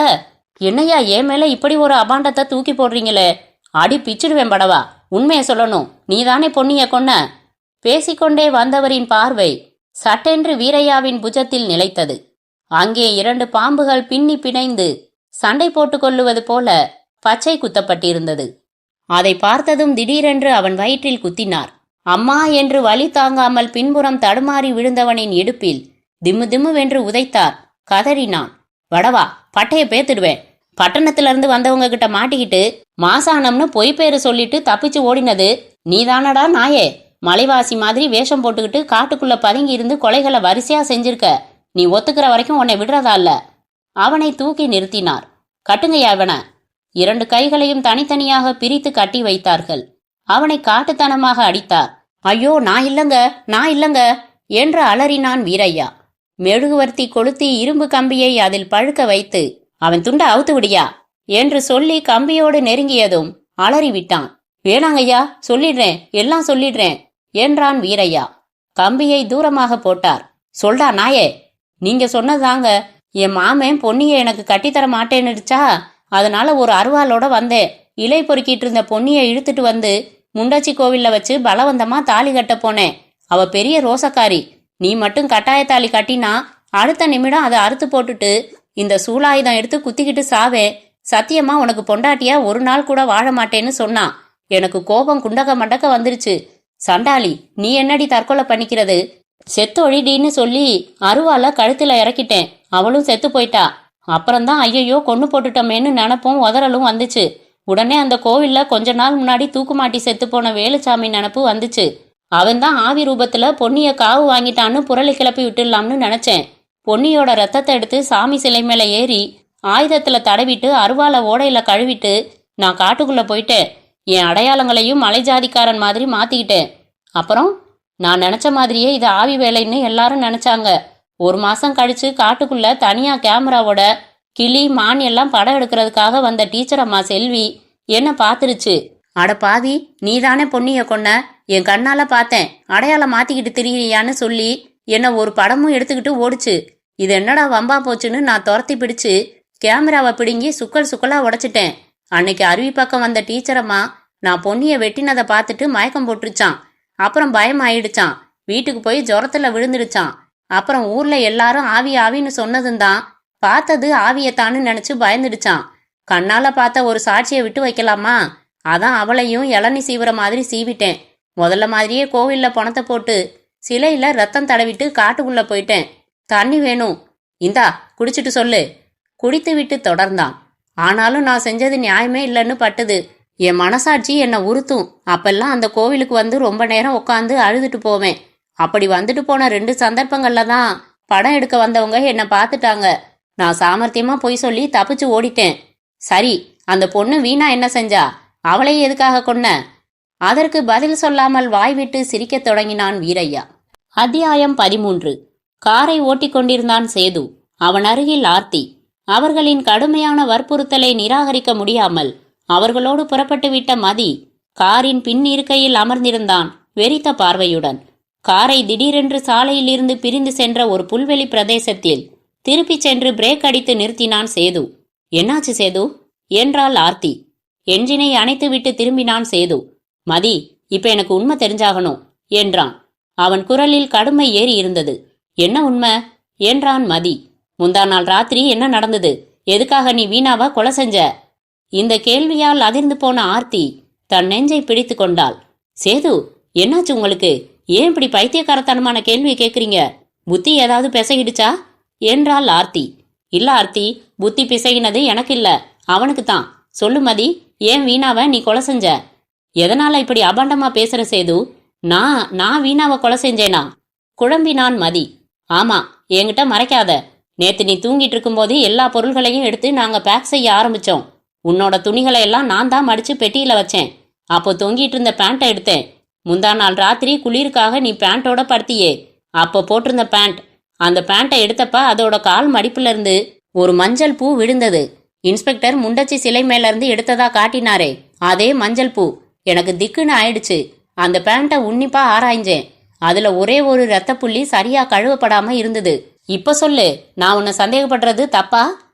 என்னையா என் மேல இப்படி ஒரு அபாண்டத்தை தூக்கி போடுறீங்களே? அடி பிச்சிடுவேன் படவா. உண்மையை சொல்லணும், நீதானே பொன்னிய கொன்ன? பேசிக்கொண்டே வந்தவரின் பார்வை சட்டென்று வீரையாவின் புஜத்தில் நிலைத்தது. அங்கே 2 பாம்புகள் பின்னி பிணைந்து சண்டை போட்டுக் கொள்ளுவது போல பச்சை குத்தப்பட்டிருந்தது. அதை பார்த்ததும் திடீரென்று அவன் வயிற்றில் குத்தினார். அம்மா என்று வலி தாங்காமல் பின்புறம் தடுமாறி விழுந்தவனின் இடுப்பில் திம்மு திம்முவென்று உதைத்தார். கதறினான். வடவா, பட்டைய பேத்துடுவேன். பட்டணத்திலிருந்து வந்தவங்க கிட்ட மாட்டிக்கிட்டு மாசானம்னு பொய் பேரு சொல்லிட்டு தப்பிச்சு ஓடினது நீதானடா நாயே. மலைவாசி மாதிரி வேஷம் போட்டுக்கிட்டு காட்டுக்குள்ள பதுங்கி இருந்து கொலைகளை வரிசையா செஞ்சிருக்க. நீ ஒத்துக்கிற வரைக்கும் உன்னை விடுறதா இல்ல. அவனை தூக்கி நிறுத்தினார். கட்டுங்கய்யா அவனை. 2 கைகளையும் தனித்தனியாக பிரித்து கட்டி வைத்தார்கள். அவனை காட்டுத்தனமாக அடித்தார். ஐயோ, நான் இல்லங்க என்று அலறினான் வீரையா. மெழுகுவர்த்தி கொளுத்தி இரும்பு கம்பியை அதில் பழுக்க வைத்து அவன் துண்ட அவுத்து விடியா என்று சொல்லி கம்பியோடு நெருங்கியதும் அலறிவிட்டான். வேணாங்கய்யா, சொல்லிடுறேன், எல்லாம் சொல்லிடுறேன் என்றான் வீரையா. கம்பியை தூரமாக போட்டார். சொல்டா நாயே, நீங்க சொன்னதாங்க. என் மாமன் பொன்னியை எனக்கு கட்டித்தர மாட்டேன்னுடுச்சா, அதனால ஒரு அருவாளோட வந்தேன். இலை பொறுக்கிட்டு இருந்த பொன்னியை இழுத்துட்டு வந்து முண்டாச்சி கோவில்ல வச்சு பலவந்தமா தாலி கட்ட போனேன். அவ பெரிய ரோசக்காரி. நீ மட்டும் கட்டாய தாலி கட்டினா அடுத்த நிமிடம் அதை அறுத்து போட்டுட்டு இந்த சூலாயுதம் எடுத்து குத்திக்கிட்டு சாவே. சத்தியமா உனக்கு பொண்டாட்டியா ஒரு நாள் கூட வாழ மாட்டேன்னு சொன்னான். எனக்கு கோபம் குண்டக்க மண்டக்க வந்துருச்சு. சண்டாளி, நீ என்னடி தற்கொலை பண்ணிக்கிறது? செத்து ஒழிடின்னு சொல்லி அருவால கழுத்துல இறக்கிட்டேன். அவளும் செத்து போயிட்டா. அப்புறம்தான் ஐயையோ கொன்னு போட்டுட்டோமேன்னு நினப்பும் உதறலும் வந்துச்சு. உடனே அந்த கோவில்ல கொஞ்ச நாள் முன்னாடி தூக்குமாட்டி செத்து போன வேலுச்சாமி நினப்பு வந்துச்சு. அவன்தான் ஆவி ரூபத்துல பொன்னிய காவு வாங்கிட்டான்னு புரளி கிளப்பி விட்டுடலாம்னு நினைச்சேன். பொன்னியோட ரத்தத்தை எடுத்து சாமி சிலை மேல ஏறி ஆயுதத்துல தடவிட்டு அருவால ஓடையில கழுவிட்டு நான் காட்டுக்குள்ள போயிட்டேன். என் அடையாளங்களையும் மலை ஜாதிக்காரன் மாதிரி மாத்திக்கிட்டேன். அப்புறம் நான் நினைச்ச மாதிரியே இது ஆவி வேலைன்னு எல்லாரும் நினைச்சாங்க. 1 மாசம் கழிச்சு காட்டுக்குள்ள தனியா கேமராவோட கிளி மான் எல்லாம் படம் எடுக்கிறதுக்காக வந்த டீச்சர் அம்மா செல்வி என்ன பாத்துருச்சு. அட பாவி, நீதானே பொன்னிய கொன்ன, என் கண்ணால பார்த்தேன், அடையாளம் மாத்திக்கிட்டு திரியிறியான்னு சொல்லி என்ன ஒரு படமும் எடுத்துக்கிட்டு ஓடுச்சு. இது என்னடா வம்பா போச்சுன்னு நான் துரத்தி பிடிச்சு கேமராவை பிடுங்கி சுக்கலா உடைச்சிட்டேன். அன்னைக்கு அருவி பக்கம் வந்த டீச்சரம்மா நான் பொன்னிய வெட்டினதை பார்த்துட்டு மயக்கம் போட்டுருச்சான். அப்புறம் பயம் ஆயிடுச்சான். வீட்டுக்கு போய் ஜுரத்துல விழுந்துடுச்சான். அப்புறம் ஊர்ல எல்லாரும் ஆவின்னு சொன்னதும் தான் பார்த்தது ஆவியத்தான்னு நினைச்சு பயந்துடுச்சான். கண்ணால பார்த்த ஒரு சாட்சியை விட்டு வைக்கலாமா? அதான் அவளையும் இளநி சீவுற மாதிரி சீவிட்டேன். முதல்ல மாதிரியே கோவில்ல பணத்தை போட்டு சிலையில ரத்தம் தடவிட்டு காட்டுக்குள்ள போயிட்டேன். தண்ணி வேணும், இந்தா குடிச்சிட்டு சொல்லு. குடித்து விட்டு தொடர்ந்தான். ஆனாலும் நான் செஞ்சது நியாயமே இல்லைன்னு பட்டுது. என் மனசாட்சி என்னை உறுத்தும். அப்பெல்லாம் அந்த கோவிலுக்கு வந்து ரொம்ப நேரம் உட்காந்து அழுதுட்டு போவேன். அப்படி வந்துட்டு போன 2 சந்தர்ப்பங்கள்ல தான் படம் எடுக்க வந்தவங்க என்னை பார்த்துட்டாங்க. நான் சாமர்த்தியமா பொய் சொல்லி தப்பிச்சு ஓடிட்டேன். சரி, அந்த பொண்ணு வீணா என்ன செஞ்சா? அவளை எதுக்காக கொன்ன? அதற்கு பதில் சொல்லாமல் வாய்விட்டு சிரிக்கத் தொடங்கினான் வீரையா. அத்தியாயம் 13. காரை ஓட்டிக் கொண்டிருந்தான் சேது. அவன் அருகில் ஆர்த்தி. அவர்களின் கடுமையான வற்புறுத்தலை நிராகரிக்க முடியாமல் அவர்களோடு புறப்பட்டு விட்ட மதி காரின் பின் இருக்கையில் அமர்ந்திருந்தான் வெறித்த பார்வையுடன். காரை திடீரென்று சாலையில் இருந்து பிரிந்து சென்ற ஒரு புல்வெளி பிரதேசத்தில் திருப்பிச் சென்று பிரேக் அடித்து நிறுத்தினான் சேது. என்னாச்சு சேது என்றாள் ஆர்த்தி. என்ஜினை அணைத்துவிட்டு திரும்பினான் சேது. மதி, இப்ப எனக்கு உண்மை தெரிஞ்சாகணும் என்றான். அவன் குரலில் கடுமை ஏறி இருந்தது. என்ன உண்மை என்றான் மதி. முந்தா நாள் ராத்திரி என்ன நடந்தது? எதுக்காக நீ வீணாவா கொலை செஞ்ச? இந்த கேள்வியால் அதிர்ந்து போன ஆர்த்தி தன் நெஞ்சை பிடித்து கொண்டாள். சேது, என்னாச்சு உங்களுக்கு? ஏன் இப்படி பைத்தியக்காரத்தனமான கேள்வி கேட்குறீங்க? புத்தி ஏதாவது பிசகிடுச்சா என்றாள் ஆர்த்தி. இல்ல ஆர்த்தி, புத்தி பிசகினது எனக்கு இல்ல, அவனுக்கு தான். சொல்லு மதி, ஏன் வீணாவை நீ கொலை செஞ்ச? எதனால இப்படி அபாண்டமா பேசுற சேது? நான் வீணாவை கொலை செஞ்சேனா? குழம்பினான் மதி. ஆமா, என்கிட்ட மறைக்காத. நேத்து நீ தூங்கிட்டு இருக்கும்போது எல்லா பொருள்களையும் எடுத்து நாங்க பேக் செய்ய ஆரம்பிச்சோம். உன்னோட துணிகளை எல்லாம் நான் தான் மடிச்சு பெட்டியில வச்சேன். அப்போ தொங்கிட்டு இருந்த பேண்ட்டை எடுத்தேன். முந்தா நாள் ராத்திரி குளிருக்காக நீ பேண்ட்டோட படுத்தியே, அப்போ போட்டிருந்த பேண்ட். அந்த பேண்ட்டை எடுத்தப்ப அதோட கால் மடிப்புல இருந்து ஒரு மஞ்சள் பூ விழுந்தது. இன்ஸ்பெக்டர் முண்டச்சி சிலை மேல இருந்து எடுத்ததா காட்டினாரே, அதே மஞ்சள் பூ. எனக்கு திக்குன்னு ஆயிடுச்சு. அந்த பேண்ட்டை உன்னிப்பா ஆராய்ஞ்சேன். அதுல ஒரே ஒரு ரத்த புள்ளி சரியா கழுவப்படாம இருந்தது. இப்ப சொல்லு, நான் உன்னை சந்தேகப்படுறது தப்பா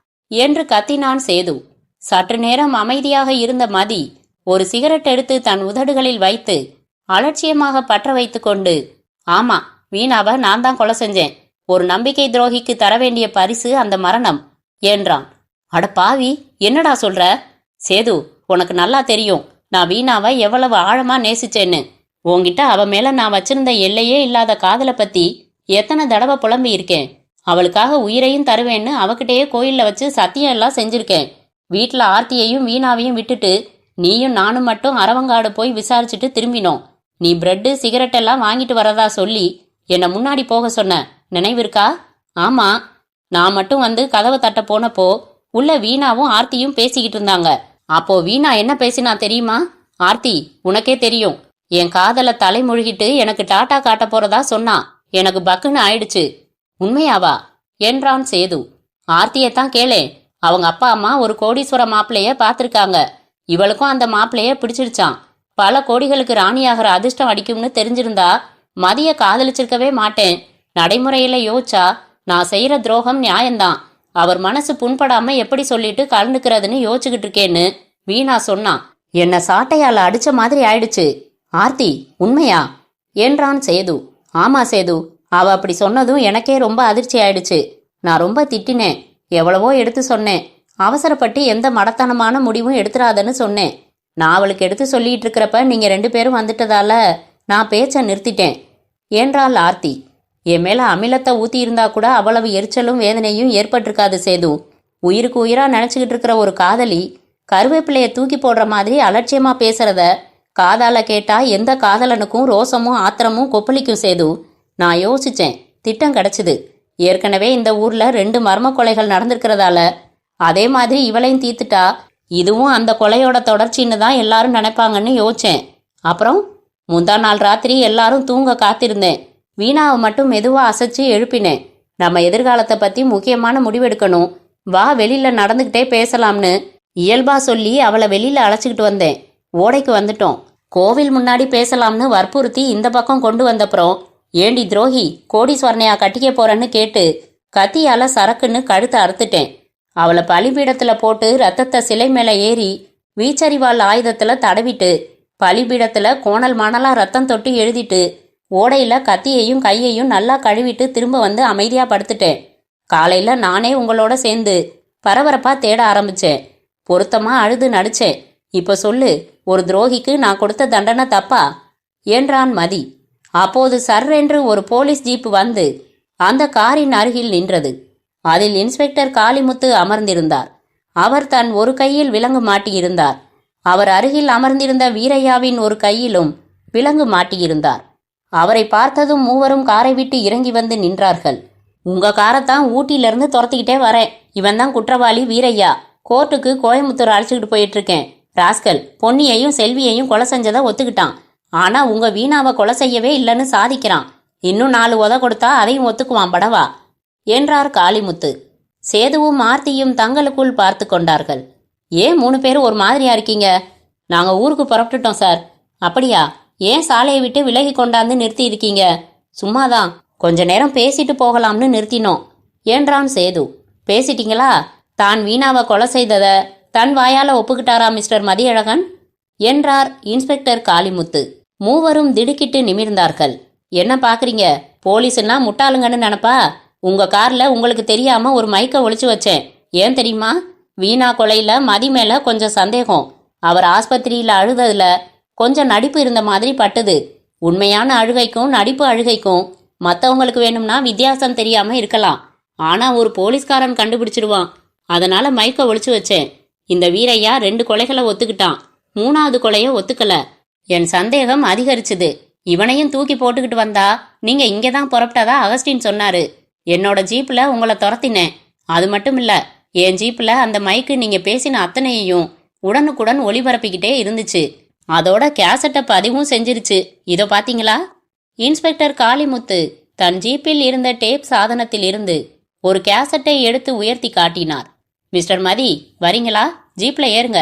என்று கத்தினான் சேது. சற்று நேரம் அமைதியாக இருந்த மதி ஒரு சிகரெட் எடுத்து தன் உதடுகளில் வைத்து அலட்சியமாக பற்ற வைத்து கொண்டு, ஆமா, வீணாவை நான் தான் கொலை செஞ்சேன். ஒரு நம்பிக்கை துரோகிக்கு தர வேண்டிய பரிசு அந்த மரணம் என்றான். அட பாவி, என்னடா சொல்ற? சேது, உனக்கு நல்லா தெரியும் நான் வீணாவை எவ்வளவு ஆழமா நேசிச்சேன்னு. உன்கிட்ட அவ மேல நான் வச்சிருந்த எல்லையே இல்லாத காதலை பத்தி எத்தனை தடவை புலம்பி இருக்கேன். அவளுக்காக உயிரையும் தருவேன்னு அவகிட்டயே கோயில்ல வச்சு சத்தியம் எல்லாம் செஞ்சிருக்கேன். வீட்டுல ஆர்த்தியையும் வீணாவையும் விட்டுட்டு நீயும் நானும் மட்டும் அரவங்காடு போய் விசாரிச்சுட்டு திரும்பினோம். நீ பிரெட்டு சிகரெட் எல்லாம் வாங்கிட்டு வரதா சொல்லி என்னை முன்னாடி போக சொன்ன, நினைவிருக்கா? ஆமா, நான் மட்டும் வந்து கதவை தட்ட போனப்போ உள்ள வீணாவும் ஆர்த்தியும் பேசிக்கிட்டு இருந்தாங்க. அப்போ வீணா என்ன பேசினா தெரியுமா? ஆர்த்தி, உனக்கே தெரியும், என் காதல தலைமொழிகிட்டு எனக்கு டாட்டா காட்ட போறதா சொன்னா. எனக்கு பக்குன்னு ஆயிடுச்சு. உண்மையாவா என்றான் சேது. ஆர்த்தியத்தான் கேளே. அவங்க அப்பா அம்மா ஒரு கோடீஸ்வர மாப்பிள்ளைய பார்த்திருக்காங்க. இவளுக்கும் அந்த மாப்பிள்ளைய பிடிச்சிருச்சான். பல கோடிகளுக்கு ராணியாகிற அதிர்ஷ்டம் அடிக்கும்னு தெரிஞ்சிருந்தா மதிய காதலிச்சிருக்கவே மாட்டேன். நடைமுறையில யோசிச்சா நான் செய்யற துரோகம் நியாயம்தான். அவர் மனசு புண்படாம எப்படி சொல்லிட்டு கலந்துக்கிறதுன்னு யோசிச்சுக்கிட்டு இருக்கேன்னு வீணா சொன்னான். என்ன சாட்டையால அடிச்ச மாதிரி ஆயிடுச்சு. ஆர்த்தி, உண்மையா என்றான் சேது. ஆமா சேது, அவ அப்படி சொன்னதும் எனக்கே ரொம்ப அதிர்ச்சி ஆயிடுச்சு. நான் ரொம்ப திட்டினேன். எவ்வளவோ எடுத்து சொன்னேன். அவசரப்பட்டு எந்த மடத்தனமான முடிவும் எடுத்துறாதன்னு சொன்னேன். நான் அவளுக்கு எடுத்து சொல்லிட்டு இருக்கிறப்ப நீங்க 2 பேரும் வந்துட்டதால நான் பேச்ச நிறுத்திட்டேன் என்றாள் ஆர்த்தி. என் மேல அமிலத்தை ஊத்தி இருந்தா கூட அவ்வளவு எரிச்சலும் வேதனையும் ஏற்பட்டிருக்காது சேது. உயிருக்கு உயிரா நினைச்சுக்கிட்டு இருக்கிற ஒரு காதலி கருவேப்பிலைய தூக்கி போடுற மாதிரி அலட்சியமா பேசுறத காதால கேட்டா எந்த காதலனுக்கும் ரோசமும் ஆத்திரமும் கொப்பளிக்கும் சேது. நான் யோசிச்சேன், திட்டம் கிடைச்சுது. ஏற்கனவே இந்த ஊர்ல 2 மர்ம கொலைகள் நடந்திருக்கிறதால அதே மாதிரி இவளையும் தீர்த்துட்டா இதுவும் அந்த கொலையோட தொடர்ச்சின்னு தான் எல்லாரும் நினைப்பாங்கன்னு யோசிச்சேன். அப்புறம் முந்தா நாள் ராத்திரி எல்லாரும் தூங்க காத்திருந்தேன். வீணாவை மட்டும் மெதுவா அசைச்சு எழுப்பினேன். நம்ம எதிர்காலத்தை பத்தி முக்கியமான முடிவெடுக்கணும், வா வெளியில நடந்துகிட்டே பேசலாம்னு இயல்பா சொல்லி அவளை வெளியில அழைச்சிக்கிட்டு வந்தேன். ஓடைக்கு வந்துட்டோம். கோவில் முன்னாடி பேசலாம்னு வற்புறுத்தி இந்த பக்கம் கொண்டு வந்தப்புறம், ஏண்டி துரோகி, கோடீஸ்வரனையா கட்டிக்க போறேன்னு கேட்டு கத்தியால சரக்குன்னு கழுத்தை அறுத்துட்டேன். அவளை பலிபீடத்துல போட்டு ரத்தத்தை சிலை மேல ஏறி வீச்சரிவாள் ஆயுதத்துல தடவிட்டு பலிபீடத்துல கோணல் மணலா ரத்தம் தொட்டு எழுதிட்டு ஓடையில கத்தியையும் கையையும் நல்லா கழுவிட்டு திரும்ப வந்து அமைதியா படுத்துட்டேன். காலையில நானே உங்களோட சேர்ந்து பரபரப்பா தேட ஆரம்பிச்சேன். பொருத்தமா அழுது நடிச்சேன். இப்ப சொல்லு, ஒரு துரோகிக்கு நான் கொடுத்த தண்டனை தப்பா என்றான் மதி. அப்போது சர்ரென்று ஒரு போலீஸ் ஜீப் வந்து அந்த காரின் அருகில் நின்றது. அதில் இன்ஸ்பெக்டர் காளிமுத்து அமர்ந்திருந்தார். அவர் தன் ஒரு கையில் விலங்கு மாட்டியிருந்தார். அவர் அருகில் அமர்ந்திருந்த வீரையாவின் ஒரு கையிலும் விலங்கு மாட்டியிருந்தார். அவரை பார்த்ததும் மூவரும் காரை விட்டு இறங்கி வந்து நின்றார்கள். உங்க காரைத்தான் ஊட்டியிலிருந்து துரத்திக்கிட்டே வரேன். இவன் தான் குற்றவாளி வீரையா. கோர்ட்டுக்கு கோயம்புத்தூர் அழைச்சிக்கிட்டு போயிட்டு இருக்கேன். ராஸ்கல் பொன்னியையும் செல்வியையும் கொலை செஞ்சதை ஒத்துக்கிட்டான். ஆனா உங்க வீணாவை கொலை செய்யவே இல்லைன்னு சாதிக்கிறான். இன்னும் 4 உத கொடுத்தா அதையும் ஒத்துக்குவான் படவா என்றார் காளிமுத்து. சேதுவும் ஆர்த்தியும் தங்களுக்குள் பார்த்து கொண்டார்கள். ஏன் 3 பேரும் ஒரு மாதிரியா இருக்கீங்க? நாங்க ஊருக்கு புறப்பட்டுட்டோம் சார். அப்படியா? ஏன் சாலையை விட்டு விலகி கொண்டாந்து நிறுத்தி இருக்கீங்க? சும்மாதான், கொஞ்ச நேரம் பேசிட்டு போகலாம்னு நிறுத்தினோம் என்றான் சேது. பேசிட்டீங்களா? தான் வீணாவை கொலை செய்தத தன் வாயால ஒப்புக்கிட்டாரா மிஸ்டர் மதியழகன் என்றார் இன்ஸ்பெக்டர் காளிமுத்து. மூவரும் திடுக்கிட்டு நிமிர்ந்தார்கள். என்ன பாக்குறீங்க? போலீஸ்னா முட்டாளுங்கன்னு நினைப்பா? உங்க கார்ல உங்களுக்கு தெரியாம ஒரு மைக்க ஒளிச்சு வச்சேன். ஏன் தெரியுமா? வீணா கொலையில மதி மேல கொஞ்சம் சந்தேகம். அவர் ஆஸ்பத்திரியில அழுததுல கொஞ்சம் நடிப்பு இருந்த மாதிரி பட்டுது. உண்மையான அழுகைக்கும் நடிப்பு அழுகைக்கும் மற்றவங்களுக்கு வேணும்னா வித்தியாசம் தெரியாம இருக்கலாம். ஆனா ஒரு போலீஸ்காரன் கண்டுபிடிச்சிடுவான். அதனால மைக்க ஒளிச்சு வச்சேன். இந்த வீரையா 2 கொலைகளை ஒத்துக்கிட்டான். 3வது கொலைய ஒத்துக்கல. என் சந்தேகம் அதிகரிச்சுது. இவனையும் தூக்கி போட்டுக்கிட்டு வந்தா நீங்க இங்கதான் புறப்பட்டதா அகஸ்டின் சொன்னாரு. என்னோட ஜீப்ல உங்களை துரத்தினேன். அது மட்டும் இல்ல, என் ஜீப்ல அந்த மைக்கு நீங்க பேசின அத்தனையையும் உடனுக்குடன் ஒளிபரப்பிக்கிட்டே இருந்துச்சு. அதோட கேசட்டை பதிவும் செஞ்சிருச்சு. இதோ பாத்தீங்களா? இன்ஸ்பெக்டர் காளிமுத்து தன் ஜீப்பில் இருந்த டேப் சாதனத்தில் இருந்து ஒரு கேசட்டை எடுத்து உயர்த்தி காட்டினார். மிஸ்டர் மதி, வரீங்களா? ஜீப்ல ஏறுங்க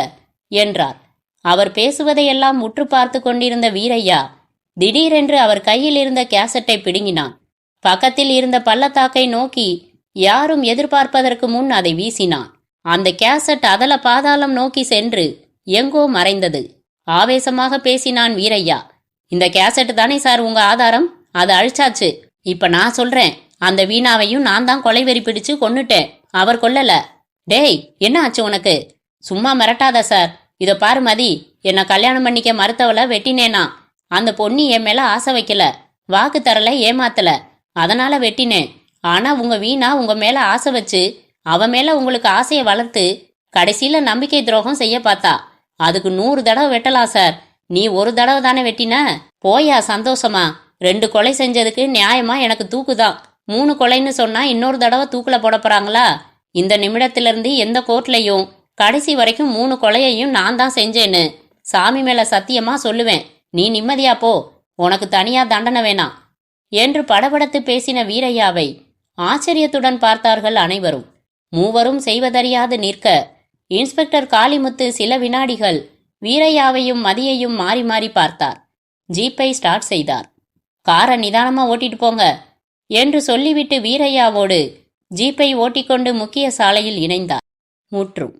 என்றார். அவர் பேசுவதையெல்லாம் உற்று பார்த்து கொண்டிருந்த வீரையா திடீரென்று அவர் கையில் இருந்த கேசட்டை பிடுங்கினான். பக்கத்தில் இருந்த பள்ளத்தாக்கை நோக்கி யாரும் எதிர்பார்ப்பதற்கு முன் அதை வீசினான். அந்த கேசட் அதல பாதாளம் நோக்கி சென்று எங்கோ மறைந்தது. ஆவேசமாக பேசினான் வீரையா. இந்த கேசட் தானே சார் உங்க ஆதாரம்? அதை அழிச்சாச்சு. இப்ப நான் சொல்றேன், அந்த வீணாவையும் நான் தான் கொலைவெறி பிடிச்சு கொன்னுட்டேன். அவர் கொல்லல. டேய், என்ன ஆச்சு உனக்கு? சும்மா மிரட்டாத சார். இத பாரு மதி, என்ன கல்யாணம் பண்ணிக்க மறுத்தவளை வெட்டினேனா? அந்த பொண்ணு என் மேல ஆசை வைக்கல, வாக்கு தரல, ஏமாத்தல, அதனால வெட்டினேன். ஆனா உங்க வீணா உங்க மேல ஆசை வச்சு அவ மேல உங்களுக்கு ஆசையை வளர்த்து கடைசியில நம்பிக்கை துரோகம் செய்ய பார்த்தா. அதுக்கு 100 தடவை வெட்டலாம் சார். நீ ஒரு தடவை தானே வெட்டின. போயா சந்தோஷமா? 2 கொலை செஞ்சதுக்கு நியாயமா எனக்கு தூக்குதான். 3 கொலைன்னு சொன்னா இன்னொரு தடவை தூக்குல போட போறாங்களா? இந்த நிமிடத்திலிருந்து எந்த கோர்ட்லயும் கடைசி வரைக்கும் 3 கொலையையும் நான் தான் செஞ்சேன்னு சாமி மேல சத்தியமா சொல்லுவேன். நீ நிம்மதியா போ, உனக்கு தனியா தண்டனை வேணாம் என்று படபடத்து பேசின வீரையாவை ஆச்சரியத்துடன் பார்த்தார்கள் அனைவரும். மூவரும் செய்வதறியாது நிற்க இன்ஸ்பெக்டர் காளிமுத்து சில வினாடிகள் வீரையாவையும் மதியையும் மாறி மாறி பார்த்தார். ஜீப்பை ஸ்டார்ட் செய்தார். காரை நிதானமா ஓட்டிட்டு போங்க என்று சொல்லிவிட்டு வீரையாவோடு ஜீப்பை ஓட்டிக்கொண்டு முக்கிய சாலையில் இணைந்தார். முற்றும்.